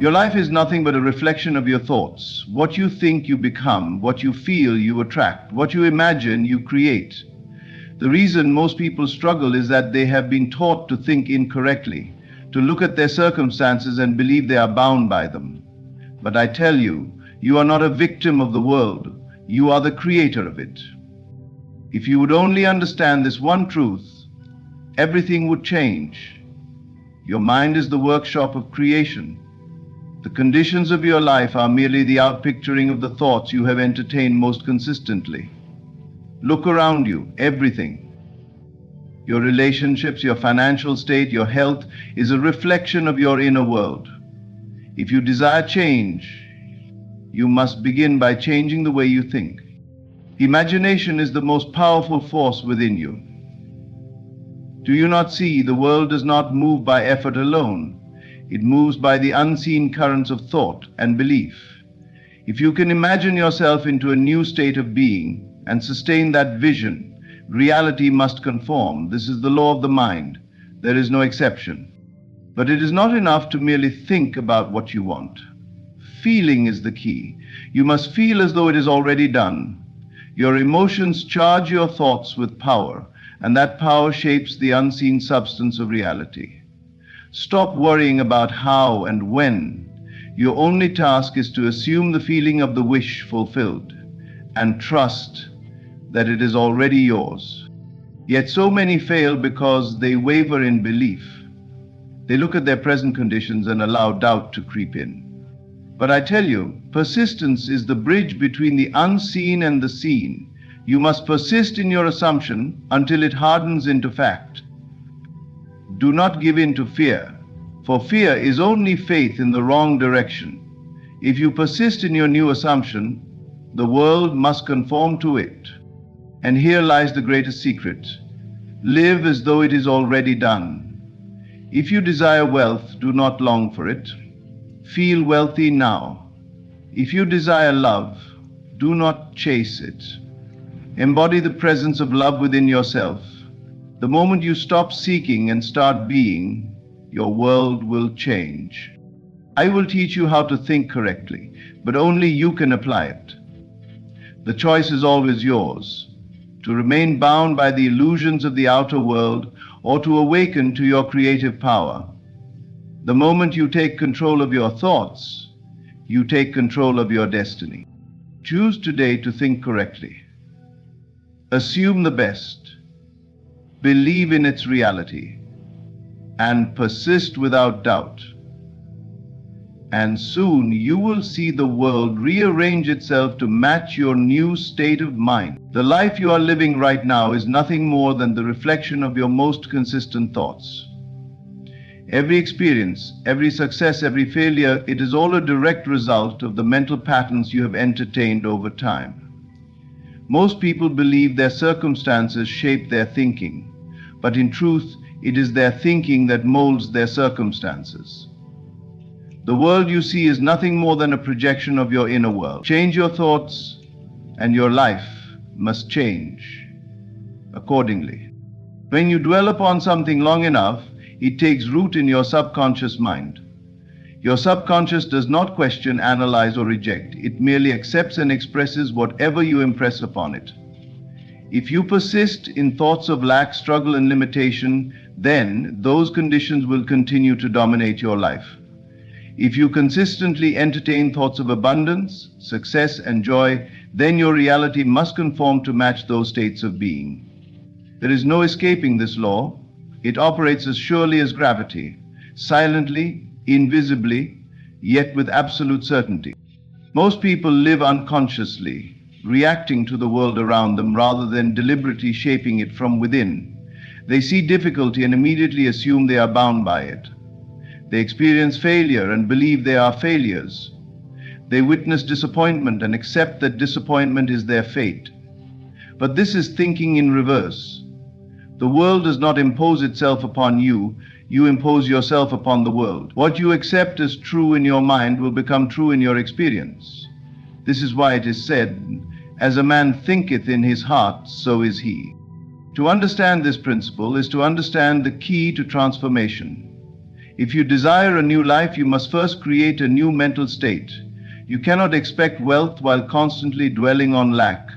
Your life is nothing but a reflection of your thoughts. What you think, you become. What you feel, you attract. What you imagine, you create. The reason most people struggle is that they have been taught to think incorrectly, to look at their circumstances and believe they are bound by them. But I tell you, you are not a victim of the world. You are the creator of it. If you would only understand this one truth, everything would change. Your mind is the workshop of creation. The conditions of your life are merely the outpicturing of the thoughts you have entertained most consistently. Look around you, everything. Your relationships, your financial state, your health is a reflection of your inner world. If you desire change, you must begin by changing the way you think. Imagination is the most powerful force within you. Do you not see the world does not move by effort alone? It moves by the unseen currents of thought and belief. If you can imagine yourself into a new state of being and sustain that vision, reality must conform. This is the law of the mind. There is no exception. But it is not enough to merely think about what you want. Feeling is the key. You must feel as though it is already done. Your emotions charge your thoughts with power, and that power shapes the unseen substance of reality. Stop worrying about how and when. Your only task is to assume the feeling of the wish fulfilled and trust that it is already yours. Yet so many fail because they waver in belief. They look at their present conditions and allow doubt to creep in. But I tell you, persistence is the bridge between the unseen and the seen. You must persist in your assumption until it hardens into fact. Do not give in to fear, for fear is only faith in the wrong direction. If you persist in your new assumption, the world must conform to it. And here lies the greatest secret. Live as though it is already done. If you desire wealth, do not long for it. Feel wealthy now. If you desire love, do not chase it. Embody the presence of love within yourself. The moment you stop seeking and start being, your world will change. I will teach you how to think correctly, but only you can apply it. The choice is always yours, to remain bound by the illusions of the outer world or to awaken to your creative power. The moment you take control of your thoughts, you take control of your destiny. Choose today to think correctly. Assume the best. Believe in its reality. And persist without doubt. And soon you will see the world rearrange itself to match your new state of mind. The life you are living right now is nothing more than the reflection of your most consistent thoughts. Every experience, every success, every failure, it is all a direct result of the mental patterns you have entertained over time. Most people believe their circumstances shape their thinking, but in truth, it is their thinking that molds their circumstances. The world you see is nothing more than a projection of your inner world. Change your thoughts, and your life must change accordingly. When you dwell upon something long enough, it takes root in your subconscious mind. Your subconscious does not question, analyze, or reject. It merely accepts and expresses whatever you impress upon it. If you persist in thoughts of lack, struggle, and limitation, then those conditions will continue to dominate your life. If you consistently entertain thoughts of abundance, success, and joy, then your reality must conform to match those states of being. There is no escaping this law. It operates as surely as gravity, silently, invisibly, yet with absolute certainty. Most people live unconsciously, reacting to the world around them rather than deliberately shaping it from within. They see difficulty and immediately assume they are bound by it. They experience failure and believe they are failures. They witness disappointment and accept that disappointment is their fate. But this is thinking in reverse. The world does not impose itself upon you, you impose yourself upon the world. What you accept as true in your mind will become true in your experience. This is why it is said, "As a man thinketh in his heart, so is he." To understand this principle is to understand the key to transformation. If you desire a new life, you must first create a new mental state. You cannot expect wealth while constantly dwelling on lack.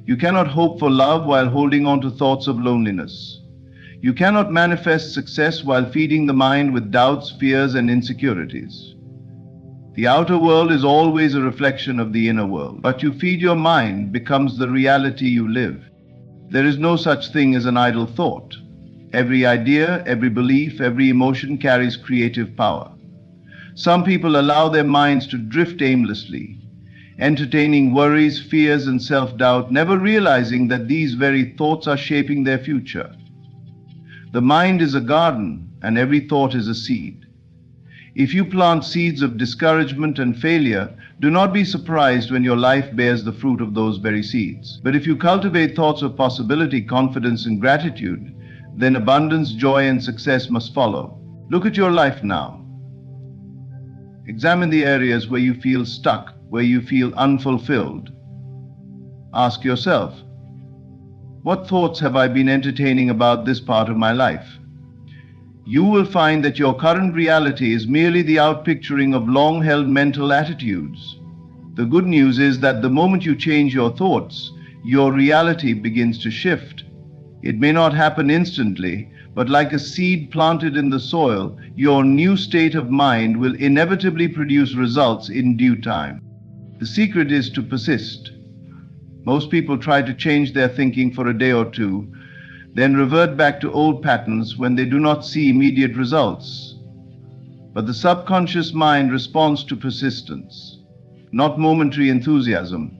You cannot hope for love while holding on to thoughts of loneliness. You cannot manifest success while feeding the mind with doubts, fears, and insecurities. The outer world is always a reflection of the inner world. What you feed your mind becomes the reality you live. There is no such thing as an idle thought. Every idea, every belief, every emotion carries creative power. Some people allow their minds to drift aimlessly, entertaining worries, fears, and self-doubt, never realizing that these very thoughts are shaping their future. The mind is a garden, and every thought is a seed. If you plant seeds of discouragement and failure, do not be surprised when your life bears the fruit of those very seeds. But if you cultivate thoughts of possibility, confidence, and gratitude, then abundance, joy, and success must follow. Look at your life now. Examine the areas where you feel stuck, where you feel unfulfilled. Ask yourself, what thoughts have I been entertaining about this part of my life? You will find that your current reality is merely the outpicturing of long-held mental attitudes. The good news is that the moment you change your thoughts, your reality begins to shift. It may not happen instantly, but like a seed planted in the soil, your new state of mind will inevitably produce results in due time. The secret is to persist. Most people try to change their thinking for a day or two, then revert back to old patterns when they do not see immediate results. But the subconscious mind responds to persistence, not momentary enthusiasm.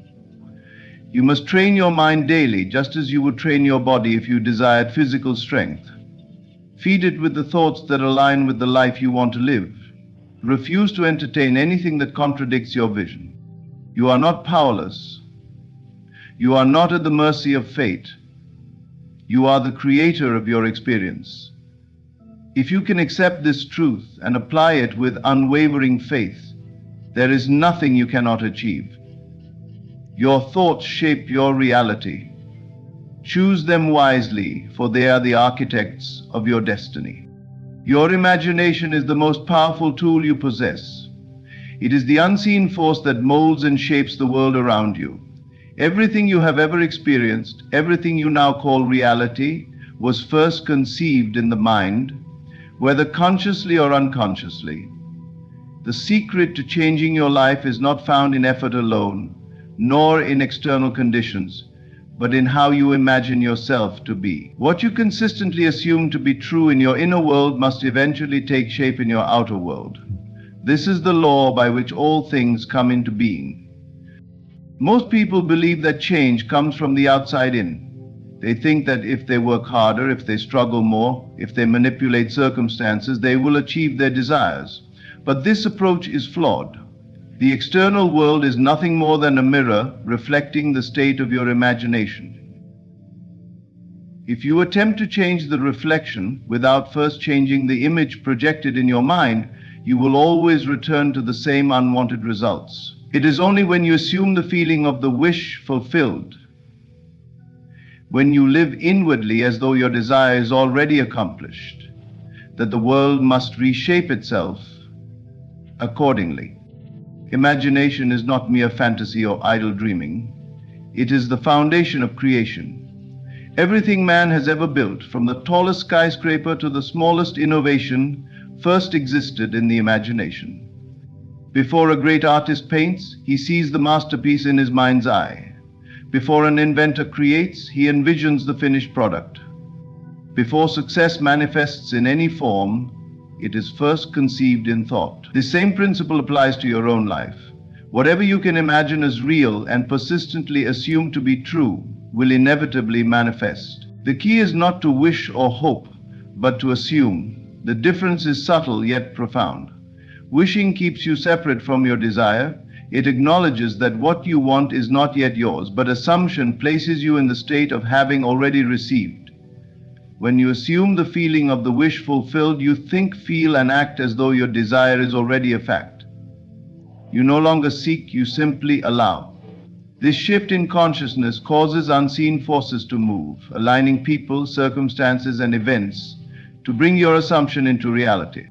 You must train your mind daily, just as you would train your body if you desired physical strength. Feed it with the thoughts that align with the life you want to live. Refuse to entertain anything that contradicts your vision. You are not powerless. You are not at the mercy of fate. You are the creator of your experience. If you can accept this truth and apply it with unwavering faith, there is nothing you cannot achieve. Your thoughts shape your reality. Choose them wisely, for they are the architects of your destiny. Your imagination is the most powerful tool you possess. It is the unseen force that molds and shapes the world around you. Everything you have ever experienced, everything you now call reality, was first conceived in the mind, whether consciously or unconsciously. The secret to changing your life is not found in effort alone, nor in external conditions, but in how you imagine yourself to be. What you consistently assume to be true in your inner world must eventually take shape in your outer world. This is the law by which all things come into being. Most people believe that change comes from the outside in. They think that if they work harder, if they struggle more, if they manipulate circumstances, they will achieve their desires. But this approach is flawed. The external world is nothing more than a mirror reflecting the state of your imagination. If you attempt to change the reflection without first changing the image projected in your mind, you will always return to the same unwanted results. It is only when you assume the feeling of the wish fulfilled, when you live inwardly as though your desire is already accomplished, that the world must reshape itself accordingly. Imagination is not mere fantasy or idle dreaming. It is the foundation of creation. Everything man has ever built, from the tallest skyscraper to the smallest innovation, first existed in the imagination. Before a great artist paints, he sees the masterpiece in his mind's eye. Before an inventor creates, he envisions the finished product. Before success manifests in any form, it is first conceived in thought. The same principle applies to your own life. Whatever you can imagine as real and persistently assume to be true will inevitably manifest. The key is not to wish or hope, but to assume. The difference is subtle yet profound. Wishing keeps you separate from your desire. It acknowledges that what you want is not yet yours, but assumption places you in the state of having already received. When you assume the feeling of the wish fulfilled, you think, feel, and act as though your desire is already a fact. You no longer seek, you simply allow. This shift in consciousness causes unseen forces to move, aligning people, circumstances, and events to bring your assumption into reality.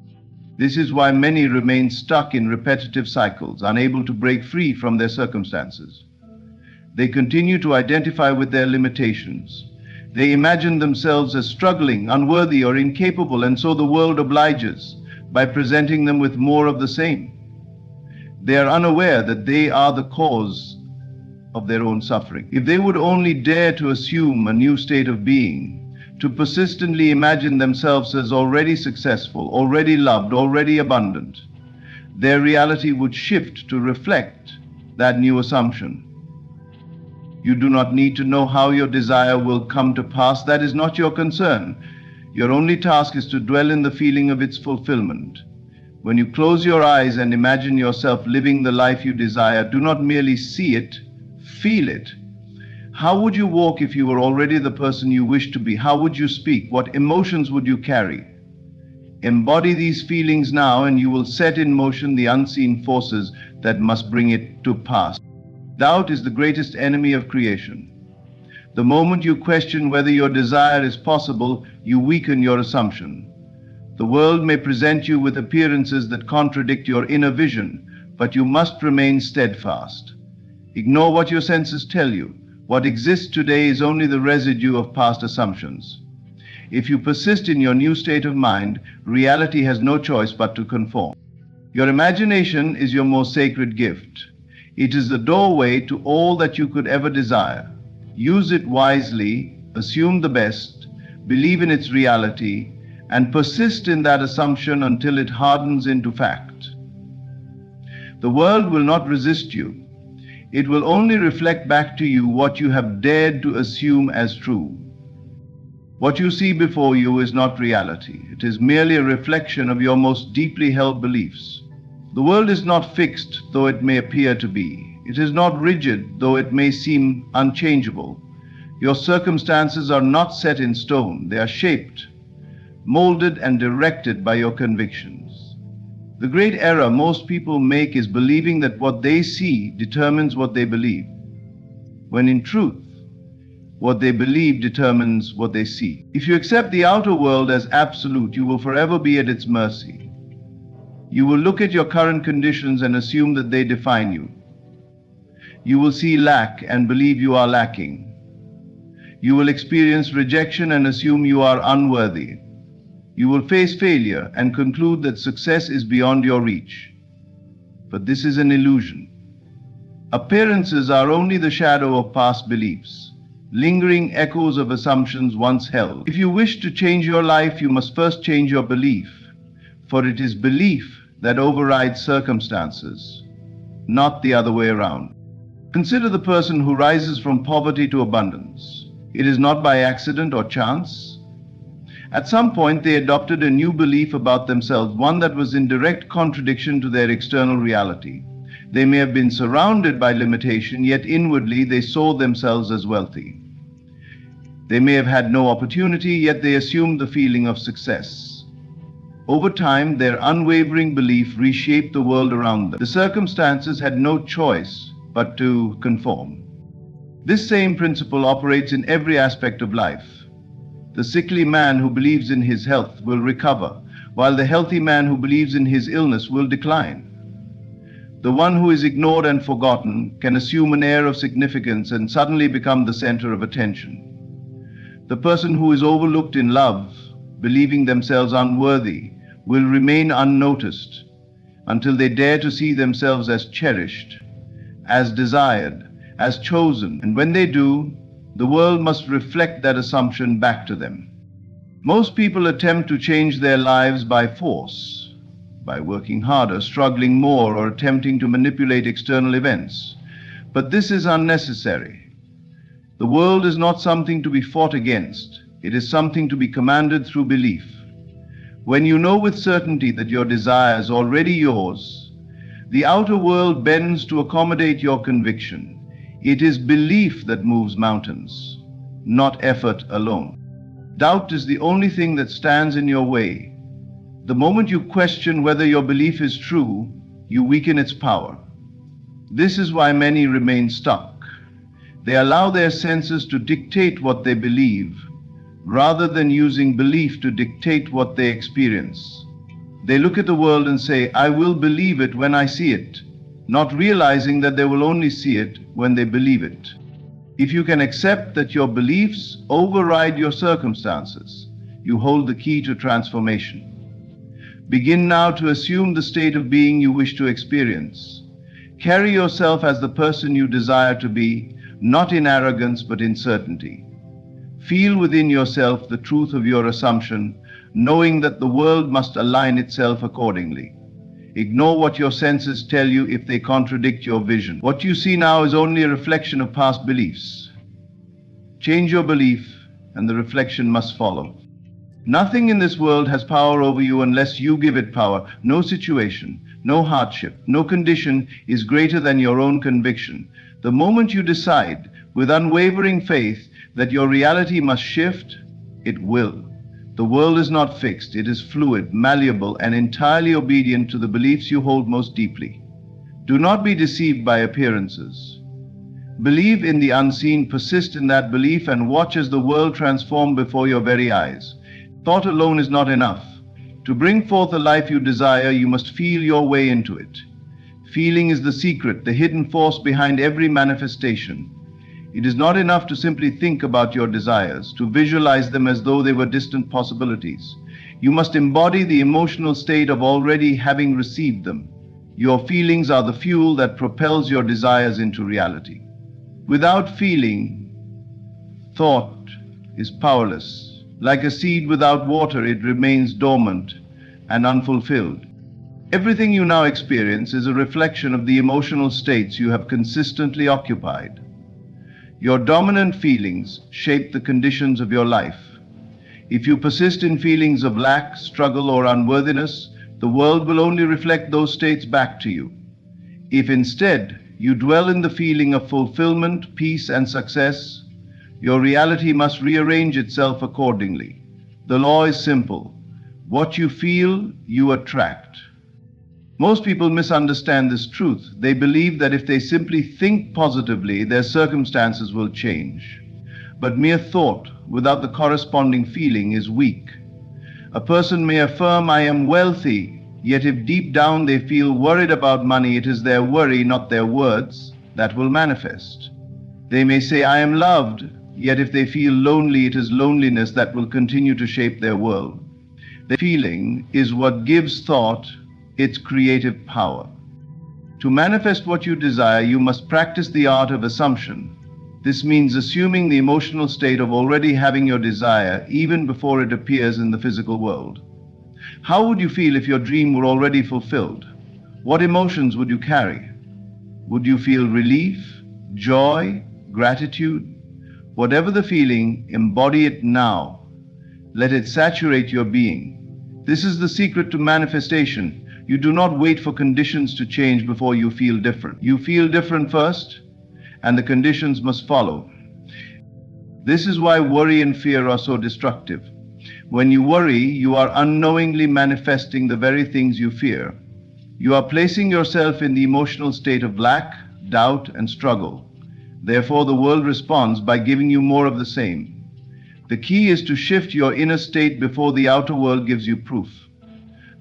This is why many remain stuck in repetitive cycles, unable to break free from their circumstances. They continue to identify with their limitations. They imagine themselves as struggling, unworthy, or incapable, and so the world obliges by presenting them with more of the same. They are unaware that they are the cause of their own suffering. If they would only dare to assume a new state of being, to persistently imagine themselves as already successful, already loved, already abundant, their reality would shift to reflect that new assumption. You do not need to know how your desire will come to pass. That is not your concern. Your only task is to dwell in the feeling of its fulfillment. When you close your eyes and imagine yourself living the life you desire, do not merely see it, feel it. How would you walk if you were already the person you wish to be? How would you speak? What emotions would you carry? Embody these feelings now, and you will set in motion the unseen forces that must bring it to pass. Doubt is the greatest enemy of creation. The moment you question whether your desire is possible, you weaken your assumption. The world may present you with appearances that contradict your inner vision, but you must remain steadfast. Ignore what your senses tell you. What exists today is only the residue of past assumptions. If you persist in your new state of mind, reality has no choice but to conform. Your imagination is your most sacred gift. It is the doorway to all that you could ever desire. Use it wisely, assume the best, believe in its reality, and persist in that assumption until it hardens into fact. The world will not resist you. It will only reflect back to you what you have dared to assume as true. What you see before you is not reality. It is merely a reflection of your most deeply held beliefs. The world is not fixed, though it may appear to be. It is not rigid, though it may seem unchangeable. Your circumstances are not set in stone. They are shaped, molded, and directed by your convictions. The great error most people make is believing that what they see determines what they believe, when in truth, what they believe determines what they see. If you accept the outer world as absolute, you will forever be at its mercy. You will look at your current conditions and assume that they define you. You will see lack and believe you are lacking. You will experience rejection and assume you are unworthy. You will face failure and conclude that success is beyond your reach. But this is an illusion. Appearances are only the shadow of past beliefs, lingering echoes of assumptions once held. If you wish to change your life, you must first change your belief, for it is belief that overrides circumstances, not the other way around. Consider the person who rises from poverty to abundance. It is not by accident or chance. At some point, they adopted a new belief about themselves, one that was in direct contradiction to their external reality. They may have been surrounded by limitation, yet inwardly they saw themselves as wealthy. They may have had no opportunity, yet they assumed the feeling of success. Over time, their unwavering belief reshaped the world around them. The circumstances had no choice but to conform. This same principle operates in every aspect of life. The sickly man who believes in his health will recover, while the healthy man who believes in his illness will decline. The one who is ignored and forgotten can assume an air of significance and suddenly become the center of attention. The person who is overlooked in love, believing themselves unworthy, will remain unnoticed until they dare to see themselves as cherished, as desired, as chosen. And when they do, the world must reflect that assumption back to them. Most people attempt to change their lives by force, by working harder, struggling more, or attempting to manipulate external events. But this is unnecessary. The world is not something to be fought against. It is something to be commanded through belief. When you know with certainty that your desire is already yours, the outer world bends to accommodate your conviction. It is belief that moves mountains, not effort alone. Doubt is the only thing that stands in your way. The moment you question whether your belief is true, you weaken its power. This is why many remain stuck. They allow their senses to dictate what they believe, rather than using belief to dictate what they experience. They look at the world and say, I will believe it when I see it, not realizing that they will only see it when they believe it. If you can accept that your beliefs override your circumstances, you hold the key to transformation. Begin now to assume the state of being you wish to experience. Carry yourself as the person you desire to be, not in arrogance but in certainty. Feel within yourself the truth of your assumption, knowing that the world must align itself accordingly. Ignore what your senses tell you if they contradict your vision. What you see now is only a reflection of past beliefs. Change your belief, and the reflection must follow. Nothing in this world has power over you unless you give it power. No situation, no hardship, no condition is greater than your own conviction. The moment you decide, with unwavering faith, that your reality must shift, it will. The world is not fixed, it is fluid, malleable, and entirely obedient to the beliefs you hold most deeply. Do not be deceived by appearances. Believe in the unseen, persist in that belief, and watch as the world transforms before your very eyes. Thought alone is not enough. To bring forth the life you desire, you must feel your way into it. Feeling is the secret, the hidden force behind every manifestation. It is not enough to simply think about your desires, to visualize them as though they were distant possibilities. You must embody the emotional state of already having received them. Your feelings are the fuel that propels your desires into reality. Without feeling, thought is powerless. Like a seed without water, it remains dormant and unfulfilled. Everything you now experience is a reflection of the emotional states you have consistently occupied. Your dominant feelings shape the conditions of your life. If you persist in feelings of lack, struggle, or unworthiness, the world will only reflect those states back to you. If instead you dwell in the feeling of fulfillment, peace, and success, your reality must rearrange itself accordingly. The law is simple. What you feel, you attract. Most people misunderstand this truth. They believe that if they simply think positively, their circumstances will change. But mere thought without the corresponding feeling is weak. A person may affirm, I am wealthy, yet if deep down they feel worried about money, it is their worry, not their words, that will manifest. They may say, I am loved, yet if they feel lonely, it is loneliness that will continue to shape their world. The feeling is what gives thought its creative power. To manifest what you desire, you must practice the art of assumption. This means assuming the emotional state of already having your desire even before it appears in the physical world. How would you feel if your dream were already fulfilled? What emotions would you carry? Would you feel relief, joy, gratitude? Whatever the feeling, embody it now. Let it saturate your being. This is the secret to manifestation. You do not wait for conditions to change before you feel different. You feel different first, and the conditions must follow. This is why worry and fear are so destructive. When you worry, you are unknowingly manifesting the very things you fear. You are placing yourself in the emotional state of lack, doubt, and struggle. Therefore, the world responds by giving you more of the same. The key is to shift your inner state before the outer world gives you proof.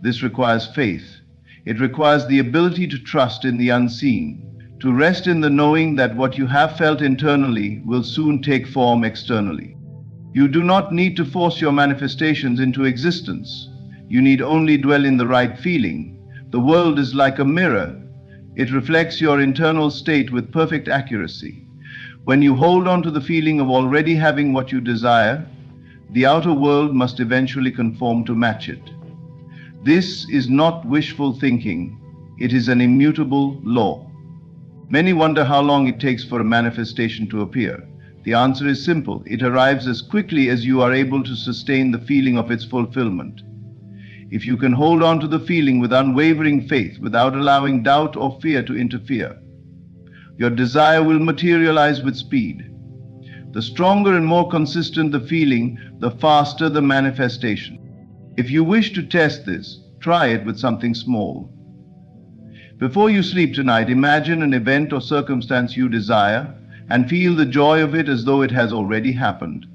This requires faith. It requires the ability to trust in the unseen, to rest in the knowing that what you have felt internally will soon take form externally. You do not need to force your manifestations into existence. You need only dwell in the right feeling. The world is like a mirror. It reflects your internal state with perfect accuracy. When you hold on to the feeling of already having what you desire, the outer world must eventually conform to match it. This is not wishful thinking. It is an immutable law. Many wonder how long it takes for a manifestation to appear. The answer is simple. It arrives as quickly as you are able to sustain the feeling of its fulfillment. If you can hold on to the feeling with unwavering faith, without allowing doubt or fear to interfere, your desire will materialize with speed. The stronger and more consistent the feeling, the faster the manifestation. If you wish to test this, try it with something small. Before you sleep tonight, imagine an event or circumstance you desire and feel the joy of it as though it has already happened.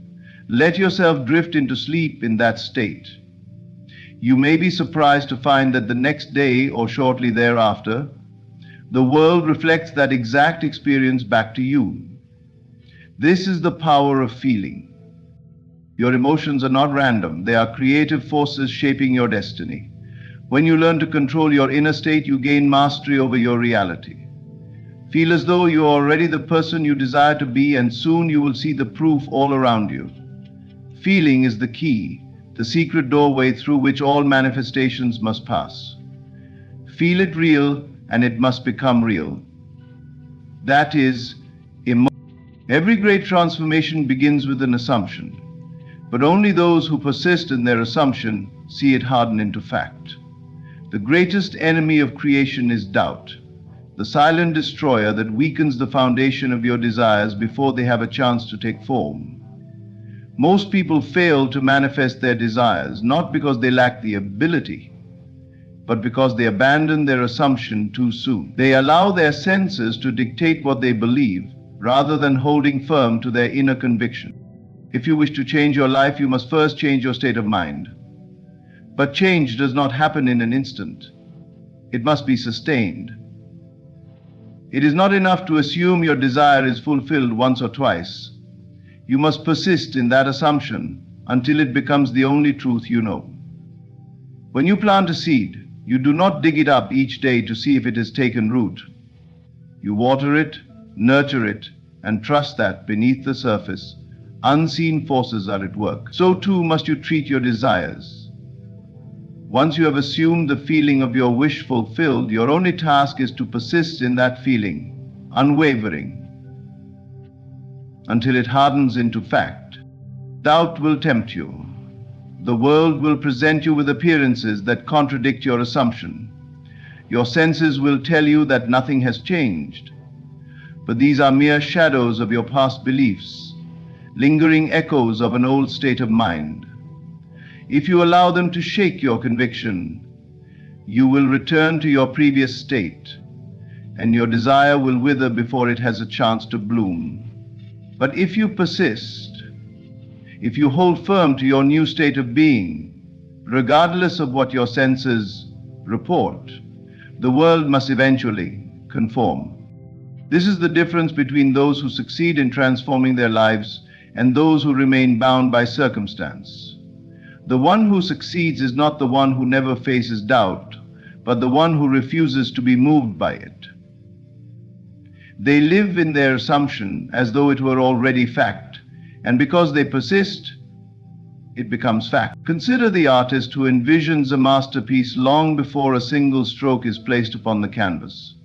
Let yourself drift into sleep in that state. You may be surprised to find that the next day or shortly thereafter, the world reflects that exact experience back to you. This is the power of feeling. Your emotions are not random, they are creative forces shaping your destiny. When you learn to control your inner state, you gain mastery over your reality. Feel as though you are already the person you desire to be, and soon you will see the proof all around you. Feeling is the key, the secret doorway through which all manifestations must pass. Feel it real, and it must become real. That is, every great transformation begins with an assumption, but only those who persist in their assumption see it harden into fact. The greatest enemy of creation is doubt, the silent destroyer that weakens the foundation of your desires before they have a chance to take form. Most people fail to manifest their desires, not because they lack the ability, but because they abandon their assumption too soon. They allow their senses to dictate what they believe, rather than holding firm to their inner conviction. If you wish to change your life, you must first change your state of mind. But change does not happen in an instant. It must be sustained. It is not enough to assume your desire is fulfilled once or twice. You must persist in that assumption until it becomes the only truth you know. When you plant a seed, you do not dig it up each day to see if it has taken root. You water it, nurture it, and trust that beneath the surface, unseen forces are at work. So too must you treat your desires. Once you have assumed the feeling of your wish fulfilled, your only task is to persist in that feeling, unwavering, until it hardens into fact. Doubt will tempt you. The world will present you with appearances that contradict your assumption. Your senses will tell you that nothing has changed. But these are mere shadows of your past beliefs, lingering echoes of an old state of mind. If you allow them to shake your conviction, you will return to your previous state, and your desire will wither before it has a chance to bloom. But if you persist, if you hold firm to your new state of being, regardless of what your senses report, the world must eventually conform. This is the difference between those who succeed in transforming their lives and those who remain bound by circumstance. The one who succeeds is not the one who never faces doubt, but the one who refuses to be moved by it. They live in their assumption as though it were already fact, and because they persist, it becomes fact. Consider the artist who envisions a masterpiece long before a single stroke is placed upon the canvas.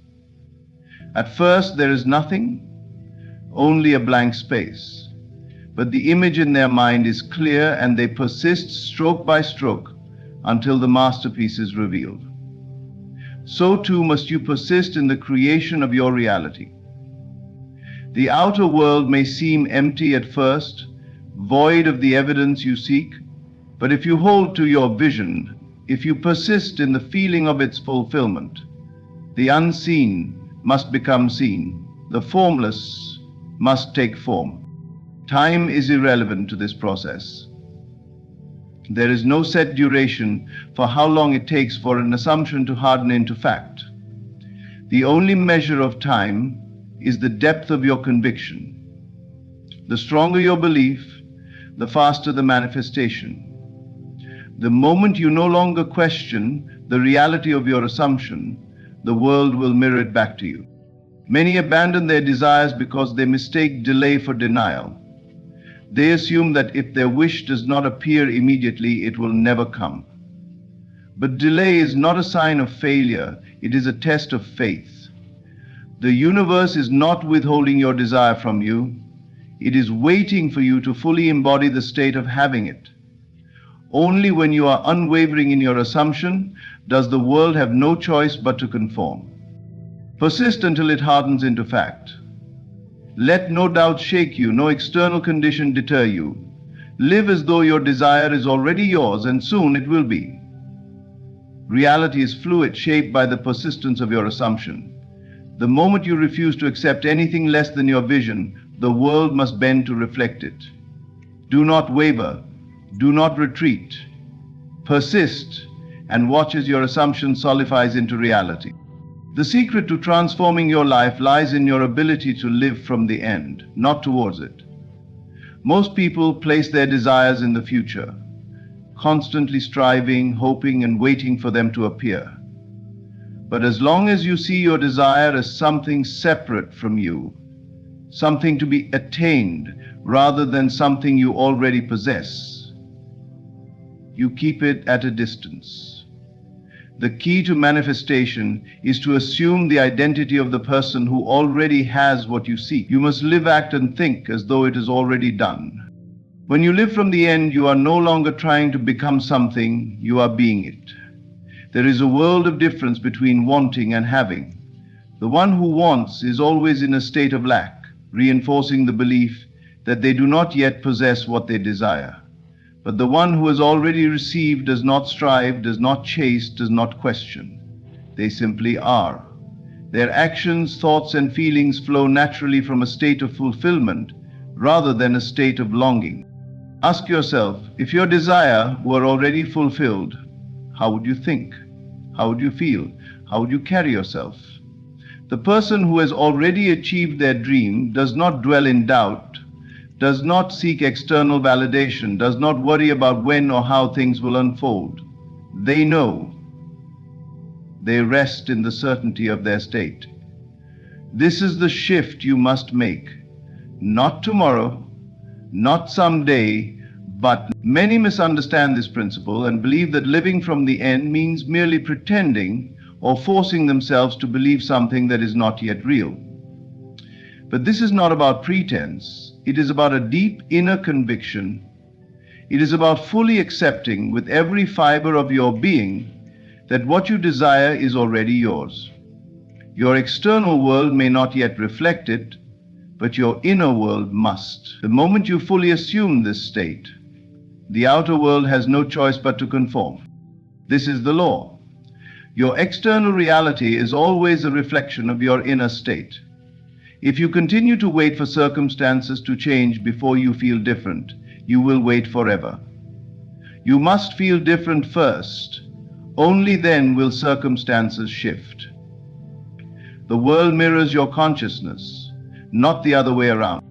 At first, there is nothing, only a blank space. But the image in their mind is clear, and they persist stroke by stroke until the masterpiece is revealed. So too must you persist in the creation of your reality. The outer world may seem empty at first, void of the evidence you seek, but if you hold to your vision, if you persist in the feeling of its fulfillment, the unseen must become seen, the formless must take form. Time is irrelevant to this process. There is no set duration for how long it takes for an assumption to harden into fact. The only measure of time is the depth of your conviction. The stronger your belief, the faster the manifestation. The moment you no longer question the reality of your assumption, the world will mirror it back to you. Many abandon their desires because they mistake delay for denial. They assume that if their wish does not appear immediately, it will never come. But delay is not a sign of failure, it is a test of faith. The universe is not withholding your desire from you, it is waiting for you to fully embody the state of having it. Only when you are unwavering in your assumption does the world have no choice but to conform. Persist until it hardens into fact. Let no doubt shake you, no external condition deter you. Live as though your desire is already yours, and soon it will be. Reality is fluid, shaped by the persistence of your assumption. The moment you refuse to accept anything less than your vision, the world must bend to reflect it. Do not waver. Do not retreat. Persist and watch as your assumption solidifies into reality. The secret to transforming your life lies in your ability to live from the end, not towards it. Most people place their desires in the future, constantly striving, hoping, and waiting for them to appear. But as long as you see your desire as something separate from you, something to be attained rather than something you already possess, you keep it at a distance. The key to manifestation is to assume the identity of the person who already has what you seek. You must live, act, and think as though it is already done. When you live from the end, you are no longer trying to become something, you are being it. There is a world of difference between wanting and having. The one who wants is always in a state of lack, reinforcing the belief that they do not yet possess what they desire. But the one who has already received does not strive, does not chase, does not question. They simply are. Their actions, thoughts, and feelings flow naturally from a state of fulfillment rather than a state of longing. Ask yourself, if your desire were already fulfilled, how would you think? How would you feel? How would you carry yourself? The person who has already achieved their dream does not dwell in doubt, does not seek external validation, does not worry about when or how things will unfold. They know. They rest in the certainty of their state. This is the shift you must make. Not tomorrow, not someday, but many misunderstand this principle and believe that living from the end means merely pretending or forcing themselves to believe something that is not yet real. But this is not about pretense. It is about a deep inner conviction. It is about fully accepting with every fiber of your being that what you desire is already yours. Your external world may not yet reflect it, but your inner world must. The moment you fully assume this state, the outer world has no choice but to conform. This is the law. Your external reality is always a reflection of your inner state. If you continue to wait for circumstances to change before you feel different, you will wait forever. You must feel different first. Only then will circumstances shift. The world mirrors your consciousness, not the other way around.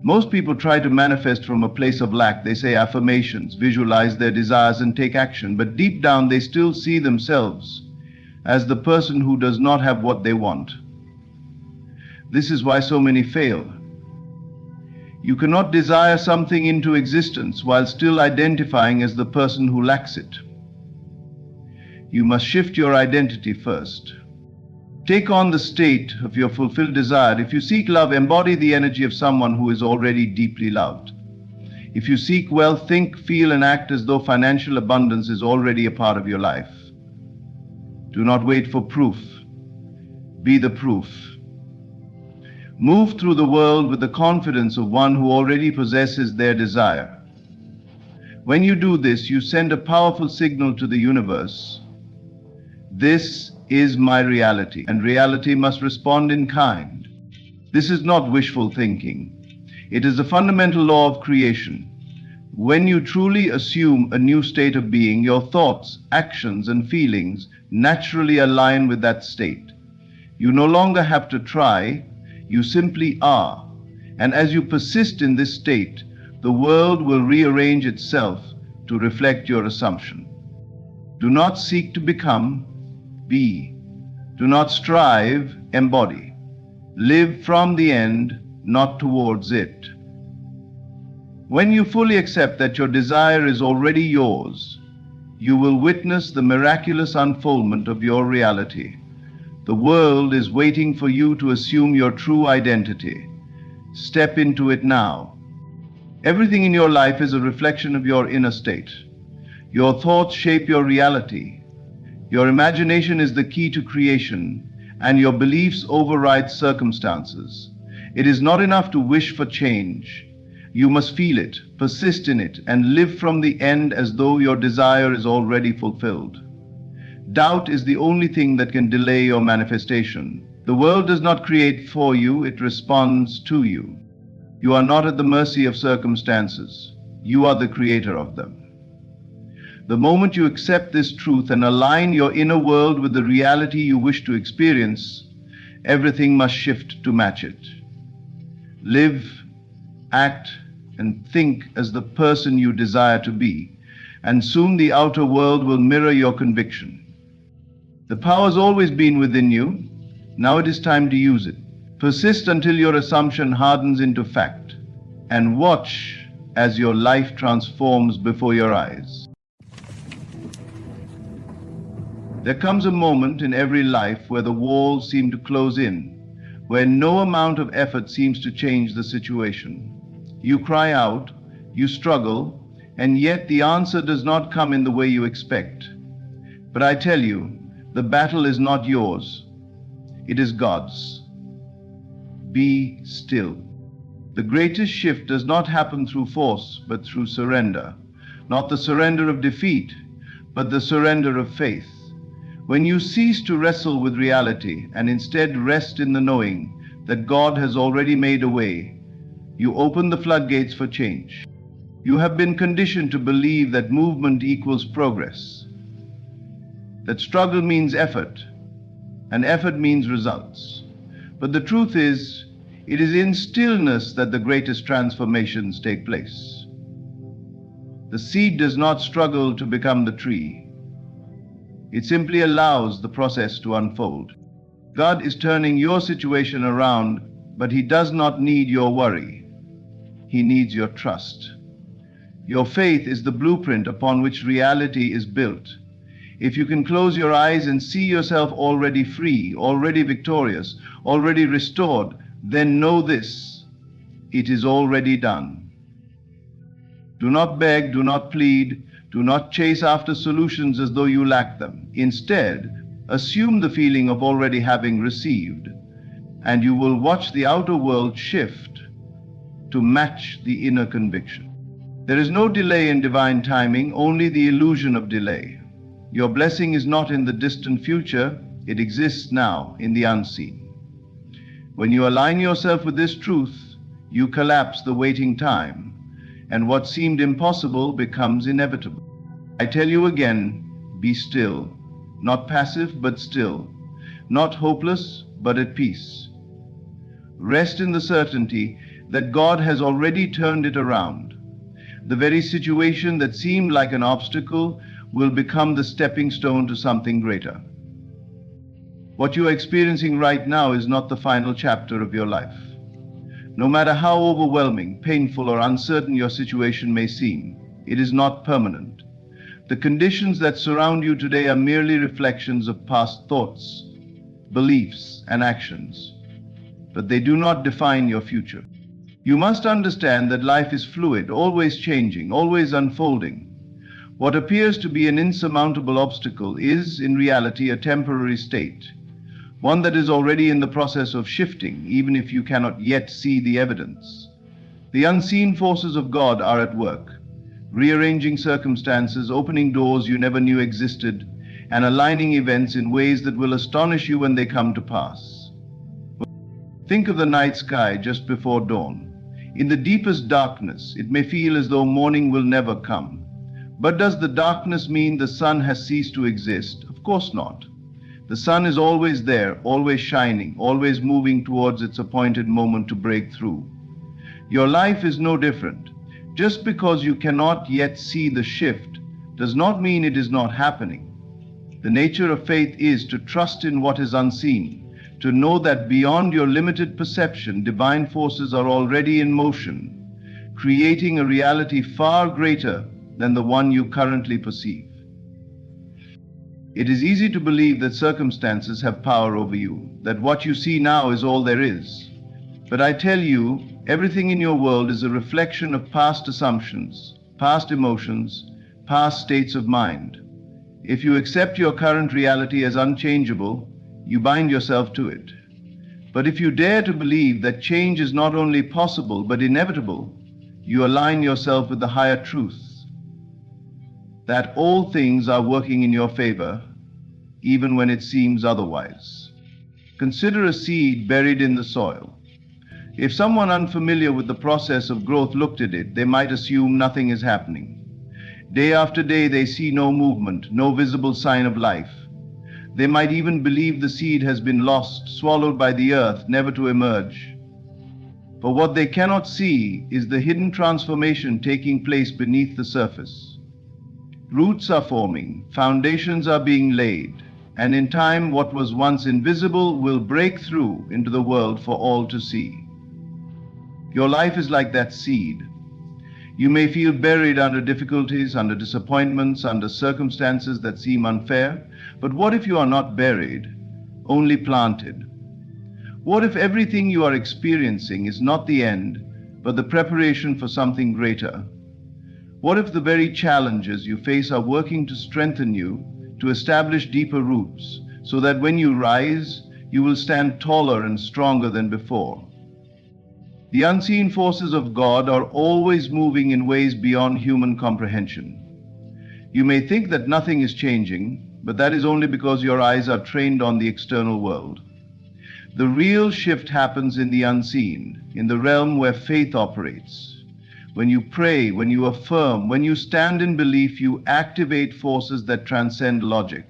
Most people try to manifest from a place of lack. They say affirmations, visualize their desires, and take action, but deep down they still see themselves as the person who does not have what they want. This is why so many fail. You cannot desire something into existence while still identifying as the person who lacks it. You must shift your identity first. Take on the state of your fulfilled desire. If you seek love, embody the energy of someone who is already deeply loved. If you seek wealth, think, feel, and act as though financial abundance is already a part of your life. Do not wait for proof. Be the proof. Move through the world with the confidence of one who already possesses their desire. When you do this, you send a powerful signal to the universe. This is my reality, and reality must respond in kind. This is not wishful thinking. It is a fundamental law of creation. When you truly assume a new state of being, your thoughts, actions, and feelings naturally align with that state. You no longer have to try. You simply are. And as you persist in this state, the world will rearrange itself to reflect your assumption. Do not seek to become, be. Do not strive, embody. Live from the end, not towards it. When you fully accept that your desire is already yours, you will witness the miraculous unfoldment of your reality. The world is waiting for you to assume your true identity. Step into it now. Everything in your life is a reflection of your inner state. Your thoughts shape your reality. Your imagination is the key to creation, and your beliefs override circumstances. It is not enough to wish for change. You must feel it, persist in it, and live from the end as though your desire is already fulfilled. Doubt is the only thing that can delay your manifestation. The world does not create for you, it responds to you. You are not at the mercy of circumstances. You are the creator of them. The moment you accept this truth and align your inner world with the reality you wish to experience, everything must shift to match it. Live, act, and think as the person you desire to be, and soon the outer world will mirror your conviction. The power has always been within you. Now it is time to use it. Persist until your assumption hardens into fact, and watch as your life transforms before your eyes. There comes a moment in every life where the walls seem to close in, where no amount of effort seems to change the situation. You cry out, you struggle, and yet the answer does not come in the way you expect. But I tell you, the battle is not yours, it is God's. Be still. The greatest shift does not happen through force, but through surrender. Not the surrender of defeat, but the surrender of faith. When you cease to wrestle with reality and instead rest in the knowing that God has already made a way, you open the floodgates for change. You have been conditioned to believe that movement equals progress, that struggle means effort, and effort means results. But the truth is, it is in stillness that the greatest transformations take place. The seed does not struggle to become the tree. It simply allows the process to unfold. God is turning your situation around, but He does not need your worry. He needs your trust. Your faith is the blueprint upon which reality is built. If you can close your eyes and see yourself already free, already victorious, already restored, then know this: it is already done. Do not beg, do not plead, do not chase after solutions as though you lack them. Instead, assume the feeling of already having received, and you will watch the outer world shift to match the inner conviction. There is no delay in divine timing, only the illusion of delay. Your blessing is not in the distant future, it exists now in the unseen. When you align yourself with this truth, you collapse the waiting time, and what seemed impossible becomes inevitable. I tell you again, be still, not passive but still, not hopeless but at peace. Rest in the certainty that God has already turned it around. The very situation that seemed like an obstacle will become the stepping stone to something greater. What you are experiencing right now is not the final chapter of your life. No matter how overwhelming, painful, or uncertain your situation may seem, it is not permanent. The conditions that surround you today are merely reflections of past thoughts, beliefs, and actions, but they do not define your future. You must understand that life is fluid, always changing, always unfolding. What appears to be an insurmountable obstacle is, in reality, a temporary state, one that is already in the process of shifting, even if you cannot yet see the evidence. The unseen forces of God are at work, rearranging circumstances, opening doors you never knew existed, and aligning events in ways that will astonish you when they come to pass. Think of the night sky just before dawn. In the deepest darkness, it may feel as though morning will never come. But does the darkness mean the sun has ceased to exist? Of course not. The sun is always there, always shining, always moving towards its appointed moment to break through. Your life is no different. Just because you cannot yet see the shift does not mean it is not happening. The nature of faith is to trust in what is unseen, to know that beyond your limited perception, divine forces are already in motion, creating a reality far greater than the one you currently perceive. It is easy to believe that circumstances have power over you, that what you see now is all there is. But I tell you, everything in your world is a reflection of past assumptions, past emotions, past states of mind. If you accept your current reality as unchangeable, you bind yourself to it. But if you dare to believe that change is not only possible but inevitable, you align yourself with the higher truth, that all things are working in your favor, even when it seems otherwise. Consider a seed buried in the soil. If someone unfamiliar with the process of growth looked at it, they might assume nothing is happening. Day after day they see no movement, no visible sign of life. They might even believe the seed has been lost, swallowed by the earth, never to emerge. For what they cannot see is the hidden transformation taking place beneath the surface. Roots are forming, foundations are being laid, and in time what was once invisible will break through into the world for all to see. Your life is like that seed. You may feel buried under difficulties, under disappointments, under circumstances that seem unfair, but what if you are not buried, only planted? What if everything you are experiencing is not the end, but the preparation for something greater? What if the very challenges you face are working to strengthen you, to establish deeper roots, so that when you rise, you will stand taller and stronger than before? The unseen forces of God are always moving in ways beyond human comprehension. You may think that nothing is changing, but that is only because your eyes are trained on the external world. The real shift happens in the unseen, in the realm where faith operates. When you pray, when you affirm, when you stand in belief, you activate forces that transcend logic.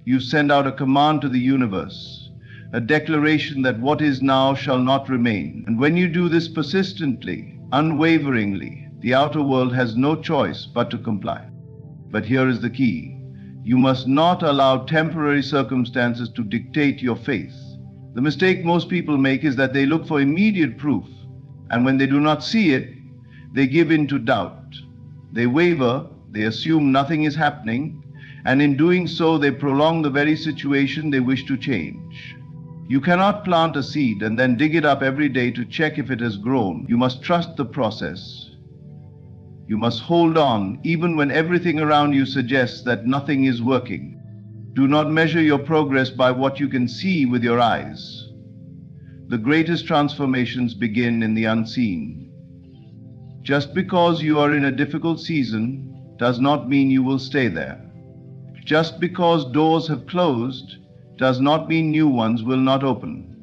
You send out a command to the universe, a declaration that what is now shall not remain. And when you do this persistently, unwaveringly, the outer world has no choice but to comply. But here is the key. You must not allow temporary circumstances to dictate your faith. The mistake most people make is that they look for immediate proof, and when they do not see it, they give in to doubt. They waver, they assume nothing is happening, and in doing so they prolong the very situation they wish to change. You cannot plant a seed and then dig it up every day to check if it has grown. You must trust the process. You must hold on even when everything around you suggests that nothing is working. Do not measure your progress by what you can see with your eyes. The greatest transformations begin in the unseen. Just because you are in a difficult season does not mean you will stay there. Just because doors have closed does not mean new ones will not open.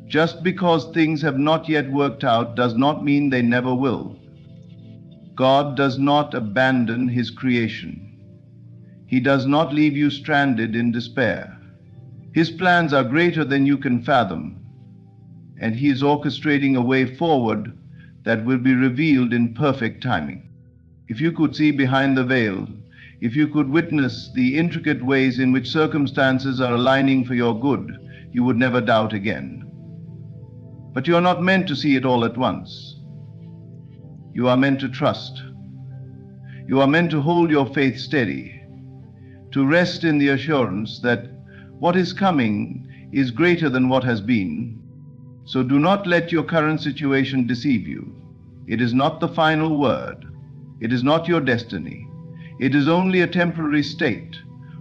Just because things have not yet worked out does not mean they never will. God does not abandon His creation. He does not leave you stranded in despair. His plans are greater than you can fathom, and He is orchestrating a way forward that will be revealed in perfect timing. If you could see behind the veil, if you could witness the intricate ways in which circumstances are aligning for your good, you would never doubt again. But you are not meant to see it all at once. You are meant to trust. You are meant to hold your faith steady, to rest in the assurance that what is coming is greater than what has been. So do not let your current situation deceive you. It is not the final word. It is not your destiny. It is only a temporary state,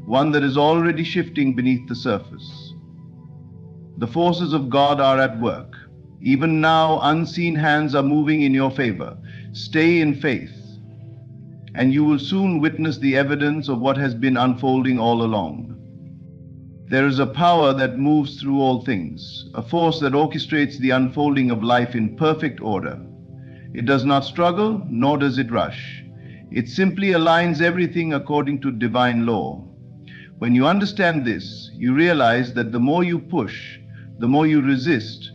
one that is already shifting beneath the surface. The forces of God are at work. Even now, unseen hands are moving in your favor. Stay in faith, and you will soon witness the evidence of what has been unfolding all along. There is a power that moves through all things, a force that orchestrates the unfolding of life in perfect order. It does not struggle, nor does it rush. It simply aligns everything according to divine law. When you understand this, you realize that the more you push, the more you resist,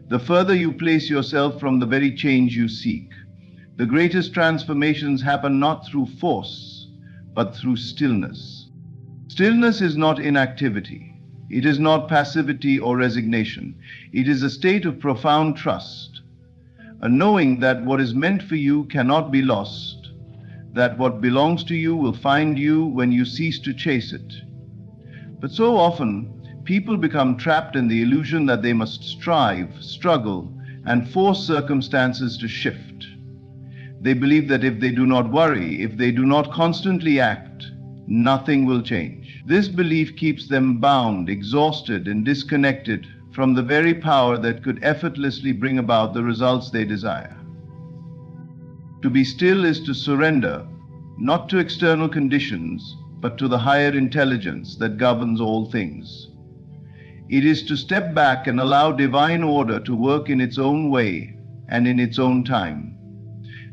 the further you place yourself from the very change you seek. The greatest transformations happen not through force, but through stillness. Stillness is not inactivity. It is not passivity or resignation. It is a state of profound trust, a knowing that what is meant for you cannot be lost, that what belongs to you will find you when you cease to chase it. But so often, people become trapped in the illusion that they must strive, struggle, and force circumstances to shift. They believe that if they do not worry, if they do not constantly act, nothing will change. This belief keeps them bound, exhausted, and disconnected from the very power that could effortlessly bring about the results they desire. To be still is to surrender, not to external conditions, but to the higher intelligence that governs all things. It is to step back and allow divine order to work in its own way and in its own time.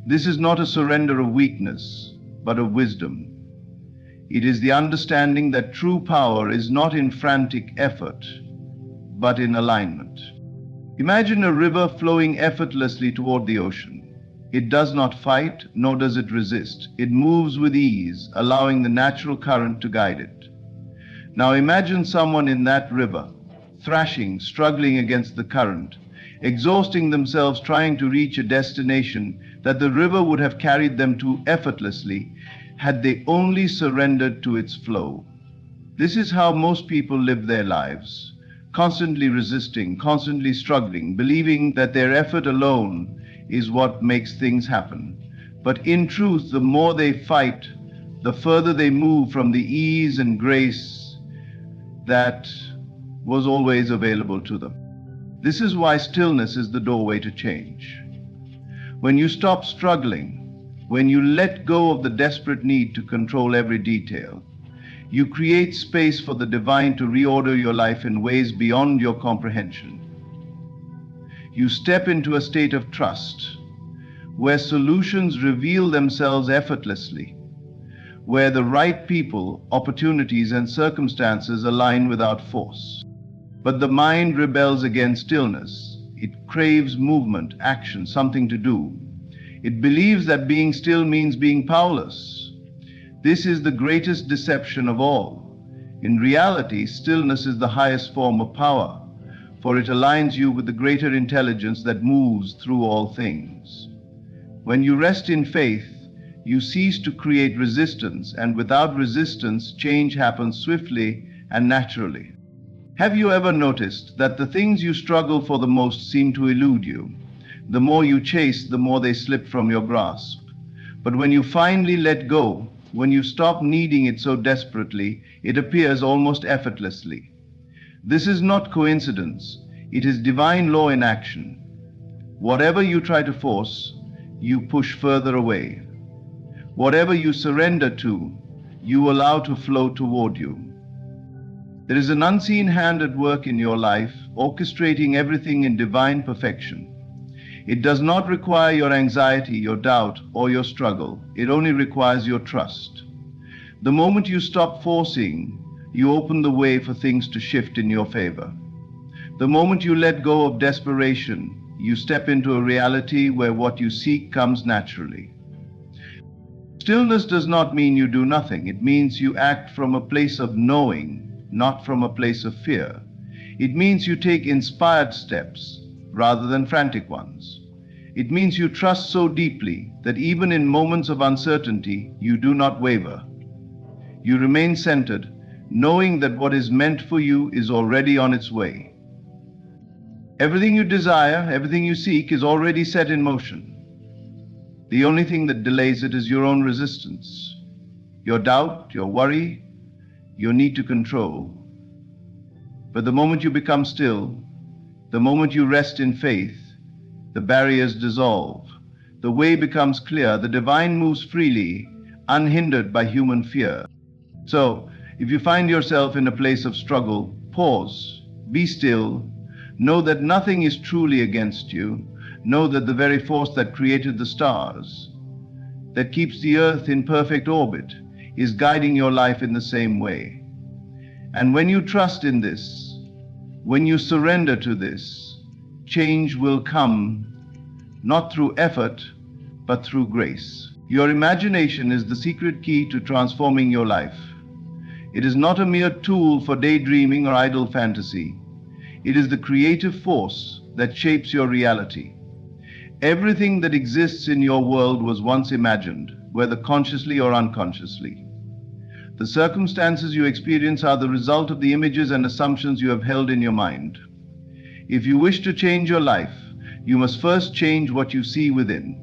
This is not a surrender of weakness. but of wisdom. It is the understanding that true power is not in frantic effort, but in alignment. Imagine a river flowing effortlessly toward the ocean. It does not fight, nor does it resist. It moves with ease, allowing the natural current to guide it. Now imagine someone in that river, thrashing, struggling against the current, exhausting themselves trying to reach a destination that the river would have carried them to effortlessly had they only surrendered to its flow. This is how most people live their lives, constantly resisting, constantly struggling, believing that their effort alone is what makes things happen. But in truth, the more they fight, the further they move from the ease and grace that was always available to them. This is why stillness is the doorway to change. When you stop struggling, when you let go of the desperate need to control every detail, you create space for the divine to reorder your life in ways beyond your comprehension. You step into a state of trust, where solutions reveal themselves effortlessly, where the right people, opportunities, and circumstances align without force. But the mind rebels against stillness. It craves movement, action, something to do. It believes that being still means being powerless. This is the greatest deception of all. In reality, stillness is the highest form of power, for it aligns you with the greater intelligence that moves through all things. When you rest in faith, you cease to create resistance, and without resistance, change happens swiftly and naturally. Have you ever noticed that the things you struggle for the most seem to elude you? The more you chase, the more they slip from your grasp. But when you finally let go, when you stop needing it so desperately, it appears almost effortlessly. This is not coincidence. It is divine law in action. Whatever you try to force, you push further away. Whatever you surrender to, you allow to flow toward you. There is an unseen hand at work in your life, orchestrating everything in divine perfection. It does not require your anxiety, your doubt, or your struggle. It only requires your trust. The moment you stop forcing, you open the way for things to shift in your favor. The moment you let go of desperation, you step into a reality where what you seek comes naturally. Stillness does not mean you do nothing. It means you act from a place of knowing, not from a place of fear. It means you take inspired steps rather than frantic ones. It means you trust so deeply that even in moments of uncertainty, you do not waver. You remain centered, knowing that what is meant for you is already on its way. Everything you desire, everything you seek is already set in motion. The only thing that delays it is your own resistance, your doubt, your worry, your need to control. But the moment you become still, the moment you rest in faith, the barriers dissolve. The way becomes clear. The divine moves freely, unhindered by human fear. So, if you find yourself in a place of struggle, pause, be still, know that nothing is truly against you. Know that the very force that created the stars, that keeps the earth in perfect orbit, is guiding your life in the same way. And when you trust in this, when you surrender to this, change will come, not through effort, but through grace. Your imagination is the secret key to transforming your life. It is not a mere tool for daydreaming or idle fantasy. It is the creative force that shapes your reality. Everything that exists in your world was once imagined, whether consciously or unconsciously. The circumstances you experience are the result of the images and assumptions you have held in your mind. If you wish to change your life, you must first change what you see within.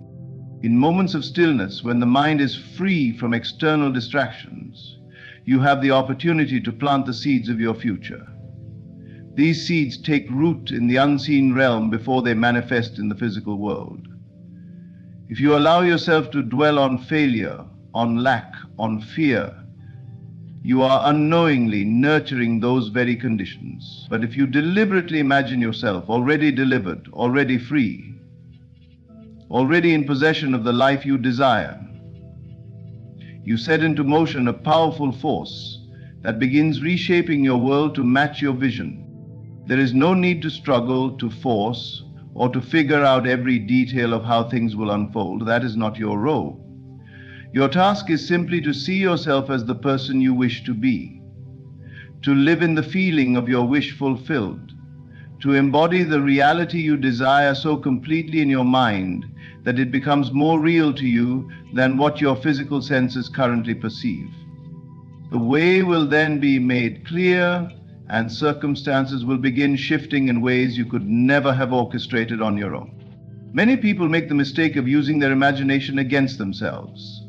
In moments of stillness, when the mind is free from external distractions, you have the opportunity to plant the seeds of your future. These seeds take root in the unseen realm before they manifest in the physical world. If you allow yourself to dwell on failure, on lack, on fear, you are unknowingly nurturing those very conditions. But if you deliberately imagine yourself already delivered, already free, already in possession of the life you desire, You set into motion a powerful force that begins reshaping your world to match your vision. There is no need to struggle, to force, or to figure out every detail of how things will unfold. That is not your role. Your task is simply to see yourself as the person you wish to be, to live in the feeling of your wish fulfilled, to embody the reality you desire so completely in your mind that it becomes more real to you than what your physical senses currently perceive. The way will then be made clear, and circumstances will begin shifting in ways you could never have orchestrated on your own. Many people make the mistake of using their imagination against themselves.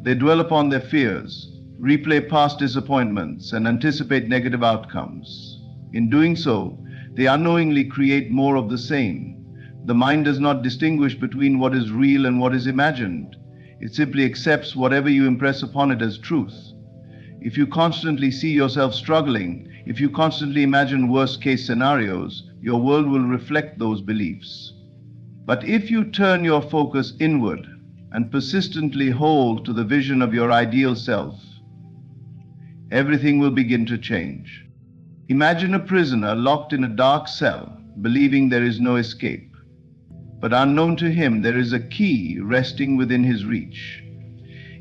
They dwell upon their fears, replay past disappointments, and anticipate negative outcomes. In doing so, they unknowingly create more of the same. The mind does not distinguish between what is real and what is imagined. It simply accepts whatever you impress upon it as truth. If you constantly see yourself struggling, if you constantly imagine worst-case scenarios, your world will reflect those beliefs. But if you turn your focus inward and persistently hold to the vision of your ideal self, everything will begin to change. Imagine a prisoner locked in a dark cell, believing there is no escape. But unknown to him, there is a key resting within his reach.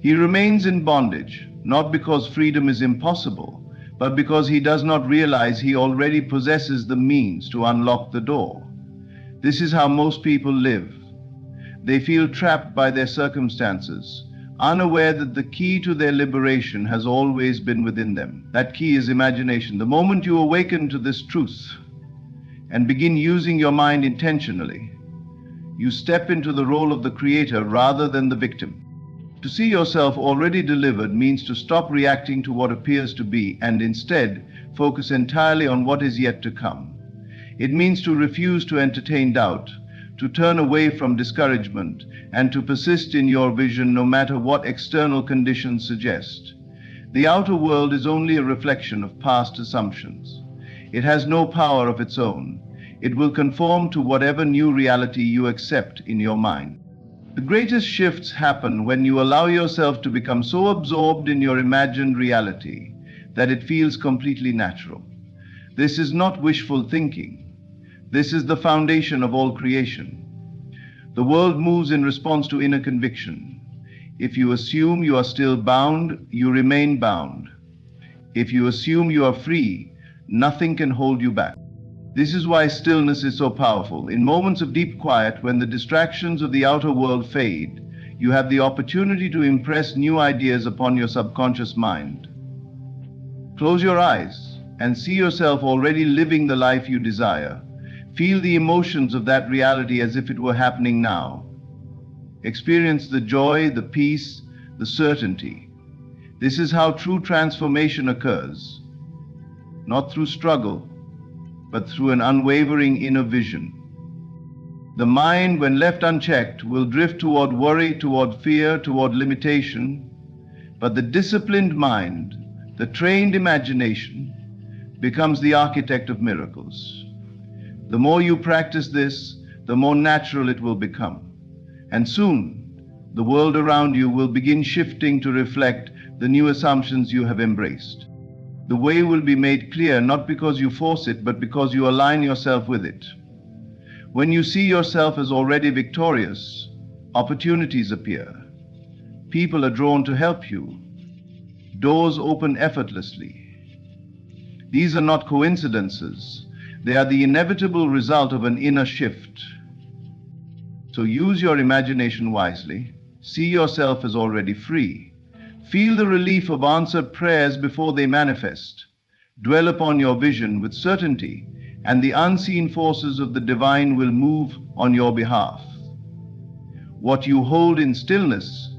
He remains in bondage, not because freedom is impossible, but because he does not realize he already possesses the means to unlock the door. This is how most people live. They feel trapped by their circumstances, unaware that the key to their liberation has always been within them. That key is imagination. The moment you awaken to this truth and begin using your mind intentionally, you step into the role of the creator rather than the victim. To see yourself already delivered means to stop reacting to what appears to be and instead focus entirely on what is yet to come. It means to refuse to entertain doubt, to turn away from discouragement, and to persist in your vision no matter what external conditions suggest. The outer world is only a reflection of past assumptions. It has no power of its own. It will conform to whatever new reality you accept in your mind. The greatest shifts happen when you allow yourself to become so absorbed in your imagined reality that it feels completely natural. This is not wishful thinking. This is the foundation of all creation. The world moves in response to inner conviction. If you assume you are still bound, you remain bound. If you assume you are free, nothing can hold you back. This is why stillness is so powerful. In moments of deep quiet, when the distractions of the outer world fade, you have the opportunity to impress new ideas upon your subconscious mind. Close your eyes and see yourself already living the life you desire. Feel the emotions of that reality as if it were happening now. Experience the joy, the peace, the certainty. This is how true transformation occurs, not through struggle, but through an unwavering inner vision. The mind, when left unchecked, will drift toward worry, toward fear, toward limitation. But the disciplined mind, the trained imagination, becomes the architect of miracles. The more you practice this, the more natural it will become. And soon, the world around you will begin shifting to reflect the new assumptions you have embraced. The way will be made clear not because you force it, but because you align yourself with it. When you see yourself as already victorious, opportunities appear. People are drawn to help you. Doors open effortlessly. These are not coincidences. They are the inevitable result of an inner shift. So use your imagination wisely. See yourself as already free. Feel the relief of answered prayers before they manifest. Dwell upon your vision with certainty, and the unseen forces of the divine will move on your behalf. What you hold in stillness,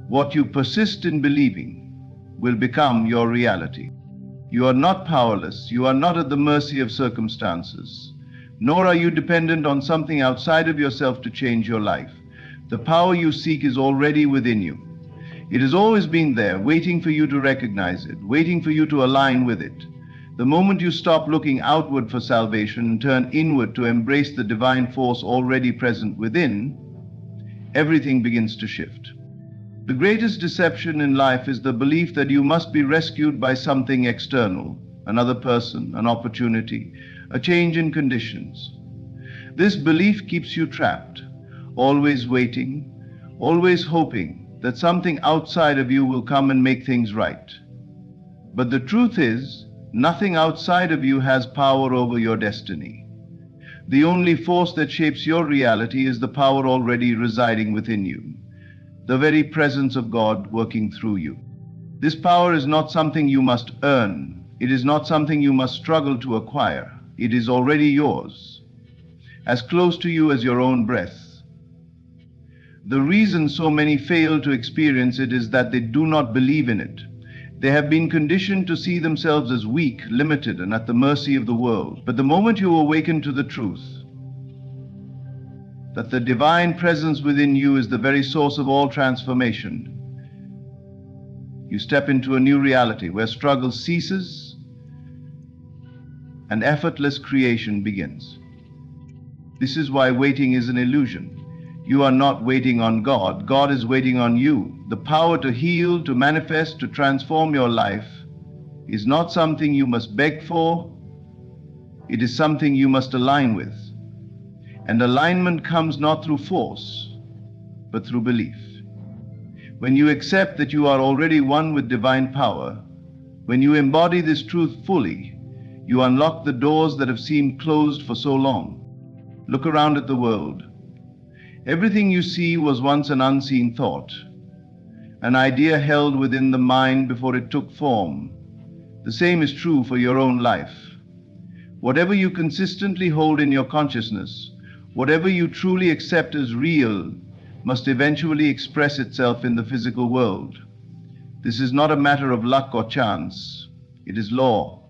what you persist in believing, will become your reality. You are not powerless. You are not at the mercy of circumstances, nor are you dependent on something outside of yourself to change your life. The power you seek is already within you. It has always been there, waiting for you to recognize it, waiting for you to align with it. The moment you stop looking outward for salvation and turn inward to embrace the divine force already present within, everything begins to shift. The greatest deception in life is the belief that you must be rescued by something external, another person, an opportunity, a change in conditions. This belief keeps you trapped, always waiting, always hoping that something outside of you will come and make things right. But the truth is, nothing outside of you has power over your destiny. The only force that shapes your reality is the power already residing within you, the very presence of God working through you. This power is not something you must earn. It is not something you must struggle to acquire. It is already yours, as close to you as your own breath. The reason so many fail to experience it is that they do not believe in it. They have been conditioned to see themselves as weak, limited, and at the mercy of the world. But the moment you awaken to the truth that the divine presence within you is the very source of all transformation, you step into a new reality where struggle ceases and effortless creation begins. This is why waiting is an illusion. You are not waiting on God. God is waiting on you. The power to heal, to manifest, to transform your life is not something you must beg for. It is something you must align with. And alignment comes not through force, but through belief. When you accept that you are already one with divine power, when you embody this truth fully, you unlock the doors that have seemed closed for so long. Look around at the world. Everything you see was once an unseen thought, an idea held within the mind before it took form. The same is true for your own life. Whatever you consistently hold in your consciousness, whatever you truly accept as real, must eventually express itself in the physical world. This is not a matter of luck or chance. It is law.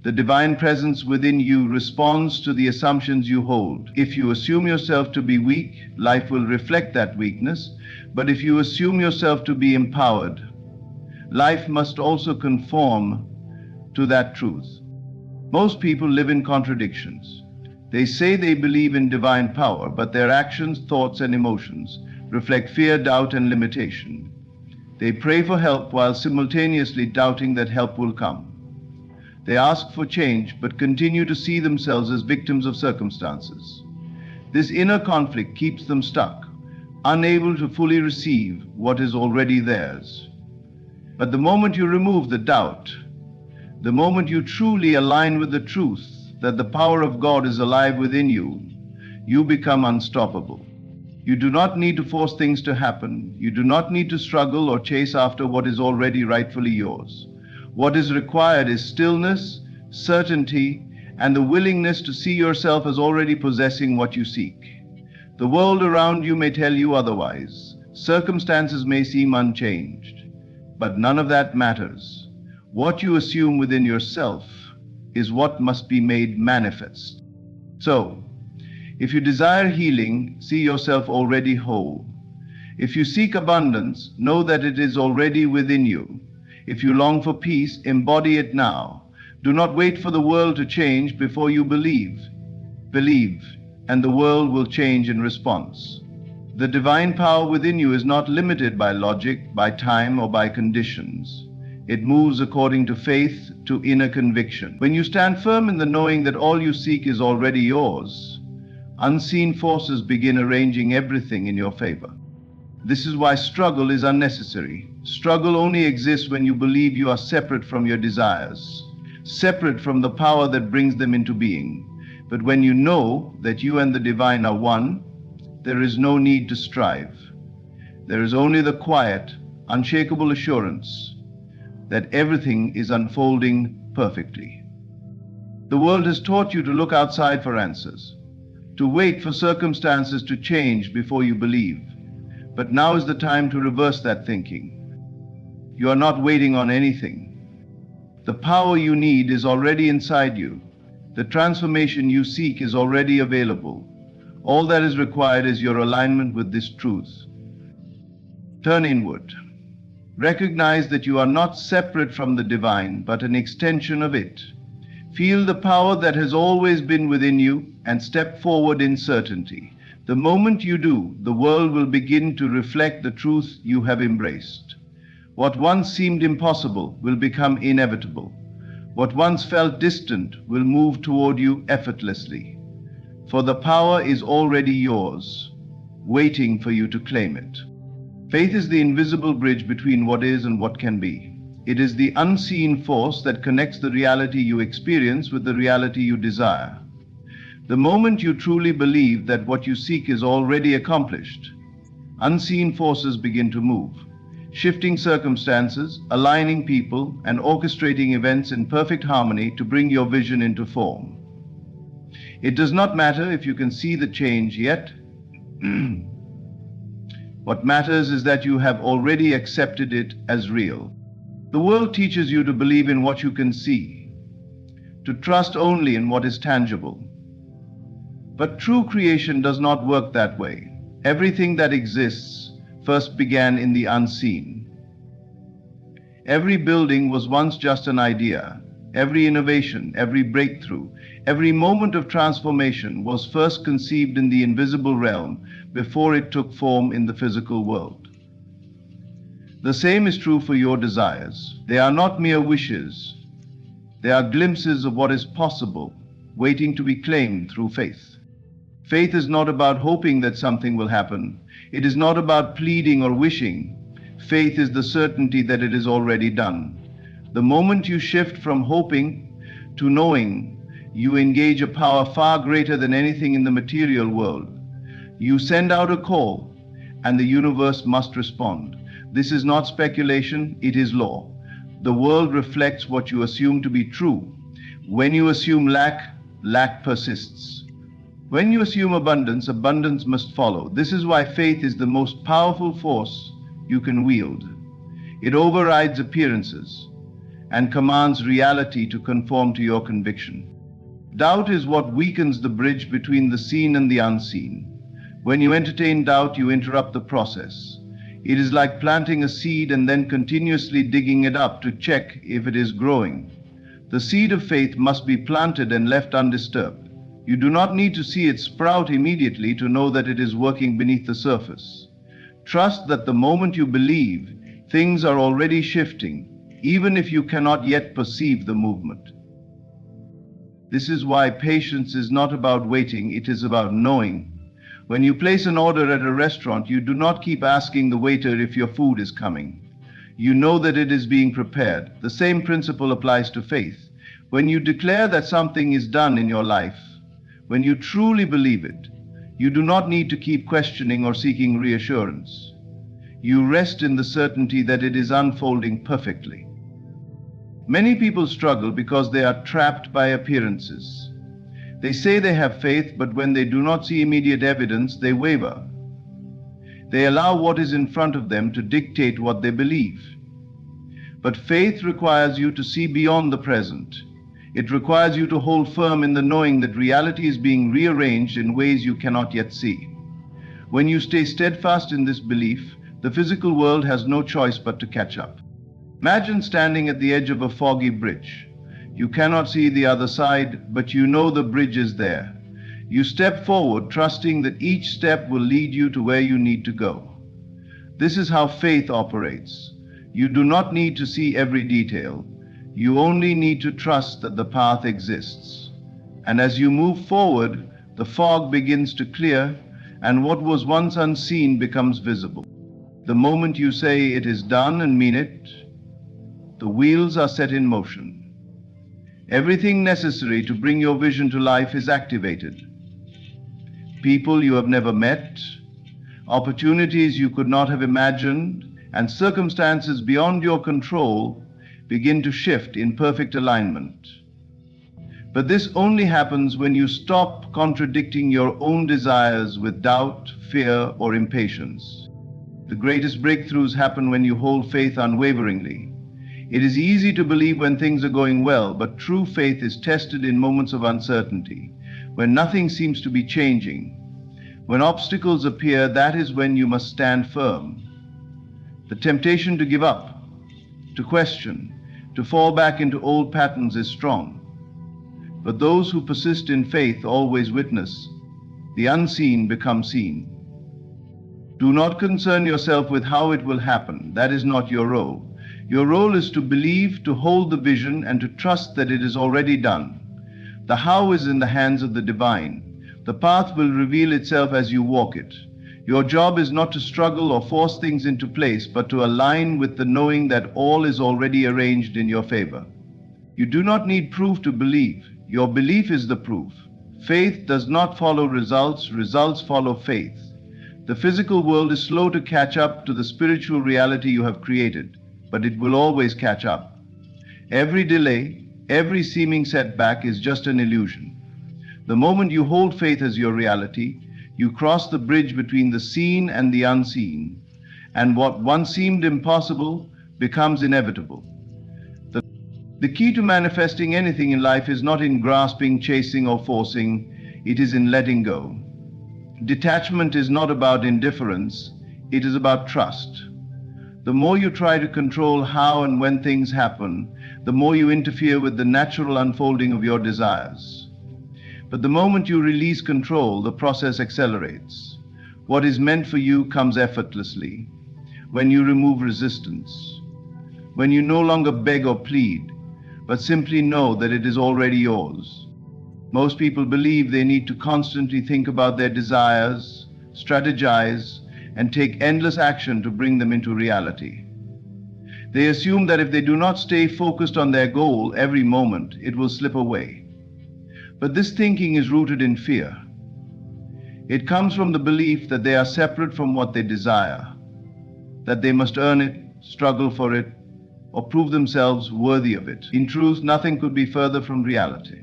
The divine presence within you responds to the assumptions you hold. If you assume yourself to be weak, life will reflect that weakness. But if you assume yourself to be empowered, life must also conform to that truth. Most people live in contradictions. They say they believe in divine power, but their actions, thoughts, and emotions reflect fear, doubt, and limitation. They pray for help while simultaneously doubting that help will come. They ask for change, but continue to see themselves as victims of circumstances. This inner conflict keeps them stuck, unable to fully receive what is already theirs. But the moment you remove the doubt, the moment you truly align with the truth that the power of God is alive within you, you become unstoppable. You do not need to force things to happen. You do not need to struggle or chase after what is already rightfully yours. What is required is stillness, certainty, and the willingness to see yourself as already possessing what you seek. The world around you may tell you otherwise. Circumstances may seem unchanged, but none of that matters. What you assume within yourself is what must be made manifest. So, if you desire healing, see yourself already whole. If you seek abundance, know that it is already within you. If you long for peace, embody it now. Do not wait for the world to change before you believe. Believe, and the world will change in response. The divine power within you is not limited by logic, by time, or by conditions. It moves according to faith, to inner conviction. When you stand firm in the knowing that all you seek is already yours, unseen forces begin arranging everything in your favor. This is why struggle is unnecessary. Struggle only exists when you believe you are separate from your desires, separate from the power that brings them into being. But when you know that you and the divine are one, there is no need to strive. There is only the quiet, unshakable assurance that everything is unfolding perfectly. The world has taught you to look outside for answers, to wait for circumstances to change before you believe. But now is the time to reverse that thinking. You are not waiting on anything. The power you need is already inside you. The transformation you seek is already available. All that is required is your alignment with this truth. Turn inward. Recognize that you are not separate from the divine, but an extension of it. Feel the power that has always been within you and step forward in certainty. The moment you do, the world will begin to reflect the truth you have embraced. What once seemed impossible will become inevitable. What once felt distant will move toward you effortlessly. For the power is already yours, waiting for you to claim it. Faith is the invisible bridge between what is and what can be. It is the unseen force that connects the reality you experience with the reality you desire. The moment you truly believe that what you seek is already accomplished, unseen forces begin to move, shifting circumstances, aligning people, and orchestrating events in perfect harmony to bring your vision into form. It does not matter if you can see the change yet. What matters is that you have already accepted it as real. The world teaches you to believe in what you can see, to trust only in what is tangible. But true creation does not work that way. Everything that exists first began in the unseen. Every building was once just an idea. Every innovation, every breakthrough, every moment of transformation was first conceived in the invisible realm before it took form in the physical world. The same is true for your desires. They are not mere wishes. They are glimpses of what is possible, waiting to be claimed through faith. Faith is not about hoping that something will happen. It is not about pleading or wishing. Faith is the certainty that it is already done. The moment you shift from hoping to knowing, you engage a power far greater than anything in the material world. You send out a call, and the universe must respond. This is not speculation, it is law. The world reflects what you assume to be true. When you assume lack, lack persists. When you assume abundance, abundance must follow. This is why faith is the most powerful force you can wield. It overrides appearances and commands reality to conform to your conviction. Doubt is what weakens the bridge between the seen and the unseen. When you entertain doubt, you interrupt the process. It is like planting a seed and then continuously digging it up to check if it is growing. The seed of faith must be planted and left undisturbed. You do not need to see it sprout immediately to know that it is working beneath the surface. Trust that the moment you believe, things are already shifting, even if you cannot yet perceive the movement. This is why patience is not about waiting, it is about knowing. When you place an order at a restaurant, you do not keep asking the waiter if your food is coming. You know that it is being prepared. The same principle applies to faith. When you declare that something is done in your life, when you truly believe it, you do not need to keep questioning or seeking reassurance. You rest in the certainty that it is unfolding perfectly. Many people struggle because they are trapped by appearances. They say they have faith, but when they do not see immediate evidence, they waver. They allow what is in front of them to dictate what they believe. But faith requires you to see beyond the present. It requires you to hold firm in the knowing that reality is being rearranged in ways you cannot yet see. When you stay steadfast in this belief, the physical world has no choice but to catch up. Imagine standing at the edge of a foggy bridge. You cannot see the other side, but you know the bridge is there. You step forward, trusting that each step will lead you to where you need to go. This is how faith operates. You do not need to see every detail. You only need to trust that the path exists. And as you move forward, the fog begins to clear, and what was once unseen becomes visible. The moment you say it is done and mean it, the wheels are set in motion. Everything necessary to bring your vision to life is activated. People you have never met, opportunities you could not have imagined, and circumstances beyond your control begin to shift in perfect alignment. But this only happens when you stop contradicting your own desires with doubt, fear, or impatience. The greatest breakthroughs happen when you hold faith unwaveringly. It is easy to believe when things are going well, but true faith is tested in moments of uncertainty, when nothing seems to be changing. When obstacles appear, that is when you must stand firm. The temptation to give up, to question, to fall back into old patterns is strong. But those who persist in faith always witness The unseen becomes seen. Do not concern yourself with how it will happen. That is not your role. Your role is to believe, to hold the vision, and to trust that it is already done. The how is in the hands of the divine. The path will reveal itself as you walk it. Your job is not to struggle or force things into place, but to align with the knowing that all is already arranged in your favor. You do not need proof to believe. Your belief is the proof. Faith does not follow results, results follow faith. The physical world is slow to catch up to the spiritual reality you have created, but it will always catch up. Every delay, every seeming setback is just an illusion. The moment you hold faith as your reality, you cross the bridge between the seen and the unseen, and what once seemed impossible becomes inevitable. The key to manifesting anything in life is not in grasping, chasing, or forcing, it is in letting go. Detachment is not about indifference, it is about trust. The more you try to control how and when things happen, the more you interfere with the natural unfolding of your desires. But the moment you release control, the process accelerates. What is meant for you comes effortlessly. When you remove resistance, when you no longer beg or plead, but simply know that it is already yours. Most people believe they need to constantly think about their desires, strategize, and take endless action to bring them into reality. They assume that if they do not stay focused on their goal every moment, it will slip away. But this thinking is rooted in fear. It comes from the belief that they are separate from what they desire, that they must earn it, struggle for it, or prove themselves worthy of it. In truth, nothing could be further from reality.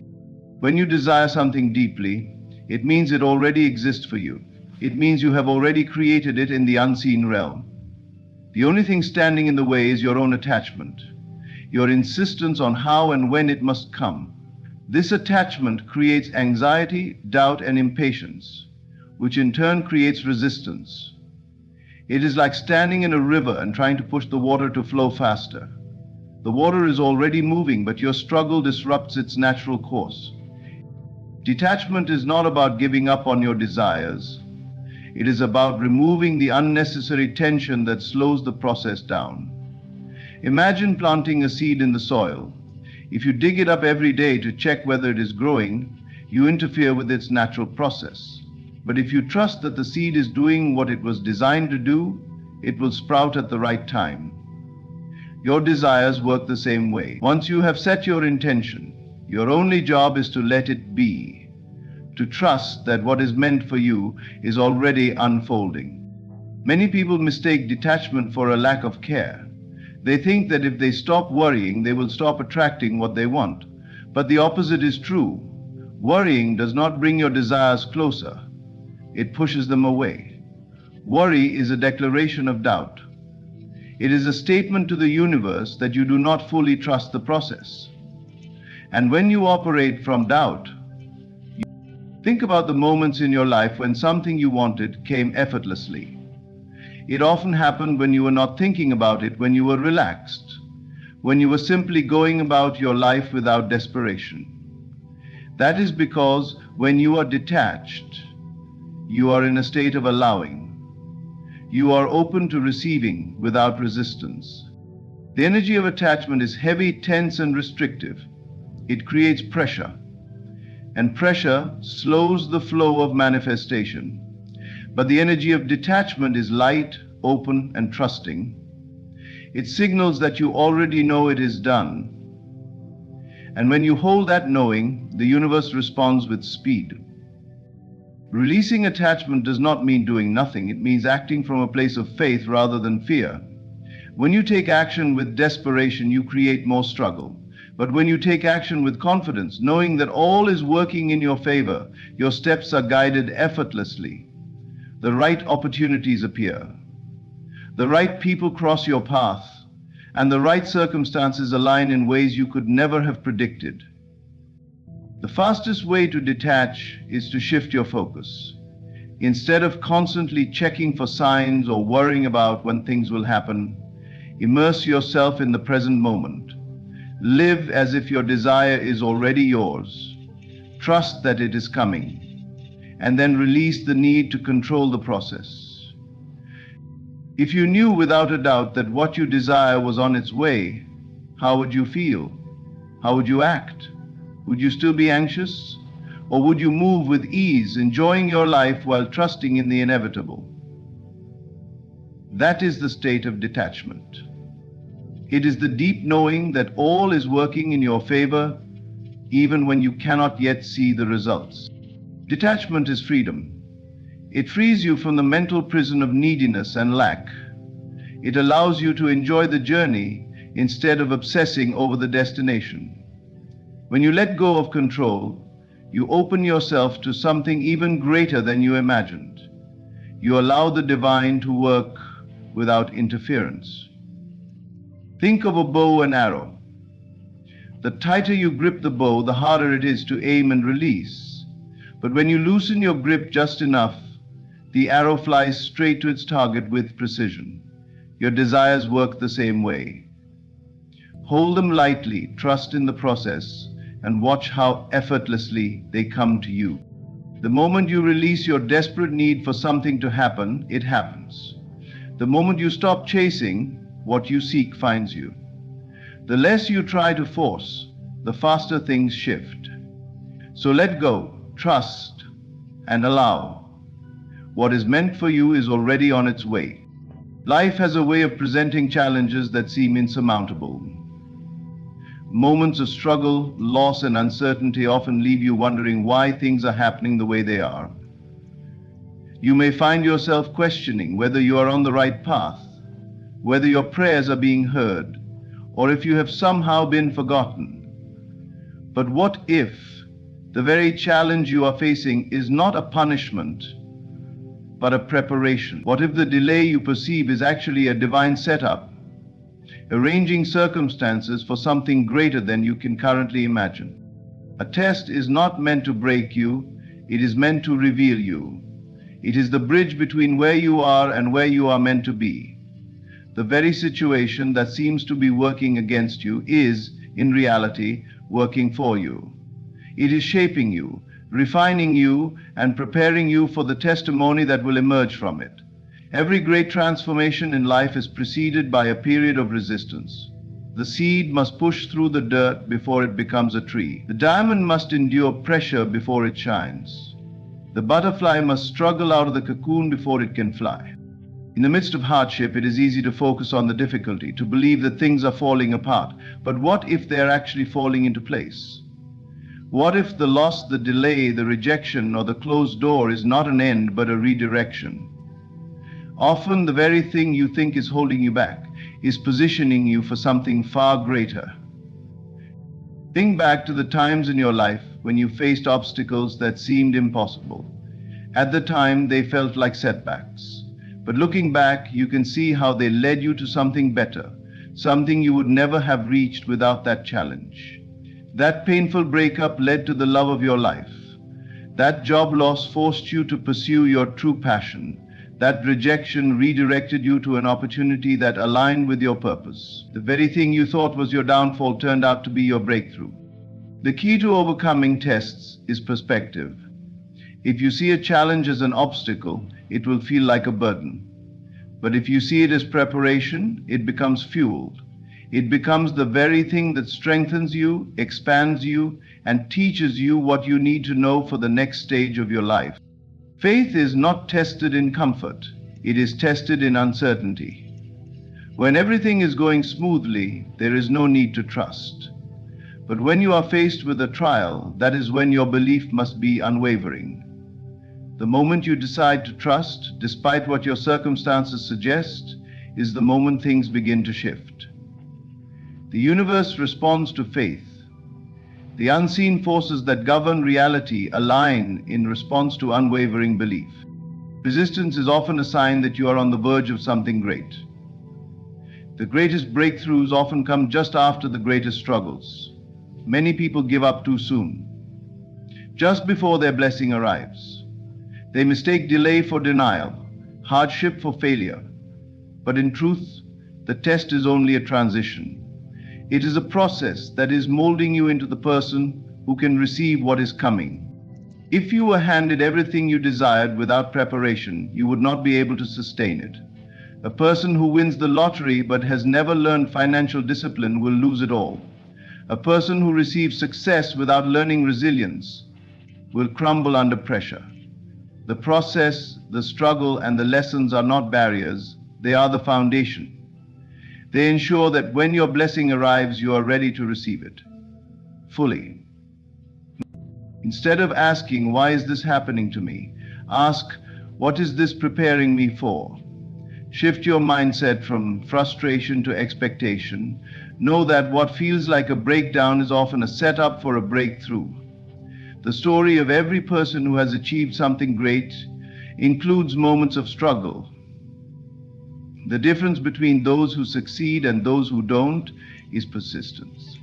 When you desire something deeply, it means it already exists for you. It means you have already created it in the unseen realm. The only thing standing in the way is your own attachment, your insistence on how and when it must come. This attachment creates anxiety, doubt, and impatience, which in turn creates resistance. It is like standing in a river and trying to push the water to flow faster. The water is already moving, but your struggle disrupts its natural course. Detachment is not about giving up on your desires. It is about removing the unnecessary tension that slows the process down. Imagine planting a seed in the soil. If you dig it up every day to check whether it is growing, you interfere with its natural process. But if you trust that the seed is doing what it was designed to do, it will sprout at the right time. Your desires work the same way. Once you have set your intention, your only job is to let it be, to trust that what is meant for you is already unfolding. Many people mistake detachment for a lack of care. They think that if they stop worrying, they will stop attracting what they want. But the opposite is true. Worrying does not bring your desires closer. It pushes them away. Worry is a declaration of doubt. It is a statement to the universe that you do not fully trust the process. And when you operate from doubt, think about the moments in your life when something you wanted came effortlessly. It often happened when you were not thinking about it, when you were relaxed, when you were simply going about your life without desperation. That is because when you are detached, you are in a state of allowing. You are open to receiving without resistance. The energy of attachment is heavy, tense, and restrictive. It creates pressure, and pressure slows the flow of manifestation. But the energy of detachment is light, open, and trusting. It signals that you already know it is done. And when you hold that knowing, the universe responds with speed. Releasing attachment does not mean doing nothing. It means acting from a place of faith rather than fear. When you take action with desperation, you create more struggle. But when you take action with confidence, knowing that all is working in your favor, your steps are guided effortlessly. The right opportunities appear. The right people cross your path, and the right circumstances align in ways you could never have predicted. The fastest way to detach is to shift your focus. Instead of constantly checking for signs or worrying about when things will happen, immerse yourself in the present moment. Live as if your desire is already yours. Trust that it is coming. and then release the need to control the process. If you knew without a doubt that what you desire was on its way, how would you feel? How would you act? Would you still be anxious? Or would you move with ease, enjoying your life while trusting in the inevitable? That is the state of detachment. It is the deep knowing that all is working in your favor, even when you cannot yet see the results. Detachment is freedom. It frees you from the mental prison of neediness and lack. It allows you to enjoy the journey instead of obsessing over the destination. When you let go of control, you open yourself to something even greater than you imagined. You allow the divine to work without interference. Think of a bow and arrow. The tighter you grip the bow, the harder it is to aim and release. But when you loosen your grip just enough, the arrow flies straight to its target with precision. Your desires work the same way. Hold them lightly, trust in the process, and watch how effortlessly they come to you. The moment you release your desperate need for something to happen, it happens. The moment you stop chasing, what you seek finds you. The less you try to force, the faster things shift. So let go, trust, and allow. What is meant for you is already on its way. Life has a way of presenting challenges that seem insurmountable. Moments of struggle, loss, and uncertainty often leave you wondering why things are happening the way they are. You may find yourself questioning whether you are on the right path, whether your prayers are being heard, or if you have somehow been forgotten. But what if the very challenge you are facing is not a punishment, but a preparation? What if the delay you perceive is actually a divine setup, arranging circumstances for something greater than you can currently imagine? A test is not meant to break you, it is meant to reveal you. It is the bridge between where you are and where you are meant to be. The very situation that seems to be working against you is, in reality, working for you. It is shaping you, refining you, and preparing you for the testimony that will emerge from it. Every great transformation in life is preceded by a period of resistance. The seed must push through the dirt before it becomes a tree. The diamond must endure pressure before it shines. The butterfly must struggle out of the cocoon before it can fly. In the midst of hardship, it is easy to focus on the difficulty, to believe that things are falling apart. But what if they are actually falling into place? What if the loss, the delay, the rejection, or the closed door is not an end but a redirection? Often the very thing you think is holding you back is positioning you for something far greater. Think back to the times in your life when you faced obstacles that seemed impossible. At the time, they felt like setbacks. But looking back, you can see how they led you to something better, something you would never have reached without that challenge. That painful breakup led to the love of your life. That job loss forced you to pursue your true passion. That rejection redirected you to an opportunity that aligned with your purpose. The very thing you thought was your downfall turned out to be your breakthrough. The key to overcoming tests is perspective. If you see a challenge as an obstacle, it will feel like a burden. But if you see it as preparation, it becomes fuel. It becomes the very thing that strengthens you, expands you, and teaches you what you need to know for the next stage of your life. Faith is not tested in comfort, it is tested in uncertainty. When everything is going smoothly, there is no need to trust. But when you are faced with a trial, that is when your belief must be unwavering. The moment you decide to trust, despite what your circumstances suggest, is the moment things begin to shift. The universe responds to faith. The unseen forces that govern reality align in response to unwavering belief. Resistance is often a sign that you are on the verge of something great. The greatest breakthroughs often come just after the greatest struggles. Many people give up too soon, just before their blessing arrives. They mistake delay for denial, hardship for failure. But in truth, the test is only a transition. It is a process that is molding you into the person who can receive what is coming. If you were handed everything you desired without preparation, you would not be able to sustain it. A person who wins the lottery but has never learned financial discipline will lose it all. A person who receives success without learning resilience will crumble under pressure. The process, the struggle, and the lessons are not barriers, they are the foundation. They ensure that when your blessing arrives, you are ready to receive it fully. Instead of asking, "Why is this happening to me?" ask, "What is this preparing me for?" Shift your mindset from frustration to expectation. Know that what feels like a breakdown is often a setup for a breakthrough. The story of every person who has achieved something great includes moments of struggle. The difference between those who succeed and those who don't is persistence.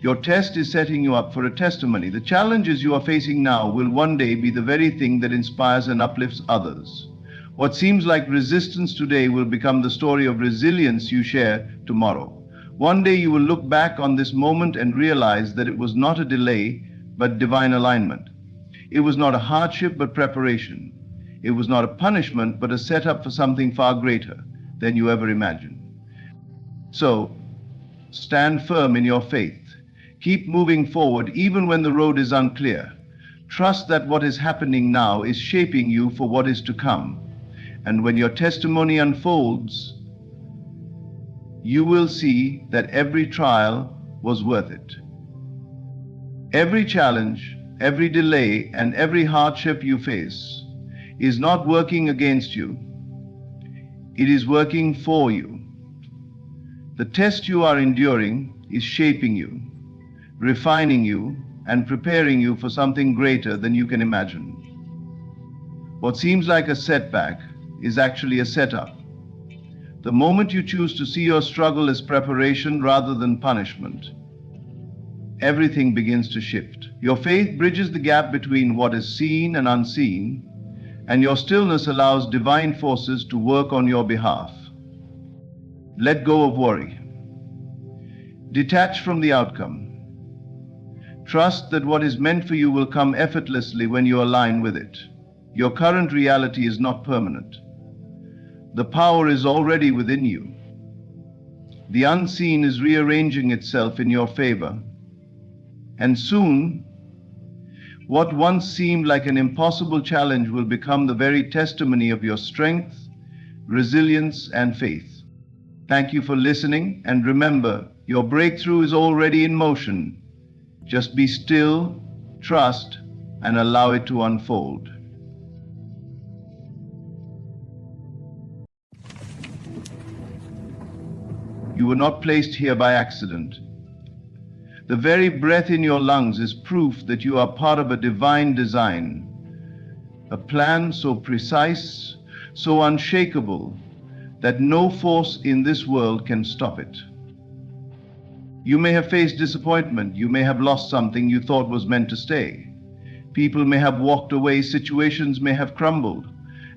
Your test is setting you up for a testimony. The challenges you are facing now will one day be the very thing that inspires and uplifts others. What seems like resistance today will become the story of resilience you share tomorrow. One day you will look back on this moment and realize that it was not a delay, but divine alignment. It was not a hardship, but preparation. It was not a punishment, but a setup for something far greater than you ever imagined. So, stand firm in your faith. Keep moving forward even when the road is unclear. Trust that what is happening now is shaping you for what is to come. And when your testimony unfolds, you will see that every trial was worth it. Every challenge, every delay, and every hardship you face is not working against you. It is working for you. The test you are enduring is shaping you, refining you, and preparing you for something greater than you can imagine. What seems like a setback is actually a setup. The moment you choose to see your struggle as preparation rather than punishment, everything begins to shift. Your faith bridges the gap between what is seen and unseen, and your stillness allows divine forces to work on your behalf. Let go of worry. Detach from the outcome. Trust that what is meant for you will come effortlessly when you align with it. Your current reality is not permanent. The power is already within you. The unseen is rearranging itself in your favor. And soon, what once seemed like an impossible challenge will become the very testimony of your strength, resilience, and faith. Thank you for listening, and remember, your breakthrough is already in motion. Just be still, trust, and allow it to unfold. You were not placed here by accident. The very breath in your lungs is proof that you are part of a divine design, a plan so precise, so unshakable, that no force in this world can stop it. You may have faced disappointment. You may have lost something you thought was meant to stay. People may have walked away. Situations may have crumbled.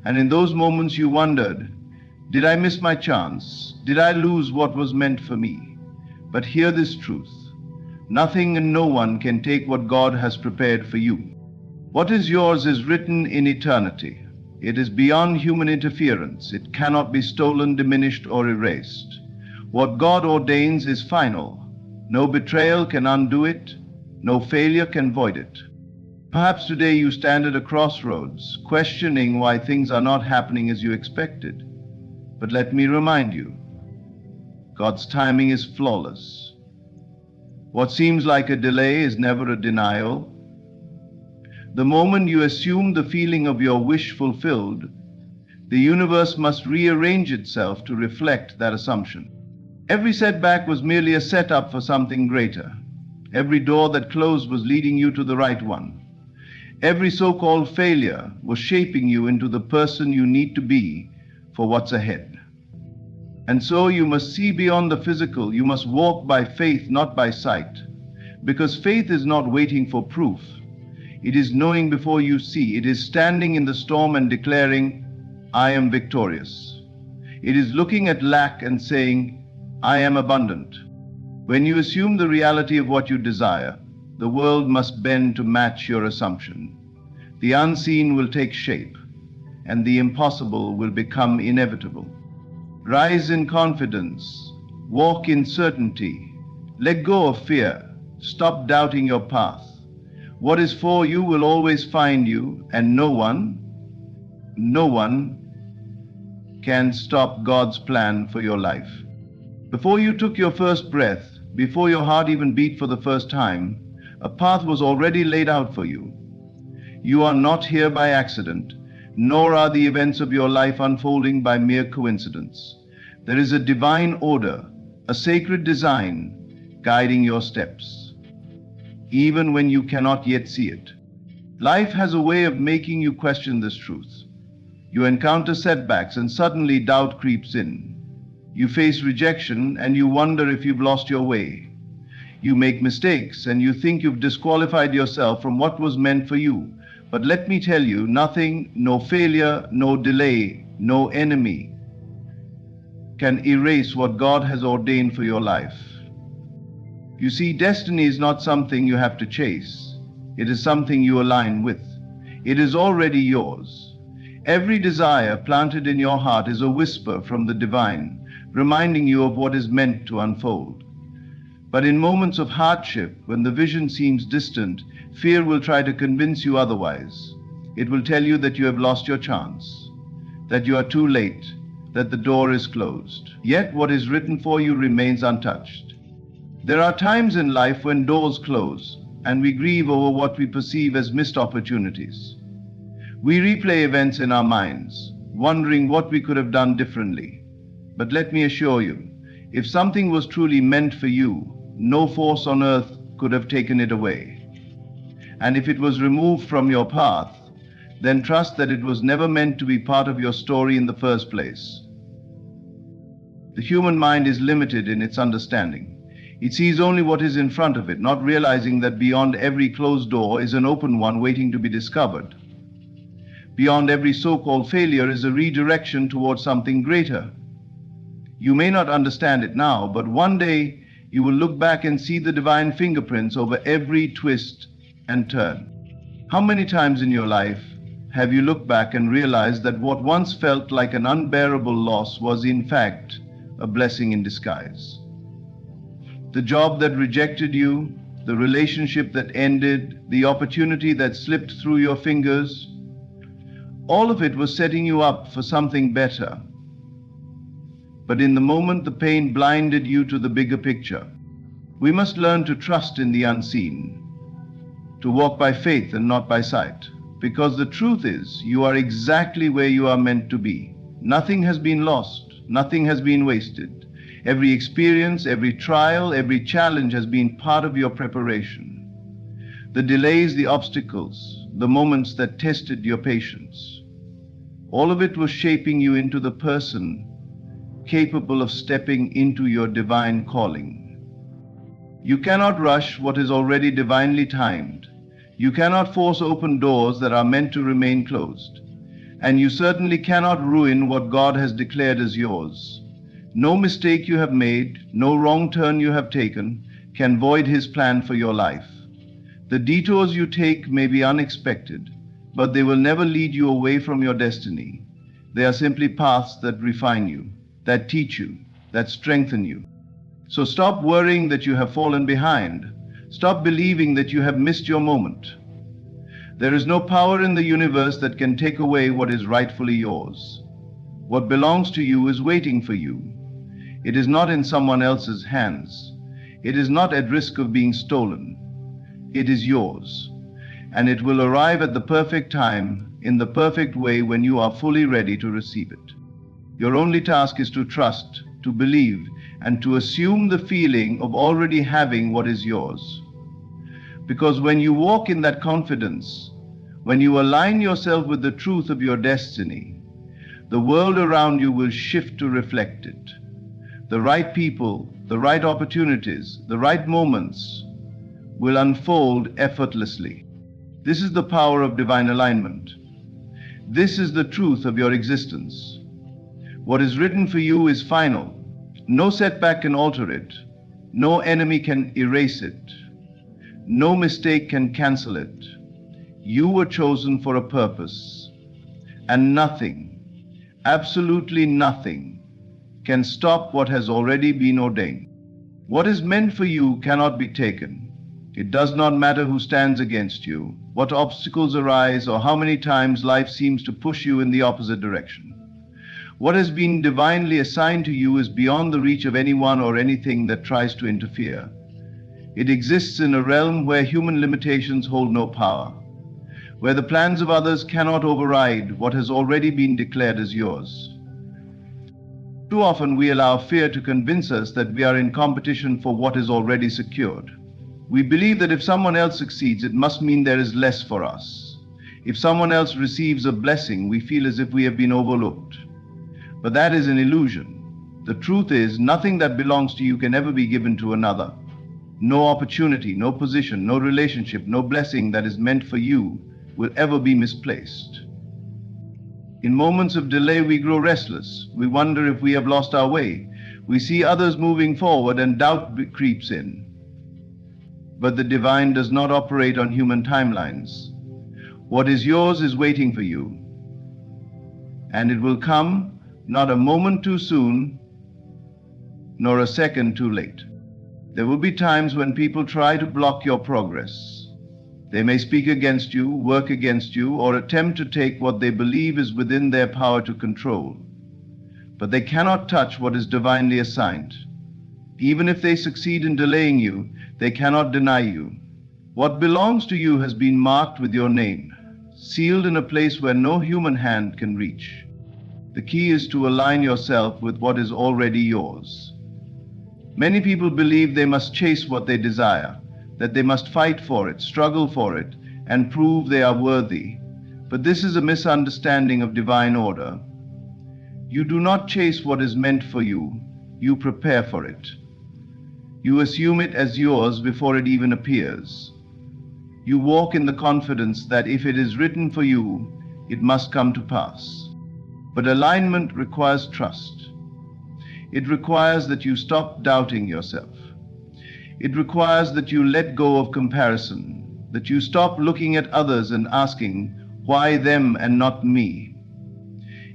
And in those moments you wondered, did I miss my chance? Did I lose what was meant for me? But hear this truth. Nothing and no one can take what God has prepared for you. What is yours is written in eternity. It is beyond human interference. It cannot be stolen, diminished, or erased. What God ordains is final. No betrayal can undo it. No failure can void it. Perhaps today you stand at a crossroads, questioning why things are not happening as you expected. But let me remind you, God's timing is flawless. What seems like a delay is never a denial. The moment you assume the feeling of your wish fulfilled, the universe must rearrange itself to reflect that assumption. Every setback was merely a setup for something greater. Every door that closed was leading you to the right one. Every so-called failure was shaping you into the person you need to be for what's ahead. And so you must see beyond the physical. You must walk by faith, not by sight. Because faith is not waiting for proof. It is knowing before you see. It is standing in the storm and declaring, I am victorious. It is looking at lack and saying, I am abundant. When you assume the reality of what you desire, the world must bend to match your assumption. The unseen will take shape, and the impossible will become inevitable. Rise in confidence, walk in certainty, let go of fear, stop doubting your path. What is for you will always find you, and no one can stop God's plan for your life. Before you took your first breath, before your heart even beat for the first time, a path was already laid out for you. You are not here by accident, nor are the events of your life unfolding by mere coincidence. There is a divine order, a sacred design guiding your steps, even when you cannot yet see it. Life has a way of making you question this truth. You encounter setbacks and suddenly doubt creeps in. You face rejection and you wonder if you've lost your way. You make mistakes and you think you've disqualified yourself from what was meant for you. But let me tell you, nothing, no failure, no delay, no enemy can erase what God has ordained for your life. You see, destiny is not something you have to chase. It is something you align with. It is already yours. Every desire planted in your heart is a whisper from the divine, reminding you of what is meant to unfold. But in moments of hardship, when the vision seems distant, fear will try to convince you otherwise. It will tell you that you have lost your chance, that you are too late, that the door is closed. Yet what is written for you remains untouched. There are times in life when doors close, and we grieve over what we perceive as missed opportunities. We replay events in our minds, wondering what we could have done differently. But let me assure you, if something was truly meant for you, no force on earth could have taken it away. And if it was removed from your path, then trust that it was never meant to be part of your story in the first place. The human mind is limited in its understanding. It sees only what is in front of it, not realizing that beyond every closed door is an open one waiting to be discovered. Beyond every so-called failure is a redirection towards something greater. You may not understand it now, but one day you will look back and see the divine fingerprints over every twist and turn. How many times in your life have you looked back and realized that what once felt like an unbearable loss was in fact a blessing in disguise? The job that rejected you, the relationship that ended, the opportunity that slipped through your fingers, all of it was setting you up for something better. But in the moment, the pain blinded you to the bigger picture. We must learn to trust in the unseen, to walk by faith and not by sight, because the truth is, you are exactly where you are meant to be. Nothing has been lost, nothing has been wasted. Every experience, every trial, every challenge has been part of your preparation. The delays, the obstacles, the moments that tested your patience, all of it was shaping you into the person capable of stepping into your divine calling. You cannot rush what is already divinely timed. You cannot force open doors that are meant to remain closed. And you certainly cannot ruin what God has declared as yours. No mistake you have made, no wrong turn you have taken, can void His plan for your life. The detours you take may be unexpected, but they will never lead you away from your destiny. They are simply paths that refine you, that teach you, that strengthen you. So stop worrying that you have fallen behind. Stop believing that you have missed your moment. There is no power in the universe that can take away what is rightfully yours. What belongs to you is waiting for you. It is not in someone else's hands. It is not at risk of being stolen. It is yours, and it will arrive at the perfect time, in the perfect way, when you are fully ready to receive it. Your only task is to trust, to believe, and to assume the feeling of already having what is yours. Because when you walk in that confidence, when you align yourself with the truth of your destiny, the world around you will shift to reflect it. The right people, the right opportunities, the right moments will unfold effortlessly. This is the power of divine alignment. This is the truth of your existence. What is written for you is final. No setback can alter it. No enemy can erase it. No mistake can cancel it. You were chosen for a purpose, and nothing, absolutely nothing, can stop what has already been ordained. What is meant for you cannot be taken. It does not matter who stands against you, what obstacles arise, or how many times life seems to push you in the opposite direction. What has been divinely assigned to you is beyond the reach of anyone or anything that tries to interfere. It exists in a realm where human limitations hold no power, where the plans of others cannot override what has already been declared as yours. Too often we allow fear to convince us that we are in competition for what is already secured. We believe that if someone else succeeds, it must mean there is less for us. If someone else receives a blessing, we feel as if we have been overlooked. But that is an illusion. The truth is, nothing that belongs to you can ever be given to another. No opportunity, no position, no relationship, no blessing that is meant for you will ever be misplaced. In moments of delay, we grow restless. We wonder if we have lost our way. We see others moving forward and doubt creeps in. But the divine does not operate on human timelines. What is yours is waiting for you. And it will come, not a moment too soon, nor a second too late. There will be times when people try to block your progress. They may speak against you, work against you, or attempt to take what they believe is within their power to control. But they cannot touch what is divinely assigned. Even if they succeed in delaying you, they cannot deny you. What belongs to you has been marked with your name, sealed in a place where no human hand can reach. The key is to align yourself with what is already yours. Many people believe they must chase what they desire, that they must fight for it, struggle for it, and prove they are worthy. But this is a misunderstanding of divine order. You do not chase what is meant for you, you prepare for it. You assume it as yours before it even appears. You walk in the confidence that if it is written for you, it must come to pass. But alignment requires trust. It requires that you stop doubting yourself. It requires that you let go of comparison, that you stop looking at others and asking, why them and not me?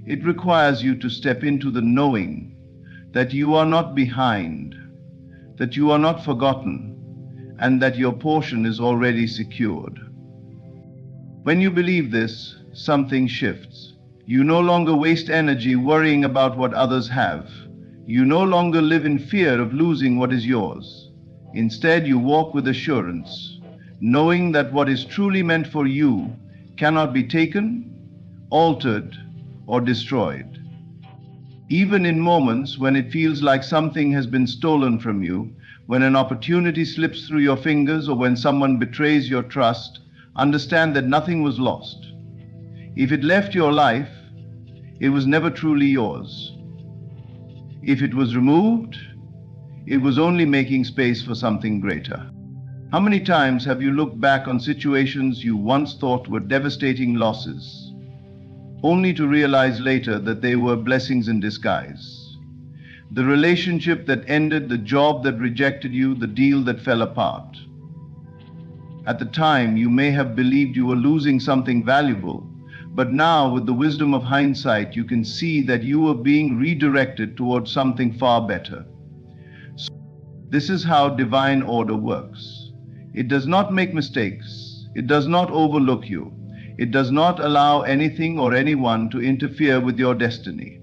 It requires you to step into the knowing that you are not behind, that you are not forgotten, and that your portion is already secured. When you believe this, something shifts. You no longer waste energy worrying about what others have. You no longer live in fear of losing what is yours. Instead, you walk with assurance, knowing that what is truly meant for you cannot be taken, altered, or destroyed. Even in moments when it feels like something has been stolen from you, when an opportunity slips through your fingers, or when someone betrays your trust, understand that nothing was lost. If it left your life, it was never truly yours. If it was removed, it was only making space for something greater. How many times have you looked back on situations you once thought were devastating losses, only to realize later that they were blessings in disguise? The relationship that ended, the job that rejected you, the deal that fell apart. At the time, you may have believed you were losing something valuable, but now, with the wisdom of hindsight, you can see that you were being redirected towards something far better. So, this is how divine order works. It does not make mistakes. It does not overlook you. It does not allow anything or anyone to interfere with your destiny.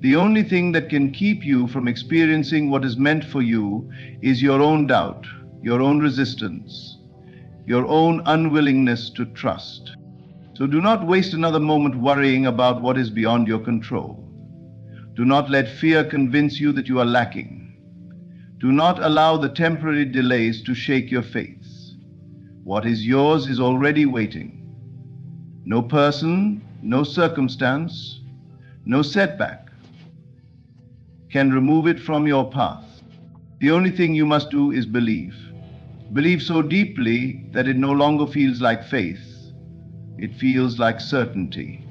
The only thing that can keep you from experiencing what is meant for you is your own doubt, your own resistance, your own unwillingness to trust. So do not waste another moment worrying about what is beyond your control. Do not let fear convince you that you are lacking. Do not allow the temporary delays to shake your faith. What is yours is already waiting. No person, no circumstance, no setback can remove it from your path. The only thing you must do is believe. Believe so deeply that it no longer feels like faith. It feels like certainty.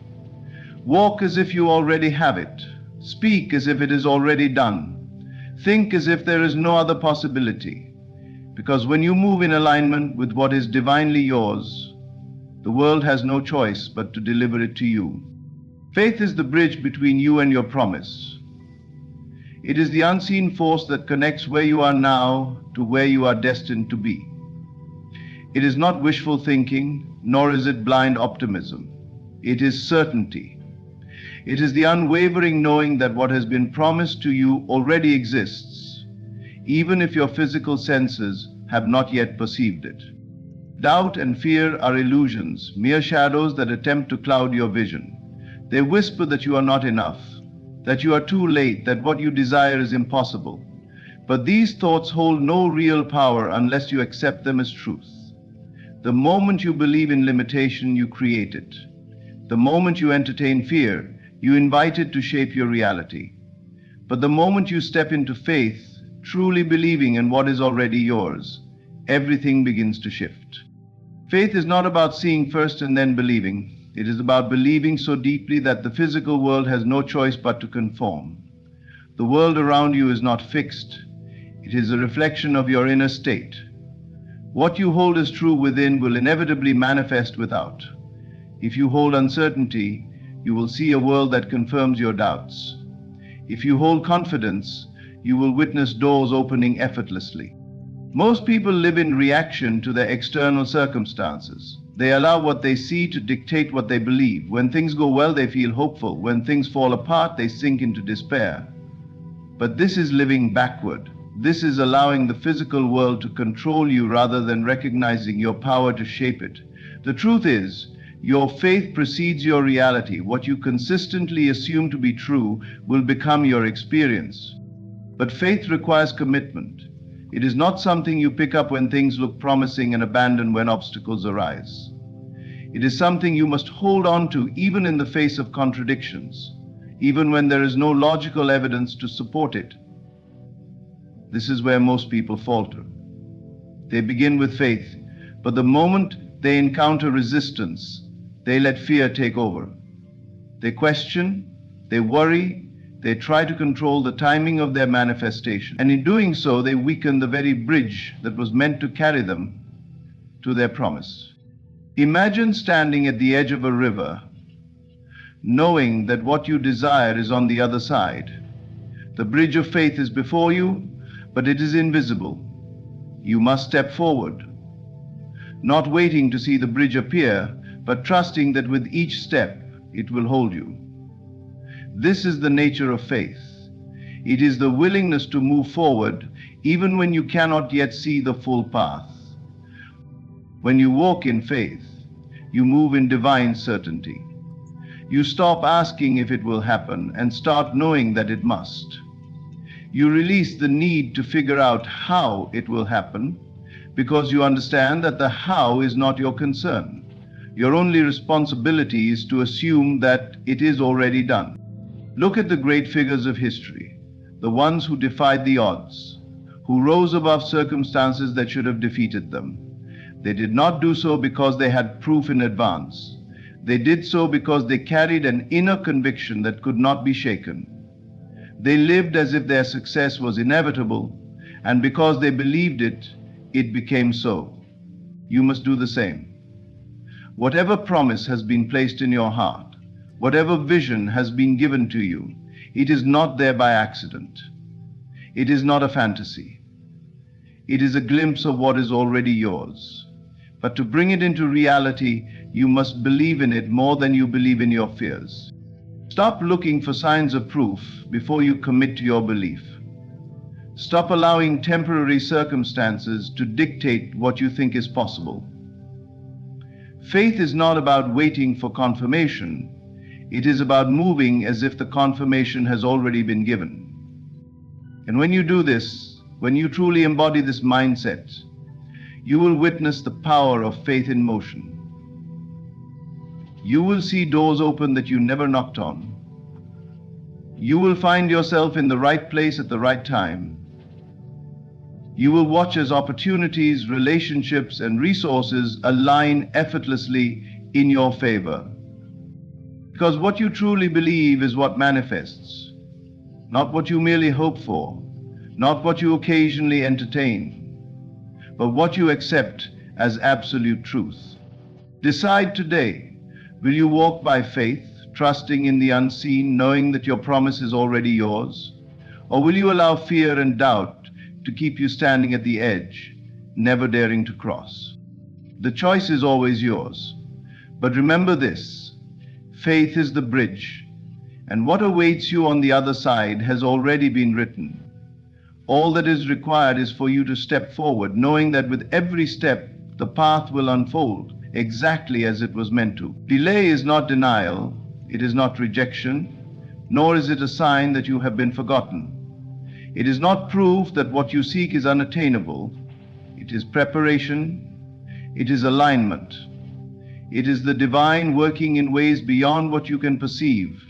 Walk as if you already have it. Speak as if it is already done. Think as if there is no other possibility. Because when you move in alignment with what is divinely yours, The world has no choice but to deliver it to you. Faith is the bridge between you and your promise. It is the unseen force that connects where you are now to where you are destined to be. It is not wishful thinking, nor is it blind optimism. It is certainty. It is the unwavering knowing that what has been promised to you already exists, even if your physical senses have not yet perceived it. Doubt and fear are illusions, mere shadows that attempt to cloud your vision. They whisper that you are not enough, that you are too late, that what you desire is impossible. But these thoughts hold no real power unless you accept them as truth. The moment you believe in limitation, you create it. The moment you entertain fear, you invite it to shape your reality. But the moment you step into faith, truly believing in what is already yours, everything begins to shift. Faith is not about seeing first and then believing. It is about believing so deeply that the physical world has no choice but to conform. The world around you is not fixed. It is a reflection of your inner state. What you hold as true within will inevitably manifest without. If you hold uncertainty, you will see a world that confirms your doubts. If you hold confidence, you will witness doors opening effortlessly. Most people live in reaction to their external circumstances. They allow what they see to dictate what they believe. When things go well, they feel hopeful. When things fall apart, they sink into despair. But this is living backward. This is allowing the physical world to control you rather than recognizing your power to shape it. The truth is, your faith precedes your reality. What you consistently assume to be true will become your experience. But faith requires commitment. It is not something you pick up when things look promising and abandon when obstacles arise. It is something you must hold on to even in the face of contradictions, even when there is no logical evidence to support it. This is where most people falter. They begin with faith, but the moment they encounter resistance, they let fear take over. They question, they worry, they try to control the timing of their manifestation. And in doing so, they weaken the very bridge that was meant to carry them to their promise. Imagine standing at the edge of a river, knowing that what you desire is on the other side. The bridge of faith is before you, but it is invisible. You must step forward, not waiting to see the bridge appear, but trusting that with each step, it will hold you. This is the nature of faith. It is the willingness to move forward even when you cannot yet see the full path. When you walk in faith, you move in divine certainty. You stop asking if it will happen and start knowing that it must. You release the need to figure out how it will happen because you understand that the how is not your concern. Your only responsibility is to assume that it is already done. Look at the great figures of history, the ones who defied the odds, who rose above circumstances that should have defeated them. They did not do so because they had proof in advance. They did so because they carried an inner conviction that could not be shaken. They lived as if their success was inevitable, and because they believed it, it became so. You must do the same. Whatever promise has been placed in your heart, whatever vision has been given to you, it is not there by accident. It is not a fantasy. It is a glimpse of what is already yours. But to bring it into reality, you must believe in it more than you believe in your fears. Stop looking for signs of proof before you commit to your belief. Stop allowing temporary circumstances to dictate what you think is possible. Faith is not about waiting for confirmation. It is about moving as if the confirmation has already been given. And when you do this, when you truly embody this mindset, you will witness the power of faith in motion. You will see doors open that you never knocked on. You will find yourself in the right place at the right time. You will watch as opportunities, relationships, and resources align effortlessly in your favor. Because what you truly believe is what manifests, not what you merely hope for, not what you occasionally entertain, but what you accept as absolute truth. Decide today. Will you walk by faith, trusting in the unseen, knowing that your promise is already yours? Or will you allow fear and doubt to keep you standing at the edge, never daring to cross? The choice is always yours. But remember this: faith is the bridge, and what awaits you on the other side has already been written. All that is required is for you to step forward, knowing that with every step, the path will unfold exactly as it was meant to. Delay is not denial, it is not rejection, nor is it a sign that you have been forgotten. It is not proof that what you seek is unattainable. It is preparation, it is alignment. It is the divine working in ways beyond what you can perceive,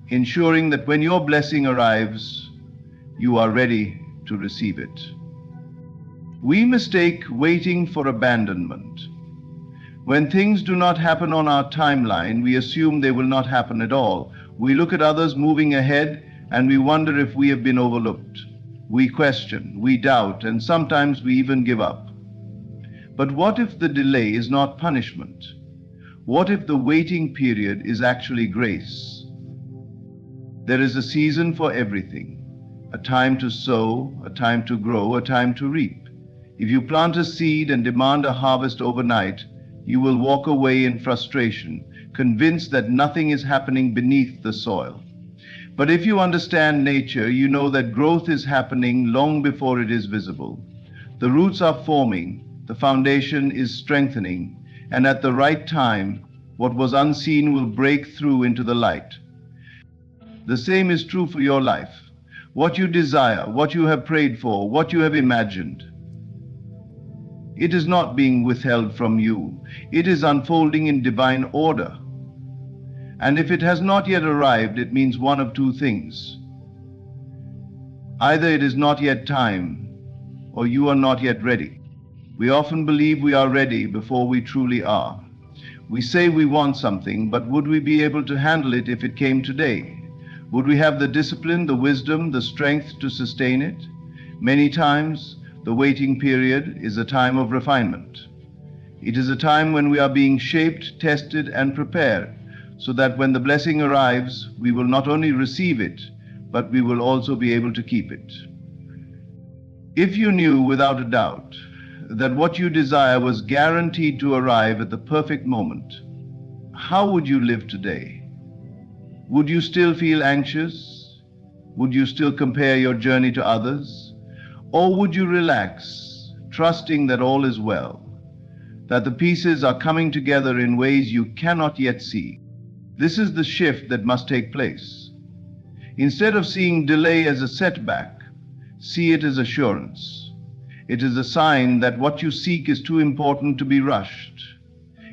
ensuring that when your blessing arrives, you are ready to receive it. We mistake waiting for abandonment. When things do not happen on our timeline, we assume they will not happen at all. We look at others moving ahead and we wonder if we have been overlooked. We question, we doubt, and sometimes we even give up. But what if the delay is not punishment? What if the waiting period is actually grace? There is a season for everything. A time to sow, a time to grow, a time to reap. If you plant a seed and demand a harvest overnight, you will walk away in frustration, convinced that nothing is happening beneath the soil. But if you understand nature, you know that growth is happening long before it is visible. The roots are forming, the foundation is strengthening, and at the right time, what was unseen will break through into the light. The same is true for your life. What you desire, what you have prayed for, what you have imagined, it is not being withheld from you. It is unfolding in divine order. And if it has not yet arrived, it means one of two things. Either it is not yet time, or you are not yet ready. We often believe we are ready before we truly are. We say we want something, but would we be able to handle it if it came today? Would we have the discipline, the wisdom, the strength to sustain it? Many times, the waiting period is a time of refinement. It is a time when we are being shaped, tested, and prepared, so that when the blessing arrives, we will not only receive it, but we will also be able to keep it. If you knew without a doubt that what you desire was guaranteed to arrive at the perfect moment, how would you live today? Would you still feel anxious? Would you still compare your journey to others? Or would you relax, trusting that all is well, that the pieces are coming together in ways you cannot yet see? This is the shift that must take place. Instead of seeing delay as a setback, see it as assurance. It is a sign that what you seek is too important to be rushed.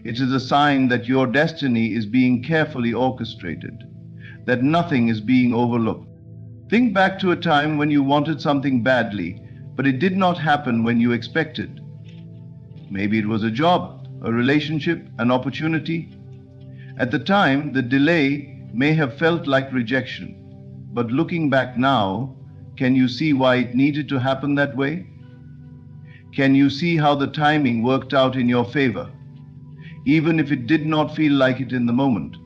It is a sign that your destiny is being carefully orchestrated, that nothing is being overlooked. Think back to a time when you wanted something badly, but it did not happen when you expected. Maybe it was a job, a relationship, an opportunity. At the time, the delay may have felt like rejection, but looking back now, can you see why it needed to happen that way? Can you see how the timing worked out in your favor, even if it did not feel like it in the moment?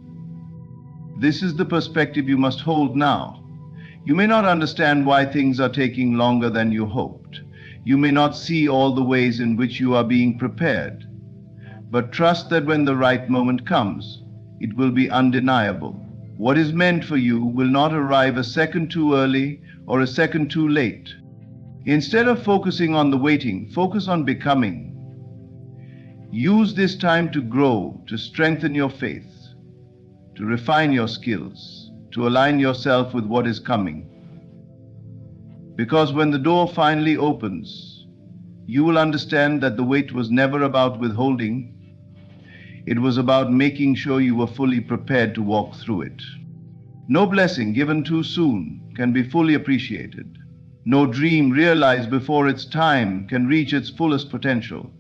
This is the perspective you must hold now. You may not understand why things are taking longer than you hoped. You may not see all the ways in which you are being prepared. But trust that when the right moment comes, it will be undeniable. What is meant for you will not arrive a second too early or a second too late. Instead of focusing on the waiting, focus on becoming. Use this time to grow, to strengthen your faith, to refine your skills, to align yourself with what is coming. Because when the door finally opens, you will understand that the wait was never about withholding. It was about making sure you were fully prepared to walk through it. No blessing given too soon can be fully appreciated. No dream realized before its time can reach its fullest potential.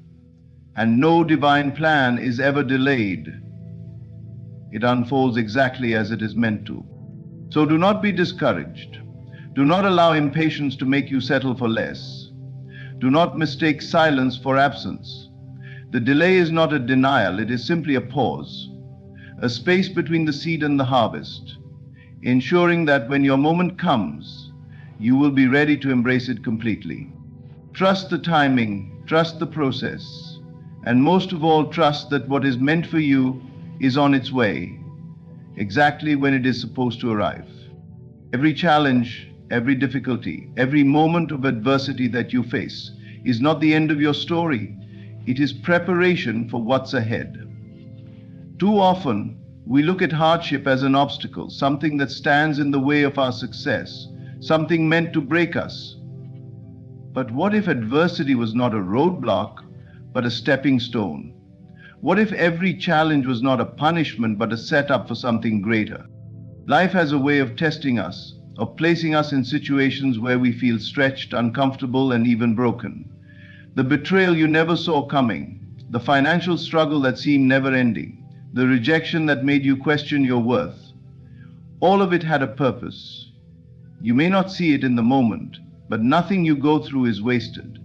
And no divine plan is ever delayed. It unfolds exactly as it is meant to. So do not be discouraged. Do not allow impatience to make you settle for less. Do not mistake silence for absence. The delay is not a denial, it is simply a pause, a space between the seed and the harvest, ensuring that when your moment comes, you will be ready to embrace it completely. Trust the timing, trust the process, and most of all, trust that what is meant for you is on its way, exactly when it is supposed to arrive. Every challenge, every difficulty, every moment of adversity that you face is not the end of your story. It is preparation for what's ahead. Too often, we look at hardship as an obstacle, something that stands in the way of our success, something meant to break us. But what if adversity was not a roadblock, but a stepping stone? What if every challenge was not a punishment, but a setup for something greater? Life has a way of testing us, of placing us in situations where we feel stretched, uncomfortable, and even broken. The betrayal you never saw coming, the financial struggle that seemed never-ending, the rejection that made you question your worth, all of it had a purpose. You may not see it in the moment, but nothing you go through is wasted.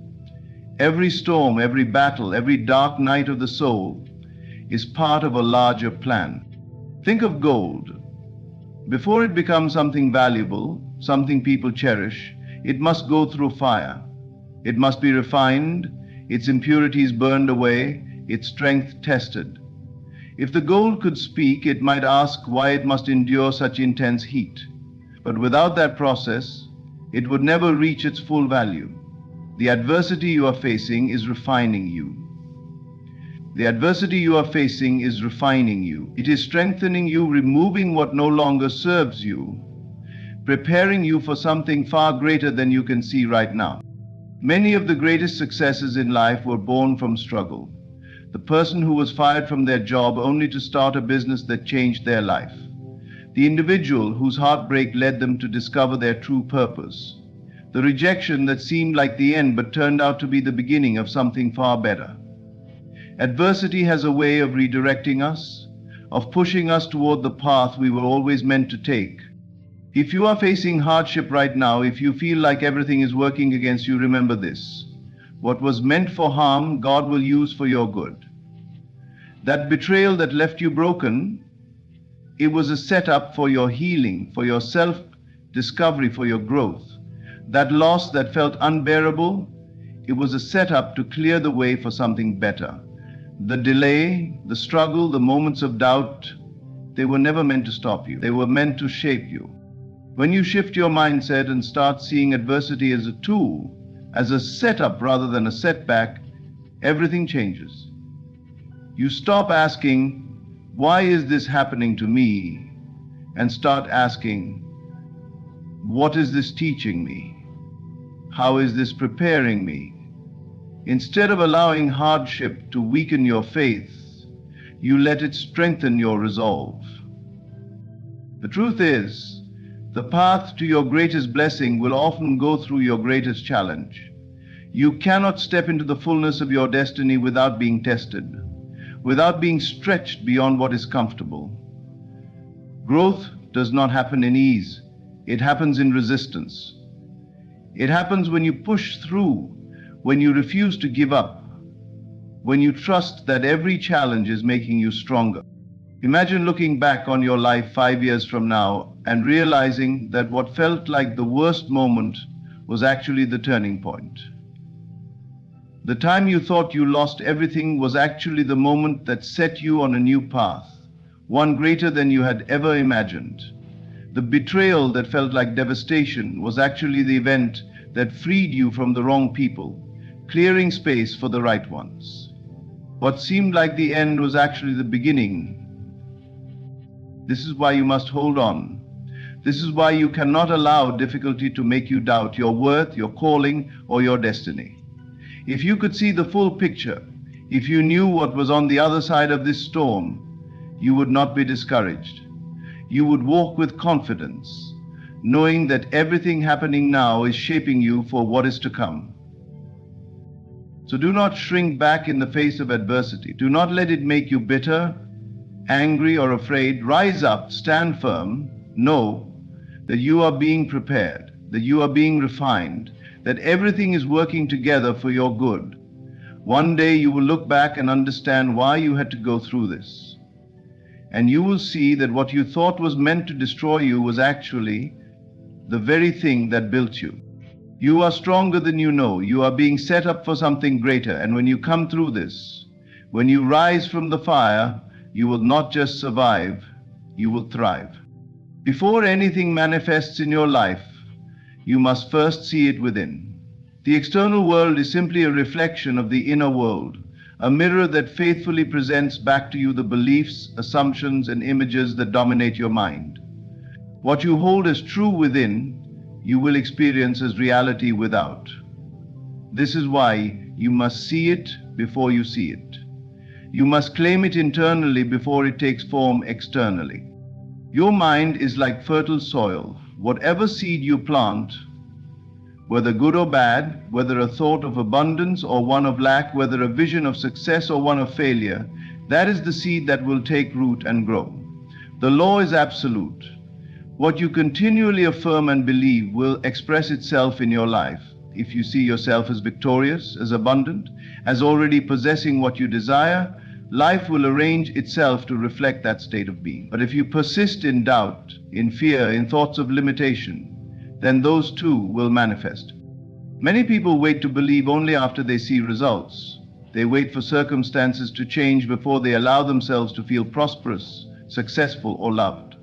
Every storm, every battle, every dark night of the soul is part of a larger plan. Think of gold. Before it becomes something valuable, something people cherish, it must go through fire. It must be refined, its impurities burned away, its strength tested. If the gold could speak, it might ask why it must endure such intense heat. But without that process, it would never reach its full value. The adversity you are facing is refining you. The adversity you are facing is refining you. It is strengthening you, removing what no longer serves you, preparing you for something far greater than you can see right now. Many of the greatest successes in life were born from struggle. The person who was fired from their job only to start a business that changed their life. The individual whose heartbreak led them to discover their true purpose. The rejection that seemed like the end but turned out to be the beginning of something far better. Adversity has a way of redirecting us, of pushing us toward the path we were always meant to take. If you are facing hardship right now, if you feel like everything is working against you, remember this. What was meant for harm, God will use for your good. That betrayal that left you broken, it was a setup for your healing, for your self-discovery, for your growth. That loss that felt unbearable, it was a setup to clear the way for something better. The delay, the struggle, the moments of doubt, they were never meant to stop you. They were meant to shape you. When you shift your mindset and start seeing adversity as a tool, as a setup rather than a setback, everything changes. You stop asking, why is this happening to me? And start asking, what is this teaching me? How is this preparing me? Instead of allowing hardship to weaken your faith, you let it strengthen your resolve. The truth is, the path to your greatest blessing will often go through your greatest challenge. You cannot step into the fullness of your destiny without being tested, without being stretched beyond what is comfortable. Growth does not happen in ease. It happens in resistance. It happens when you push through, when you refuse to give up, when you trust that every challenge is making you stronger. Imagine looking back on your life 5 years from now and realizing that what felt like the worst moment was actually the turning point. The time you thought you lost everything was actually the moment that set you on a new path, one greater than you had ever imagined. The betrayal that felt like devastation was actually the event that freed you from the wrong people, clearing space for the right ones. What seemed like the end was actually the beginning. This is why you must hold on. This is why you cannot allow difficulty to make you doubt your worth, your calling, or your destiny. If you could see the full picture, if you knew what was on the other side of this storm, you would not be discouraged. You would walk with confidence, knowing that everything happening now is shaping you for what is to come. So do not shrink back in the face of adversity. Do not let it make you bitter, angry, or afraid. Rise up, stand firm, know that you are being prepared, that you are being refined, that everything is working together for your good. One day you will look back and understand why you had to go through this. And you will see that what you thought was meant to destroy you was actually the very thing that built you. You are stronger than you know. You are being set up for something greater. And when you come through this, when you rise from the fire, you will not just survive, you will thrive. Before anything manifests in your life, you must first see it within. The external world is simply a reflection of the inner world, a mirror that faithfully presents back to you the beliefs, assumptions, and images that dominate your mind. What you hold as true within, you will experience as reality without. This is why you must see it before you see it. You must claim it internally before it takes form externally. Your mind is like fertile soil. Whatever seed you plant, whether good or bad, whether a thought of abundance or one of lack, whether a vision of success or one of failure, that is the seed that will take root and grow. The law is absolute. What you continually affirm and believe will express itself in your life. If you see yourself as victorious, as abundant, as already possessing what you desire, life will arrange itself to reflect that state of being. But if you persist in doubt, in fear, in thoughts of limitation, then those too will manifest. Many people wait to believe only after they see results. They wait for circumstances to change before they allow themselves to feel prosperous, successful, or loved.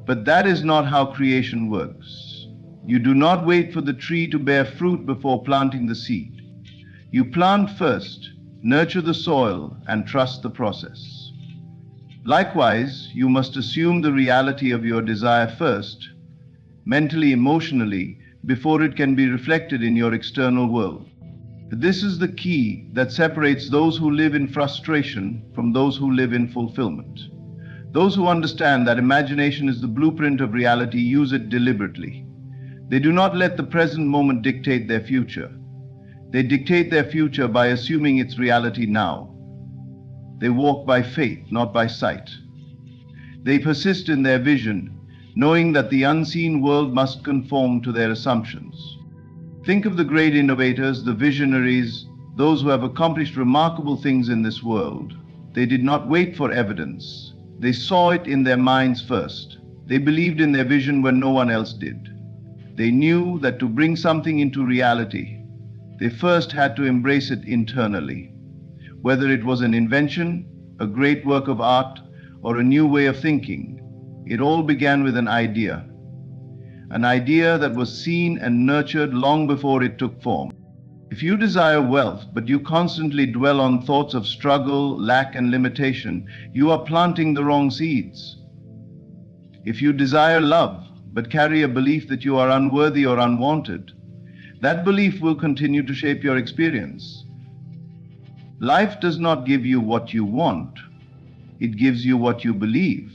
But that is not how creation works. You do not wait for the tree to bear fruit before planting the seed. You plant first, nurture the soil, and trust the process. Likewise, you must assume the reality of your desire first, mentally, emotionally, before it can be reflected in your external world. This is the key that separates those who live in frustration from those who live in fulfillment. Those who understand that imagination is the blueprint of reality use it deliberately. They do not let the present moment dictate their future. They dictate their future by assuming its reality now. They walk by faith, not by sight. They persist in their vision, knowing that the unseen world must conform to their assumptions. Think of the great innovators, the visionaries, those who have accomplished remarkable things in this world. They did not wait for evidence. They saw it in their minds first. They believed in their vision when no one else did. They knew that to bring something into reality, they first had to embrace it internally. Whether it was an invention, a great work of art, or a new way of thinking, it all began with an idea that was seen and nurtured long before it took form. If you desire wealth, but you constantly dwell on thoughts of struggle, lack, and limitation, you are planting the wrong seeds. If you desire love, but carry a belief that you are unworthy or unwanted, that belief will continue to shape your experience. Life does not give you what you want. It gives you what you believe.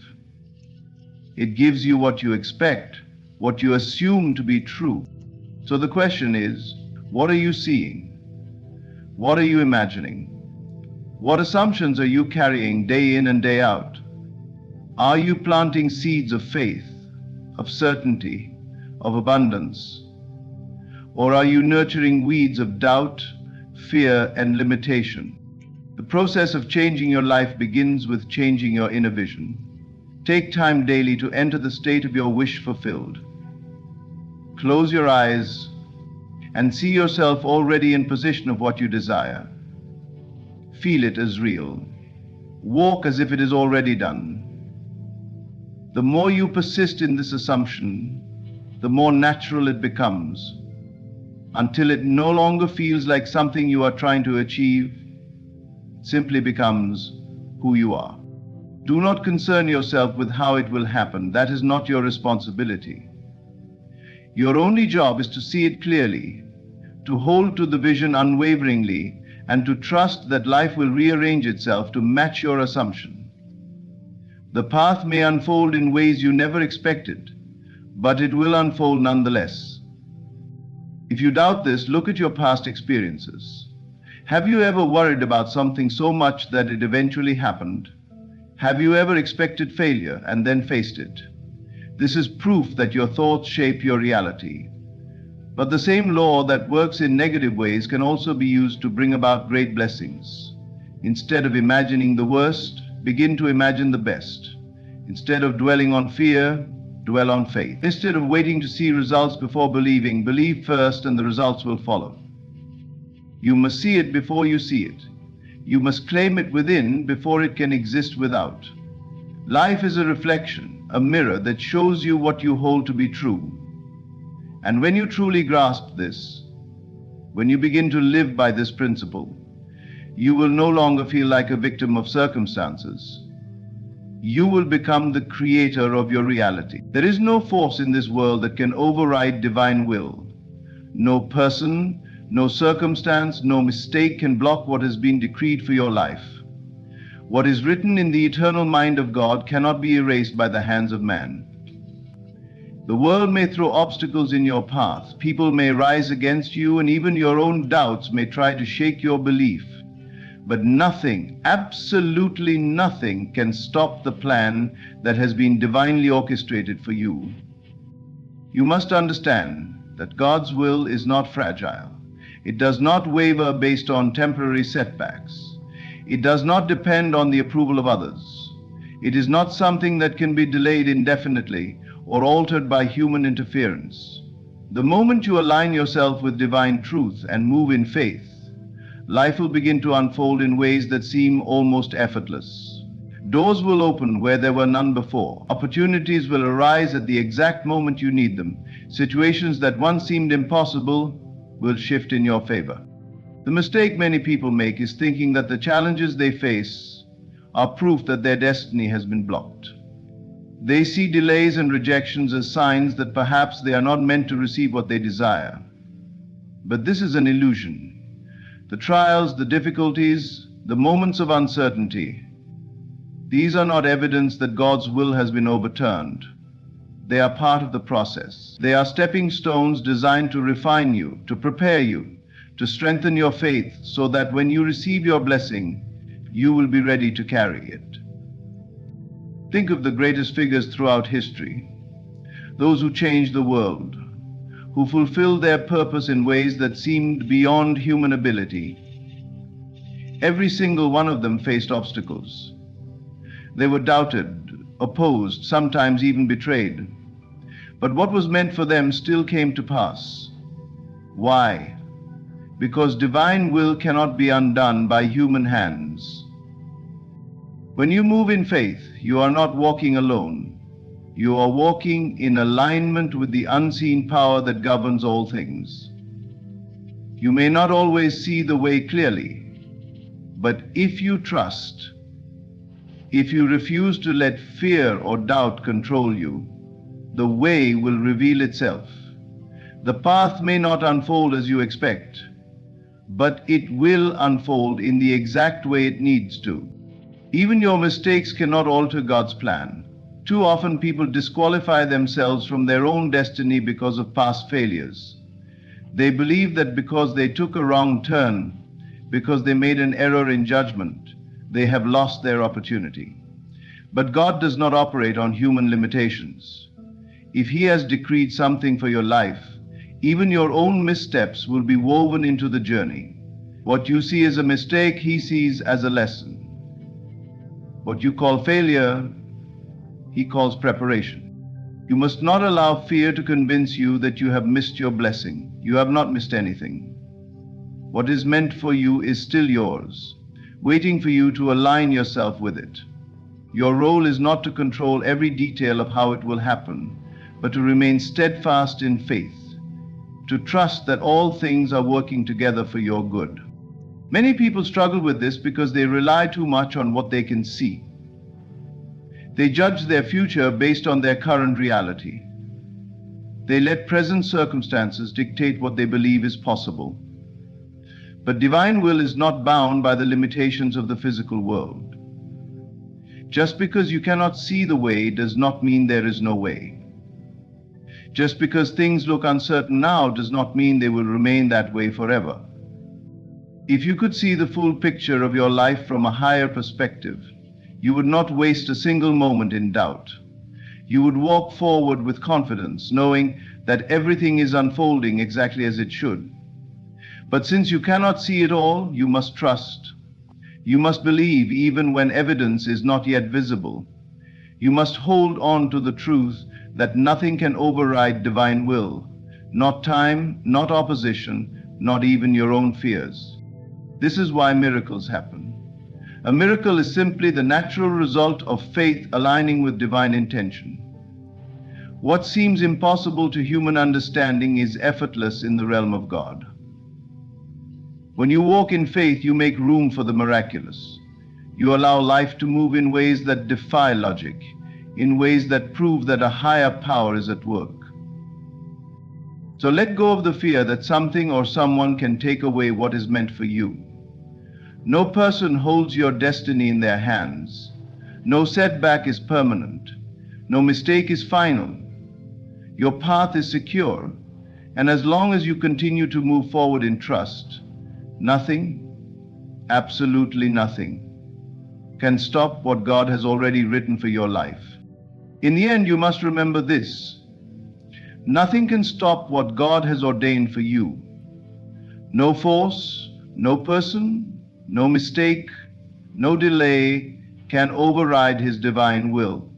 It gives you what you expect, what you assume to be true. So the question is, what are you seeing? What are you imagining? What assumptions are you carrying day in and day out? Are you planting seeds of faith, of certainty, of abundance? Or are you nurturing weeds of doubt, fear, and limitation? The process of changing your life begins with changing your inner vision. Take time daily to enter the state of your wish fulfilled. Close your eyes and see yourself already in possession of what you desire. Feel it as real. Walk as if it is already done. The more you persist in this assumption, the more natural it becomes, until it no longer feels like something you are trying to achieve. It simply becomes who you are. Do not concern yourself with how it will happen. That is not your responsibility. Your only job is to see it clearly, to hold to the vision unwaveringly, and to trust that life will rearrange itself to match your assumption. The path may unfold in ways you never expected, but it will unfold nonetheless. If you doubt this, look at your past experiences. Have you ever worried about something so much that it eventually happened? Have you ever expected failure and then faced it? This is proof that your thoughts shape your reality. But the same law that works in negative ways can also be used to bring about great blessings. Instead of imagining the worst, begin to imagine the best. Instead of dwelling on fear, dwell on faith. Instead of waiting to see results before believing, believe first and the results will follow. You must see it before you see it. You must claim it within before it can exist without. Life is a reflection, a mirror that shows you what you hold to be true. And when you truly grasp this, when you begin to live by this principle, you will no longer feel like a victim of circumstances. You will become the creator of your reality. There is no force in this world that can override divine will. No person, no circumstance, no mistake can block what has been decreed for your life. What is written in the eternal mind of God cannot be erased by the hands of man. The world may throw obstacles in your path, people may rise against you, and even your own doubts may try to shake your belief. But nothing, absolutely nothing, can stop the plan that has been divinely orchestrated for you. You must understand that God's will is not fragile. It does not waver based on temporary setbacks. It does not depend on the approval of others. It is not something that can be delayed indefinitely or altered by human interference. The moment you align yourself with divine truth and move in faith, life will begin to unfold in ways that seem almost effortless. Doors will open where there were none before. Opportunities will arise at the exact moment you need them. Situations that once seemed impossible will shift in your favor. The mistake many people make is thinking that the challenges they face are proof that their destiny has been blocked. They see delays and rejections as signs that perhaps they are not meant to receive what they desire. But this is an illusion. The trials, the difficulties, the moments of uncertainty, these are not evidence that God's will has been overturned. They are part of the process. They are stepping stones designed to refine you, to prepare you, to strengthen your faith so that when you receive your blessing, you will be ready to carry it. Think of the greatest figures throughout history, those who changed the world, who fulfilled their purpose in ways that seemed beyond human ability. Every single one of them faced obstacles. They were doubted, opposed, sometimes even betrayed. But what was meant for them still came to pass. Why? Because divine will cannot be undone by human hands. When you move in faith, you are not walking alone. You are walking in alignment with the unseen power that governs all things. You may not always see the way clearly, but if you trust, if you refuse to let fear or doubt control you, the way will reveal itself. The path may not unfold as you expect, but it will unfold in the exact way it needs to. Even your mistakes cannot alter God's plan. Too often people disqualify themselves from their own destiny because of past failures. They believe that because they took a wrong turn, because they made an error in judgment, they have lost their opportunity. But God does not operate on human limitations. If He has decreed something for your life, even your own missteps will be woven into the journey. What you see as a mistake, He sees as a lesson. What you call failure, He calls preparation. You must not allow fear to convince you that you have missed your blessing. You have not missed anything. What is meant for you is still yours, waiting for you to align yourself with it. Your role is not to control every detail of how it will happen, but to remain steadfast in faith, to trust that all things are working together for your good. Many people struggle with this because they rely too much on what they can see. They judge their future based on their current reality. They let present circumstances dictate what they believe is possible. But divine will is not bound by the limitations of the physical world. Just because you cannot see the way does not mean there is no way. Just because things look uncertain now does not mean they will remain that way forever. If you could see the full picture of your life from a higher perspective, you would not waste a single moment in doubt. You would walk forward with confidence, knowing that everything is unfolding exactly as it should. But since you cannot see it all, you must trust. You must believe even when evidence is not yet visible. You must hold on to the truth that nothing can override divine will, not time, not opposition, not even your own fears. This is why miracles happen. A miracle is simply the natural result of faith aligning with divine intention. What seems impossible to human understanding is effortless in the realm of God. When you walk in faith, you make room for the miraculous. You allow life to move in ways that defy logic, in ways that prove that a higher power is at work. So let go of the fear that something or someone can take away what is meant for you. No person holds your destiny in their hands. No setback is permanent. No mistake is final. Your path is secure, and as long as you continue to move forward in trust, nothing, absolutely nothing, can stop what God has already written for your life. In the end, you must remember this: nothing can stop what God has ordained for you. No force, no person, no mistake, no delay can override His divine will.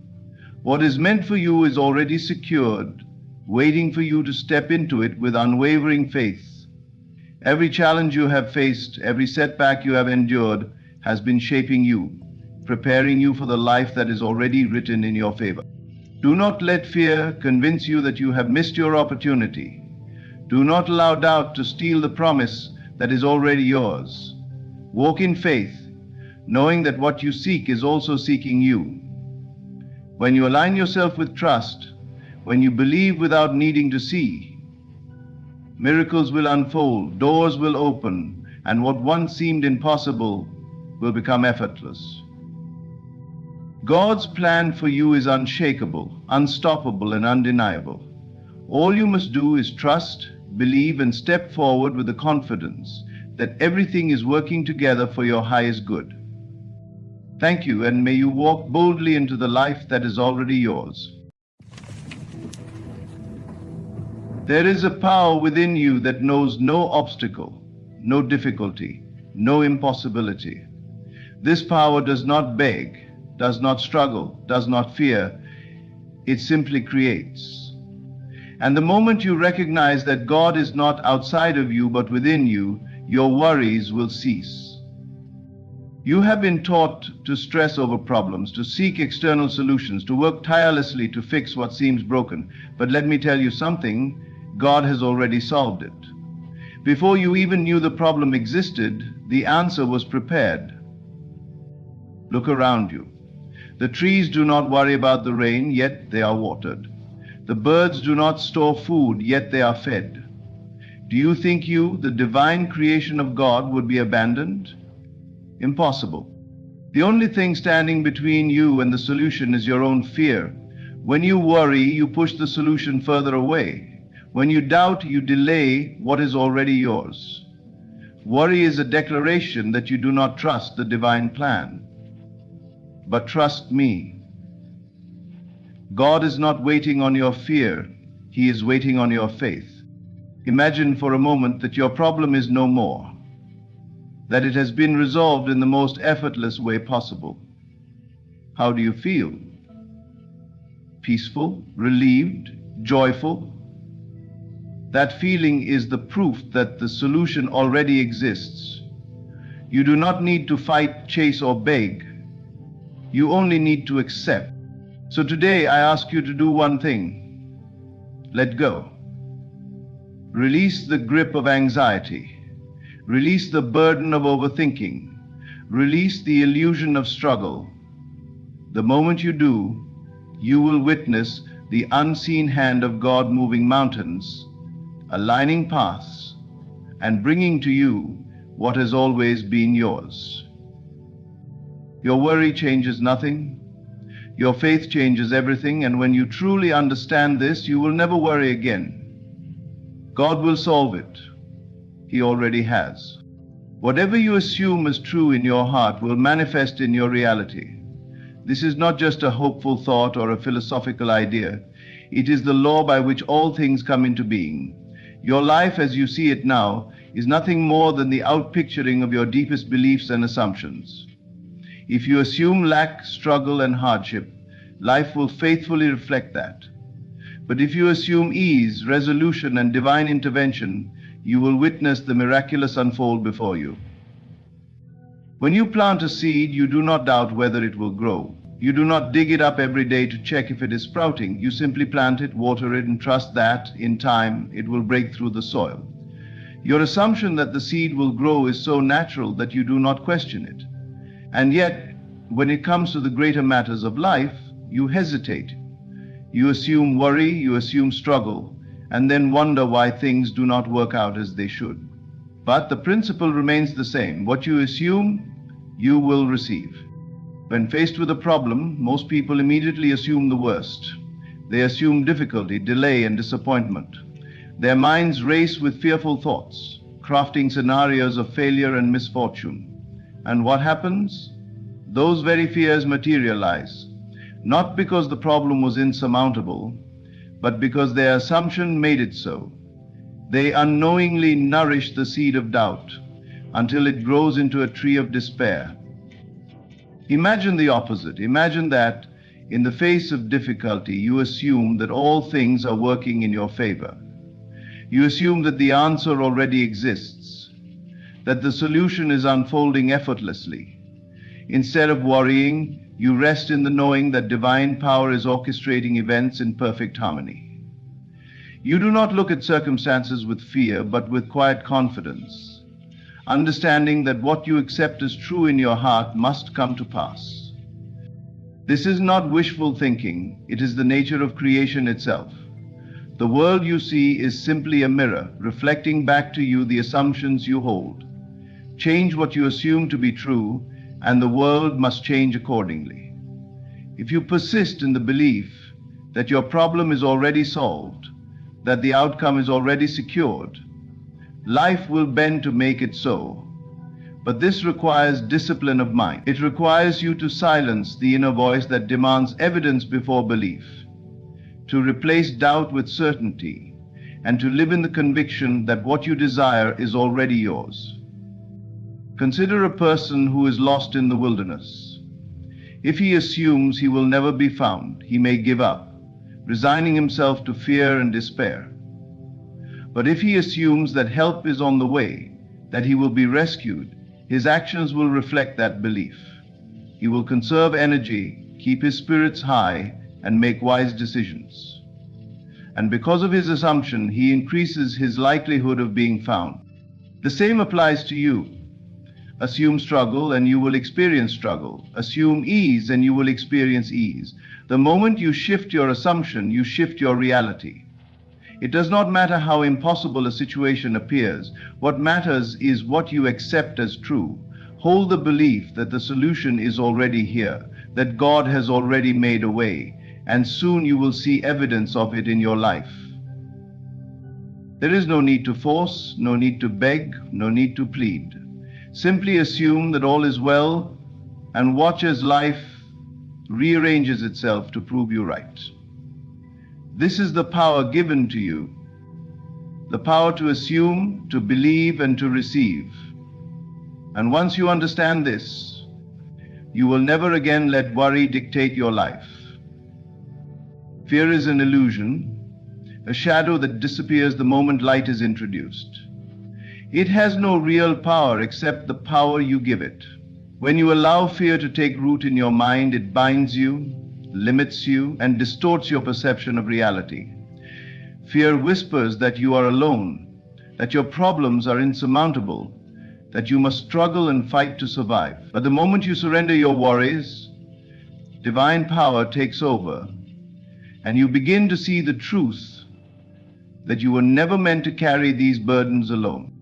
What is meant for you is already secured, waiting for you to step into it with unwavering faith. Every challenge you have faced, every setback you have endured, has been shaping you, preparing you for the life that is already written in your favor. Do not let fear convince you that you have missed your opportunity. Do not allow doubt to steal the promise that is already yours. Walk in faith, knowing that what you seek is also seeking you. When you align yourself with trust, when you believe without needing to see, miracles will unfold, doors will open, and what once seemed impossible will become effortless. God's plan for you is unshakable, unstoppable, and undeniable. All you must do is trust, believe, and step forward with the confidence that everything is working together for your highest good. Thank you, and may you walk boldly into the life that is already yours. There is a power within you that knows no obstacle, no difficulty, no impossibility. This power does not beg, does not struggle, does not fear. It simply creates. And the moment you recognize that God is not outside of you but within you, your worries will cease. You have been taught to stress over problems, to seek external solutions, to work tirelessly to fix what seems broken. But let me tell you something, God has already solved it. Before you even knew the problem existed, the answer was prepared. Look around you. The trees do not worry about the rain, yet they are watered. The birds do not store food, yet they are fed. Do you think you, the divine creation of God, would be abandoned? Impossible. The only thing standing between you and the solution is your own fear. When you worry, you push the solution further away. When you doubt, you delay what is already yours. Worry is a declaration that you do not trust the divine plan. But trust me. God is not waiting on your fear. He is waiting on your faith. Imagine for a moment that your problem is no more, that it has been resolved in the most effortless way possible. How do you feel? Peaceful, relieved, joyful? That feeling is the proof that the solution already exists. You do not need to fight, chase, or beg. You only need to accept. So today I ask you to do one thing. Let go. Release the grip of anxiety. Release the burden of overthinking. Release the illusion of struggle. The moment you do, you will witness the unseen hand of God moving mountains, aligning paths, and bringing to you what has always been yours. Your worry changes nothing. Your faith changes everything, and when you truly understand this, you will never worry again. God will solve it. He already has. Whatever you assume is true in your heart will manifest in your reality. This is not just a hopeful thought or a philosophical idea. It is the law by which all things come into being. Your life as you see it now is nothing more than the outpicturing of your deepest beliefs and assumptions. If you assume lack, struggle, and hardship, life will faithfully reflect that. But if you assume ease, resolution, and divine intervention, you will witness the miraculous unfold before you. When you plant a seed, you do not doubt whether it will grow. You do not dig it up every day to check if it is sprouting. You simply plant it, water it, and trust that, in time, it will break through the soil. Your assumption that the seed will grow is so natural that you do not question it. And yet, when it comes to the greater matters of life, you hesitate. You assume worry, you assume struggle, and then wonder why things do not work out as they should. But the principle remains the same. What you assume, you will receive. When faced with a problem, most people immediately assume the worst. They assume difficulty, delay, and disappointment. Their minds race with fearful thoughts, crafting scenarios of failure and misfortune. And what happens? Those very fears materialize, not because the problem was insurmountable, but because their assumption made it so. They unknowingly nourish the seed of doubt until it grows into a tree of despair. Imagine the opposite. Imagine that in the face of difficulty, you assume that all things are working in your favor. You assume that the answer already exists, that the solution is unfolding effortlessly. Instead of worrying, you rest in the knowing that divine power is orchestrating events in perfect harmony. You do not look at circumstances with fear, but with quiet confidence, understanding that what you accept as true in your heart must come to pass. This is not wishful thinking, it is the nature of creation itself. The world you see is simply a mirror, reflecting back to you the assumptions you hold. Change what you assume to be true, and the world must change accordingly. If you persist in the belief that your problem is already solved, that the outcome is already secured, life will bend to make it so. But this requires discipline of mind. It requires you to silence the inner voice that demands evidence before belief, to replace doubt with certainty, and to live in the conviction that what you desire is already yours. Consider a person who is lost in the wilderness. If he assumes he will never be found, he may give up, resigning himself to fear and despair. But if he assumes that help is on the way, that he will be rescued, his actions will reflect that belief. He will conserve energy, keep his spirits high, and make wise decisions. And because of his assumption, he increases his likelihood of being found. The same applies to you. Assume struggle and you will experience struggle. Assume ease and you will experience ease. The moment you shift your assumption, you shift your reality. It does not matter how impossible a situation appears. What matters is what you accept as true. Hold the belief that the solution is already here, that God has already made a way, and soon you will see evidence of it in your life. There is no need to force, no need to beg, no need to plead. Simply assume that all is well and watch as life rearranges itself to prove you right. This is the power given to you, the power to assume, to believe, and to receive. And once you understand this, you will never again let worry dictate your life. Fear is an illusion, a shadow that disappears the moment light is introduced. It has no real power except the power you give it. When you allow fear to take root in your mind, it binds you, limits you, and distorts your perception of reality. Fear whispers that you are alone, that your problems are insurmountable, that you must struggle and fight to survive. But the moment you surrender your worries, divine power takes over, and you begin to see the truth that you were never meant to carry these burdens alone.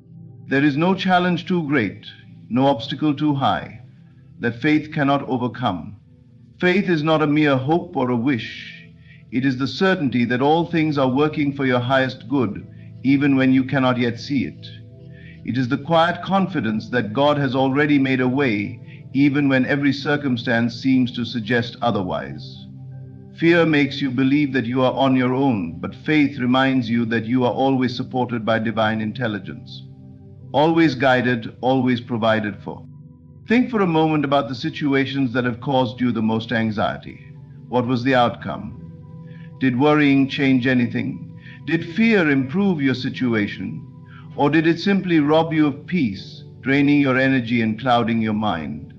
There is no challenge too great, no obstacle too high, that faith cannot overcome. Faith is not a mere hope or a wish. It is the certainty that all things are working for your highest good, even when you cannot yet see it. It is the quiet confidence that God has already made a way, even when every circumstance seems to suggest otherwise. Fear makes you believe that you are on your own, but faith reminds you that you are always supported by divine intelligence, always guided, always provided for. Think for a moment about the situations that have caused you the most anxiety. What was the outcome? Did worrying change anything? Did fear improve your situation? Or did it simply rob you of peace, draining your energy and clouding your mind?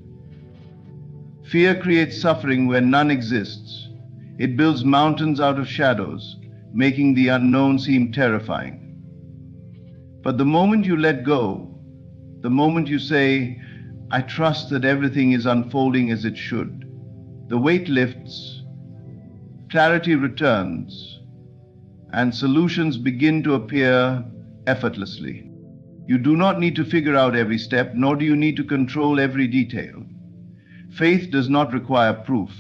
Fear creates suffering where none exists. It builds mountains out of shadows, making the unknown seem terrifying. But the moment you let go, the moment you say, "I trust that everything is unfolding as it should," the weight lifts, clarity returns, and solutions begin to appear effortlessly. You do not need to figure out every step, nor do you need to control every detail. Faith does not require proof.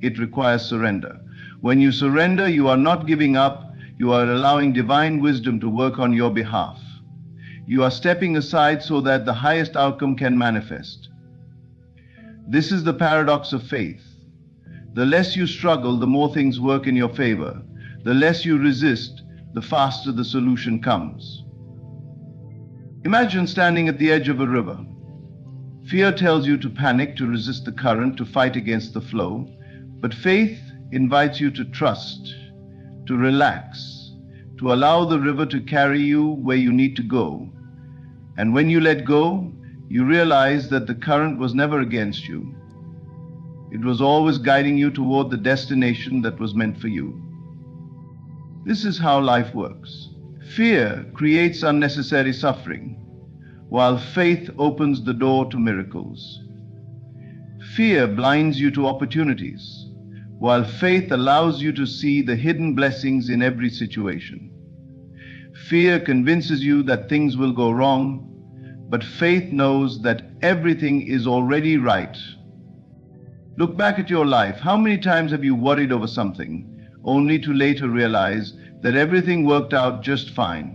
It requires surrender. When you surrender, you are not giving up. You are allowing divine wisdom to work on your behalf. You are stepping aside so that the highest outcome can manifest. This is the paradox of faith. The less you struggle, the more things work in your favor. The less you resist, the faster the solution comes. Imagine standing at the edge of a river. Fear tells you to panic, to resist the current, to fight against the flow. But faith invites you to trust, to relax, to allow the river to carry you where you need to go. And when you let go, you realize that the current was never against you. It was always guiding you toward the destination that was meant for you. This is how life works. Fear creates unnecessary suffering, while faith opens the door to miracles. Fear blinds you to opportunities, while faith allows you to see the hidden blessings in every situation. Fear convinces you that things will go wrong, but faith knows that everything is already right. Look back at your life. How many times have you worried over something, only to later realize that everything worked out just fine?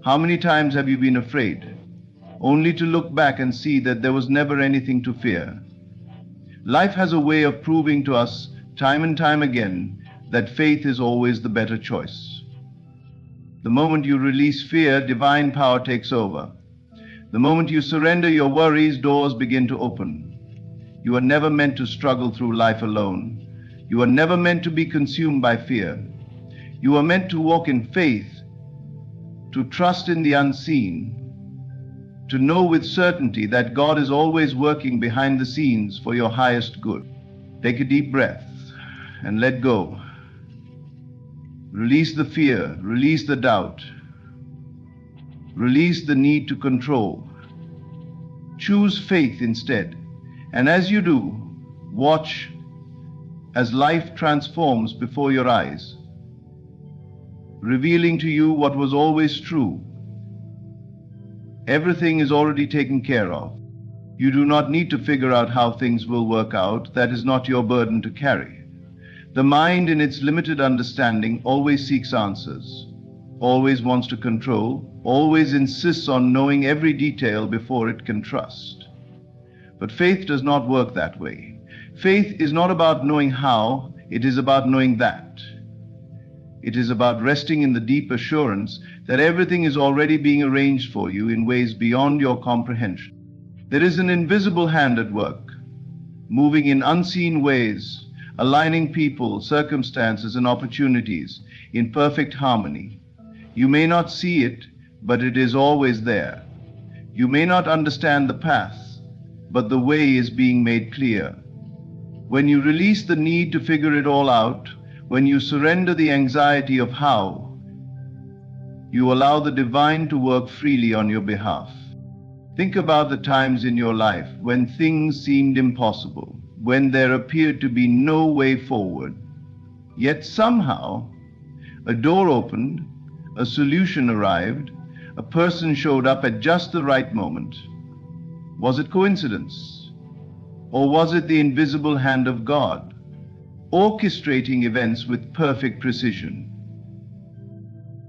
How many times have you been afraid, only to look back and see that there was never anything to fear? Life has a way of proving to us time and time again that faith is always the better choice. The moment you release fear, divine power takes over. The moment you surrender your worries, doors begin to open. You are never meant to struggle through life alone. You are never meant to be consumed by fear. You are meant to walk in faith, to trust in the unseen, to know with certainty that God is always working behind the scenes for your highest good. Take a deep breath and let go. Release the fear, release the doubt, release the need to control. Choose faith instead. And as you do, watch as life transforms before your eyes, revealing to you what was always true. Everything is already taken care of. You do not need to figure out how things will work out. That is not your burden to carry. The mind, in its limited understanding, always seeks answers, always wants to control, always insists on knowing every detail before it can trust. But faith does not work that way. Faith is not about knowing how, it is about knowing that. It is about resting in the deep assurance that everything is already being arranged for you in ways beyond your comprehension. There is an invisible hand at work, moving in unseen ways, aligning people, circumstances, and opportunities in perfect harmony. You may not see it, but it is always there. You may not understand the path, but the way is being made clear. When you release the need to figure it all out, when you surrender the anxiety of how, you allow the divine to work freely on your behalf. Think about the times in your life when things seemed impossible, when there appeared to be no way forward. Yet somehow, a door opened, a solution arrived, a person showed up at just the right moment. Was it coincidence? Or was it the invisible hand of God, orchestrating events with perfect precision?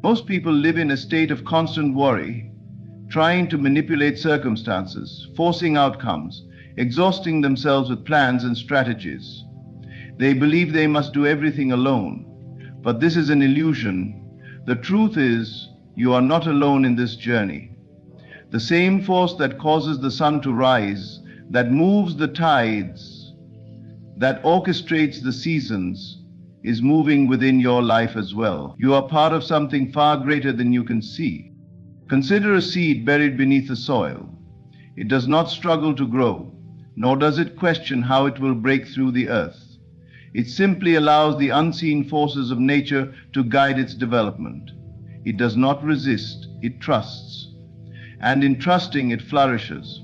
Most people live in a state of constant worry, trying to manipulate circumstances, forcing outcomes, exhausting themselves with plans and strategies. They believe they must do everything alone, but this is an illusion. The truth is, you are not alone in this journey. The same force that causes the sun to rise, that moves the tides, that orchestrates the seasons, is moving within your life as well. You are part of something far greater than you can see. Consider a seed buried beneath the soil. It does not struggle to grow, nor does it question how it will break through the earth. It simply allows the unseen forces of nature to guide its development. It does not resist, it trusts. And in trusting, it flourishes.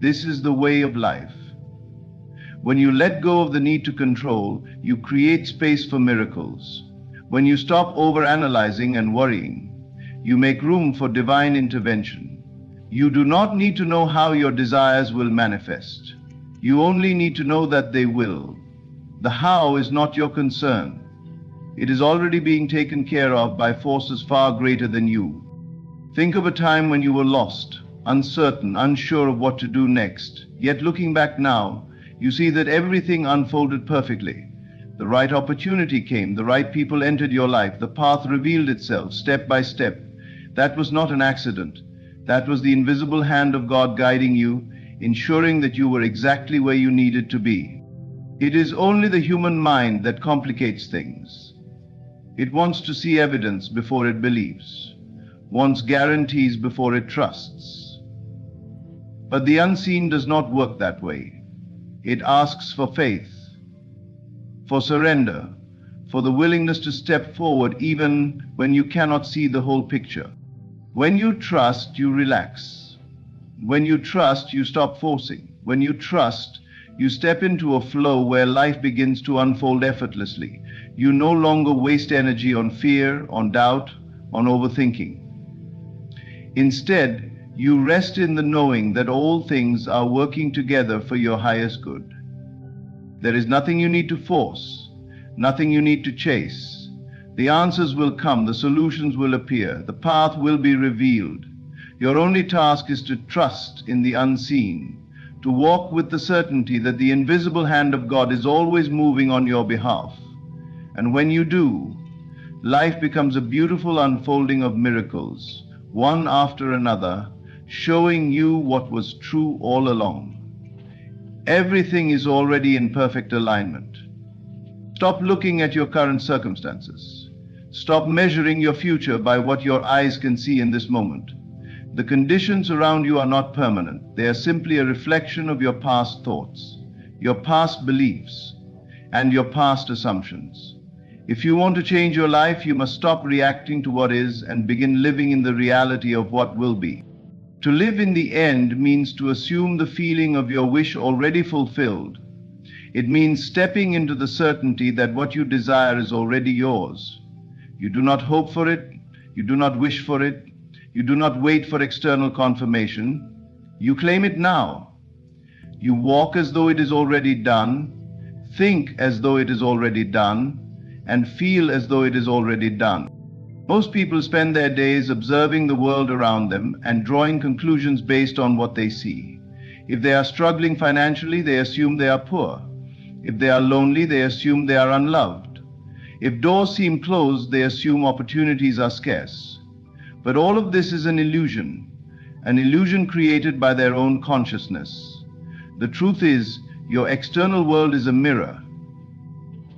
This is the way of life. When you let go of the need to control, you create space for miracles. When you stop overanalyzing and worrying, you make room for divine intervention. You do not need to know how your desires will manifest. You only need to know that they will. The how is not your concern. It is already being taken care of by forces far greater than you. Think of a time when you were lost, uncertain, unsure of what to do next. Yet looking back now, you see that everything unfolded perfectly. The right opportunity came, the right people entered your life, the path revealed itself step by step. That was not an accident. That was the invisible hand of God guiding you, ensuring that you were exactly where you needed to be. It is only the human mind that complicates things. It wants to see evidence before it believes, wants guarantees before it trusts. But the unseen does not work that way. It asks for faith, for surrender, for the willingness to step forward even when you cannot see the whole picture. When you trust, you relax. When you trust, you stop forcing. When you trust, you step into a flow where life begins to unfold effortlessly. You no longer waste energy on fear, on doubt, on overthinking. Instead, you rest in the knowing that all things are working together for your highest good. There is nothing you need to force, nothing you need to chase. The answers will come, the solutions will appear, the path will be revealed. Your only task is to trust in the unseen, to walk with the certainty that the invisible hand of God is always moving on your behalf. And when you do, life becomes a beautiful unfolding of miracles, one after another, showing you what was true all along. Everything is already in perfect alignment. Stop looking at your current circumstances. Stop measuring your future by what your eyes can see in this moment. The conditions around you are not permanent. They are simply a reflection of your past thoughts, your past beliefs, and your past assumptions. If you want to change your life, you must stop reacting to what is and begin living in the reality of what will be. To live in the end means to assume the feeling of your wish already fulfilled. It means stepping into the certainty that what you desire is already yours. You do not hope for it, you do not wish for it, you do not wait for external confirmation. You claim it now. You walk as though it is already done, think as though it is already done, and feel as though it is already done. Most people spend their days observing the world around them and drawing conclusions based on what they see. If they are struggling financially, they assume they are poor. If they are lonely, they assume they are unloved. If doors seem closed, they assume opportunities are scarce. But all of this is an illusion created by their own consciousness. The truth is, your external world is a mirror,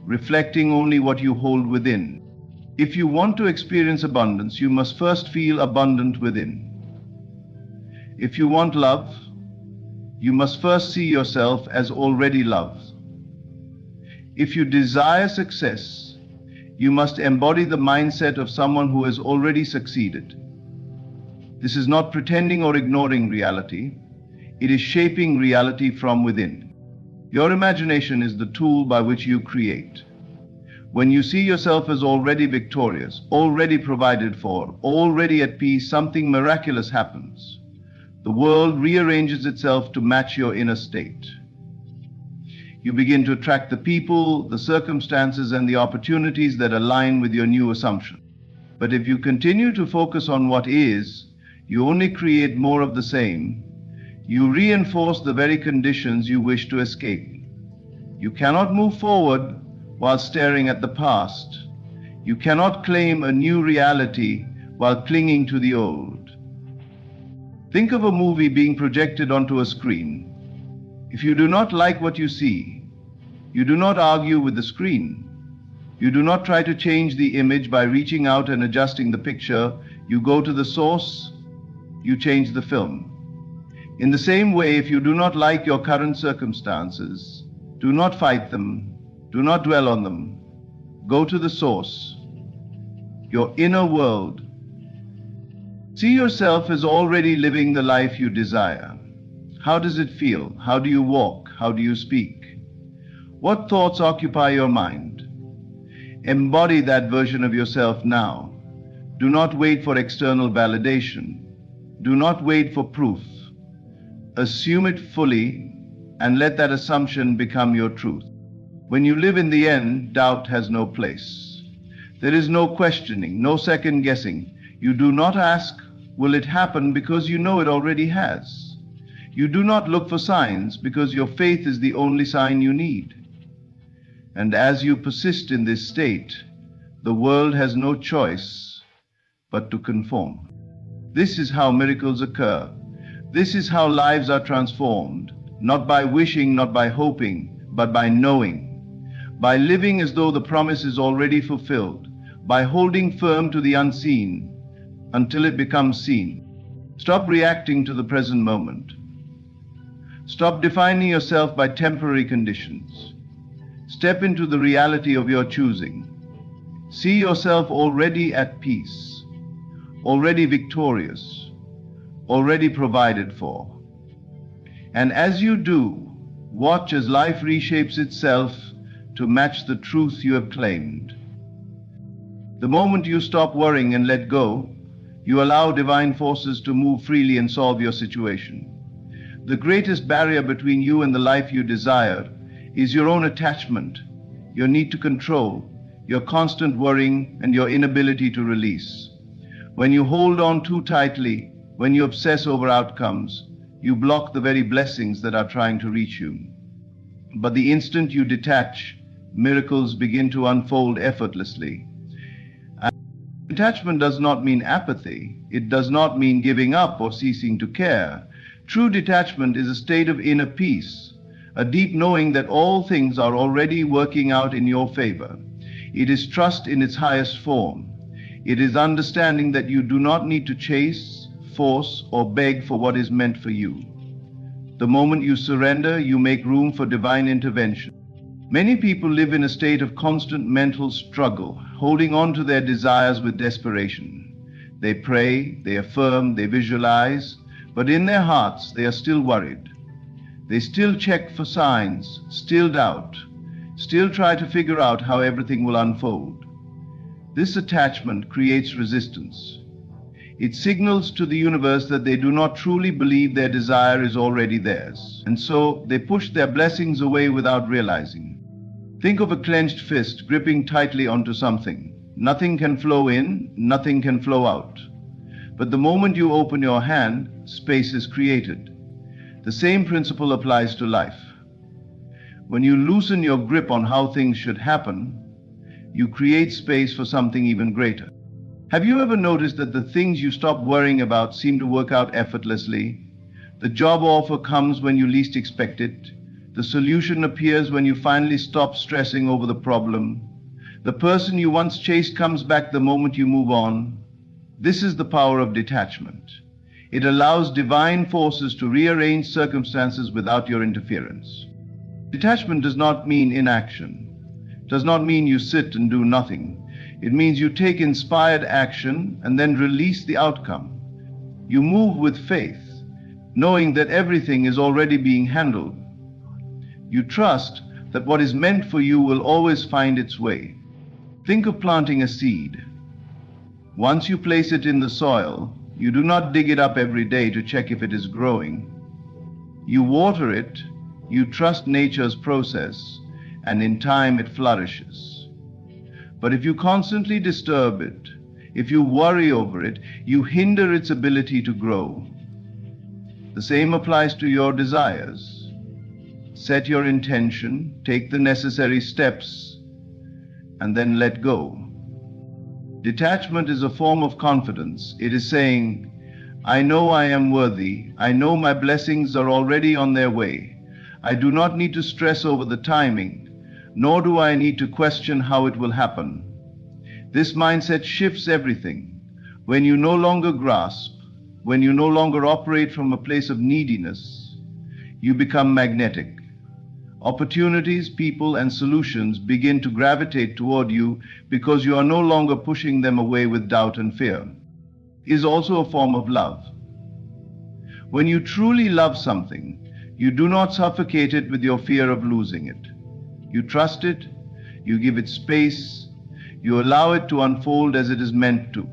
reflecting only what you hold within. If you want to experience abundance, you must first feel abundant within. If you want love, you must first see yourself as already loved. If you desire success, you must embody the mindset of someone who has already succeeded. This is not pretending or ignoring reality. It is shaping reality from within. Your imagination is the tool by which you create. When you see yourself as already victorious, already provided for, already at peace, something miraculous happens. The world rearranges itself to match your inner state. You begin to attract the people, the circumstances, and the opportunities that align with your new assumption. But if you continue to focus on what is, you only create more of the same. You reinforce the very conditions you wish to escape. You cannot move forward while staring at the past. You cannot claim a new reality while clinging to the old. Think of a movie being projected onto a screen. If you do not like what you see, you do not argue with the screen. You do not try to change the image by reaching out and adjusting the picture. You go to the source, you change the film. In the same way, if you do not like your current circumstances, do not fight them, do not dwell on them. Go to the source, your inner world. See yourself as already living the life you desire. How does it feel? How do you walk? How do you speak? What thoughts occupy your mind? Embody that version of yourself now. Do not wait for external validation. Do not wait for proof. Assume it fully and let that assumption become your truth. When you live in the end, doubt has no place. There is no questioning, no second guessing. You do not ask, will it happen, because you know it already has. You do not look for signs because your faith is the only sign you need. And as you persist in this state, the world has no choice but to conform. This is how miracles occur. This is how lives are transformed, not by wishing, not by hoping, but by knowing. By living as though the promise is already fulfilled, by holding firm to the unseen until it becomes seen. Stop reacting to the present moment. Stop defining yourself by temporary conditions. Step into the reality of your choosing. See yourself already at peace, already victorious, already provided for. And as you do, watch as life reshapes itself to match the truth you have claimed. The moment you stop worrying and let go, you allow divine forces to move freely and solve your situation. The greatest barrier between you and the life you desire is your own attachment, your need to control, your constant worrying, and your inability to release. When you hold on too tightly, when you obsess over outcomes, you block the very blessings that are trying to reach you. But the instant you detach, miracles begin to unfold effortlessly. And detachment does not mean apathy. It does not mean giving up or ceasing to care. True detachment is a state of inner peace, a deep knowing that all things are already working out in your favor. It is trust in its highest form. It is understanding that you do not need to chase, force, or beg for what is meant for you. The moment you surrender, you make room for divine intervention. Many people live in a state of constant mental struggle, holding on to their desires with desperation. They pray, they affirm, they visualize, but in their hearts they are still worried. They still check for signs, still doubt, still try to figure out how everything will unfold. This attachment creates resistance. It signals to the universe that they do not truly believe their desire is already theirs, and so they push their blessings away without realizing. Think of a clenched fist gripping tightly onto something. Nothing can flow in, nothing can flow out. But the moment you open your hand, space is created. The same principle applies to life. When you loosen your grip on how things should happen, you create space for something even greater. Have you ever noticed that the things you stop worrying about seem to work out effortlessly? The job offer comes when you least expect it. The solution appears when you finally stop stressing over the problem. The person you once chased comes back the moment you move on. This is the power of detachment. It allows divine forces to rearrange circumstances without your interference. Detachment does not mean inaction. It does not mean you sit and do nothing. It means you take inspired action and then release the outcome. You move with faith, knowing that everything is already being handled. You trust that what is meant for you will always find its way. Think of planting a seed. Once you place it in the soil, you do not dig it up every day to check if it is growing. You water it, you trust nature's process, and in time it flourishes. But if you constantly disturb it, if you worry over it, you hinder its ability to grow. The same applies to your desires. Set your intention, take the necessary steps, and then let go. Detachment is a form of confidence. It is saying, I know I am worthy. I know my blessings are already on their way. I do not need to stress over the timing, nor do I need to question how it will happen. This mindset shifts everything. When you no longer grasp, when you no longer operate from a place of neediness, you become magnetic. Opportunities, people, and solutions begin to gravitate toward you because you are no longer pushing them away with doubt and fear. It is also a form of love. When you truly love something, you do not suffocate it with your fear of losing it. You trust it, you give it space, you allow it to unfold as it is meant to.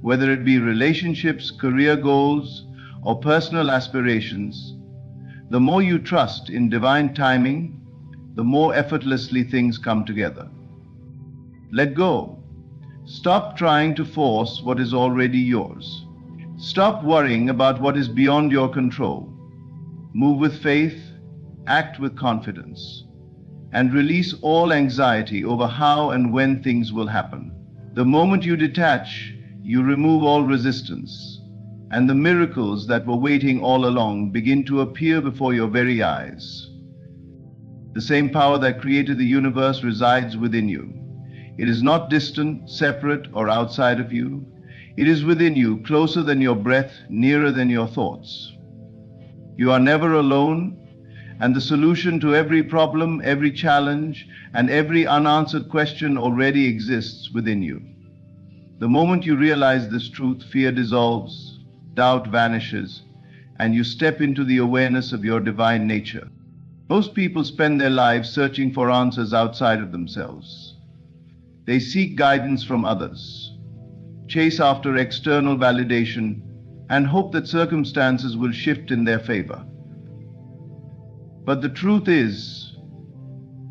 Whether it be relationships, career goals, or personal aspirations, the more you trust in divine timing, the more effortlessly things come together. Let go. Stop trying to force what is already yours. Stop worrying about what is beyond your control. Move with faith, act with confidence, and release all anxiety over how and when things will happen. The moment you detach, you remove all resistance, and the miracles that were waiting all along begin to appear before your very eyes. The same power that created the universe resides within you. It is not distant, separate, or outside of you. It is within you, closer than your breath, nearer than your thoughts. You are never alone, and the solution to every problem, every challenge, and every unanswered question already exists within you. The moment you realize this truth, fear dissolves, doubt vanishes, and you step into the awareness of your divine nature. Most people spend their lives searching for answers outside of themselves. They seek guidance from others, chase after external validation, and hope that circumstances will shift in their favor. But the truth is,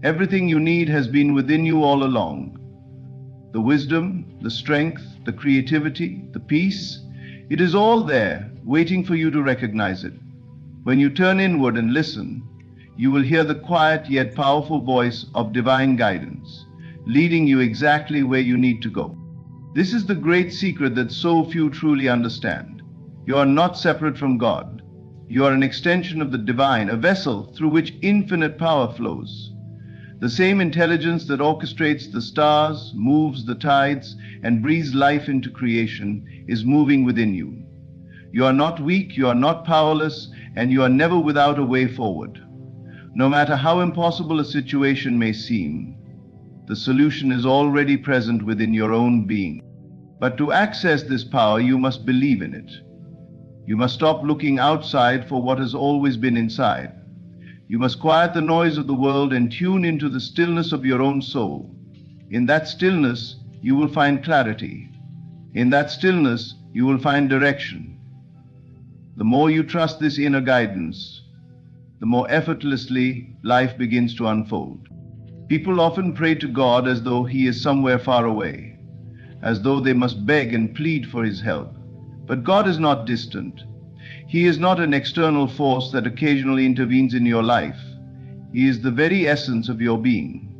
everything you need has been within you all along. The wisdom, the strength, the creativity, the peace, it is all there, waiting for you to recognize it. When you turn inward and listen, you will hear the quiet yet powerful voice of divine guidance, leading you exactly where you need to go. This is the great secret that so few truly understand. You are not separate from God. You are an extension of the divine, a vessel through which infinite power flows. The same intelligence that orchestrates the stars, moves the tides, and breathes life into creation is moving within you. You are not weak, you are not powerless, and you are never without a way forward. No matter how impossible a situation may seem, the solution is already present within your own being. But to access this power, you must believe in it. You must stop looking outside for what has always been inside. You must quiet the noise of the world and tune into the stillness of your own soul. In that stillness, you will find clarity. In that stillness, you will find direction. The more you trust this inner guidance, the more effortlessly life begins to unfold. People often pray to God as though He is somewhere far away, as though they must beg and plead for His help. But God is not distant. He is not an external force that occasionally intervenes in your life. He is the very essence of your being.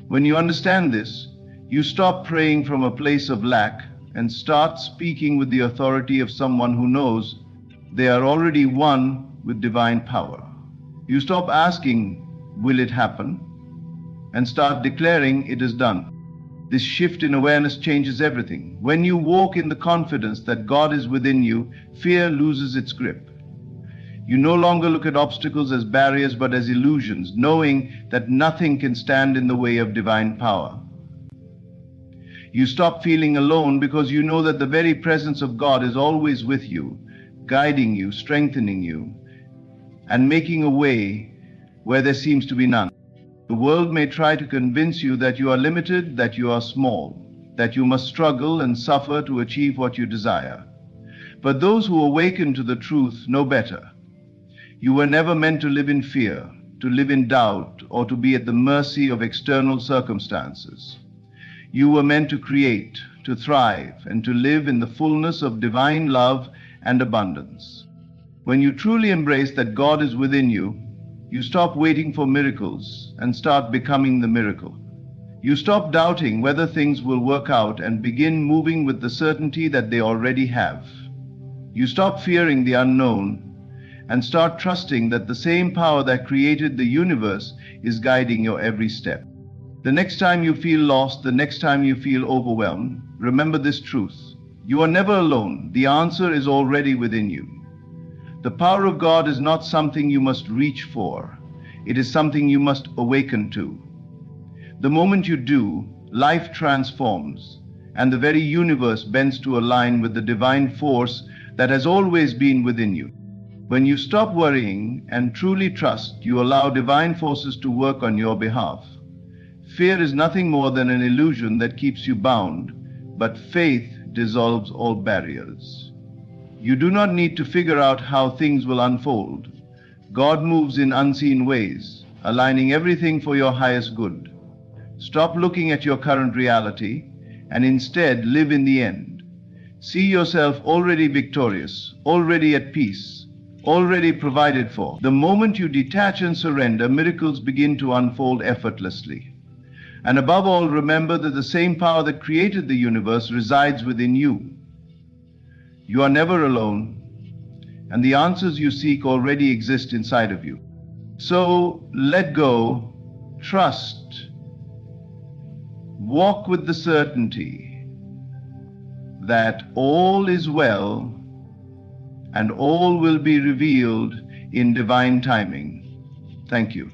When you understand this, you stop praying from a place of lack and start speaking with the authority of someone who knows they are already one with divine power. You stop asking, "Will it happen?" and start declaring, "It is done." This shift in awareness changes everything. When you walk in the confidence that God is within you, fear loses its grip. You no longer look at obstacles as barriers but as illusions, knowing that nothing can stand in the way of divine power. You stop feeling alone because you know that the very presence of God is always with you, guiding you, strengthening you, and making a way where there seems to be none. The world may try to convince you that you are limited, that you are small, that you must struggle and suffer to achieve what you desire. But those who awaken to the truth know better. You were never meant to live in fear, to live in doubt, or to be at the mercy of external circumstances. You were meant to create, to thrive, and to live in the fullness of divine love and abundance. When you truly embrace that God is within you, you stop waiting for miracles and start becoming the miracle. You stop doubting whether things will work out and begin moving with the certainty that they already have. You stop fearing the unknown and start trusting that the same power that created the universe is guiding your every step. The next time you feel lost, the next time you feel overwhelmed, remember this truth. You are never alone. The answer is already within you. The power of God is not something you must reach for. It is something you must awaken to. The moment you do, life transforms, and the very universe bends to align with the divine force that has always been within you. When you stop worrying and truly trust, you allow divine forces to work on your behalf. Fear is nothing more than an illusion that keeps you bound, but faith dissolves all barriers. You do not need to figure out how things will unfold. God moves in unseen ways, aligning everything for your highest good. Stop looking at your current reality and instead live in the end. See yourself already victorious, already at peace, already provided for. The moment you detach and surrender, miracles begin to unfold effortlessly. And above all, remember that the same power that created the universe resides within you. You are never alone, and the answers you seek already exist inside of you. So let go, trust, walk with the certainty that all is well and all will be revealed in divine timing. Thank you.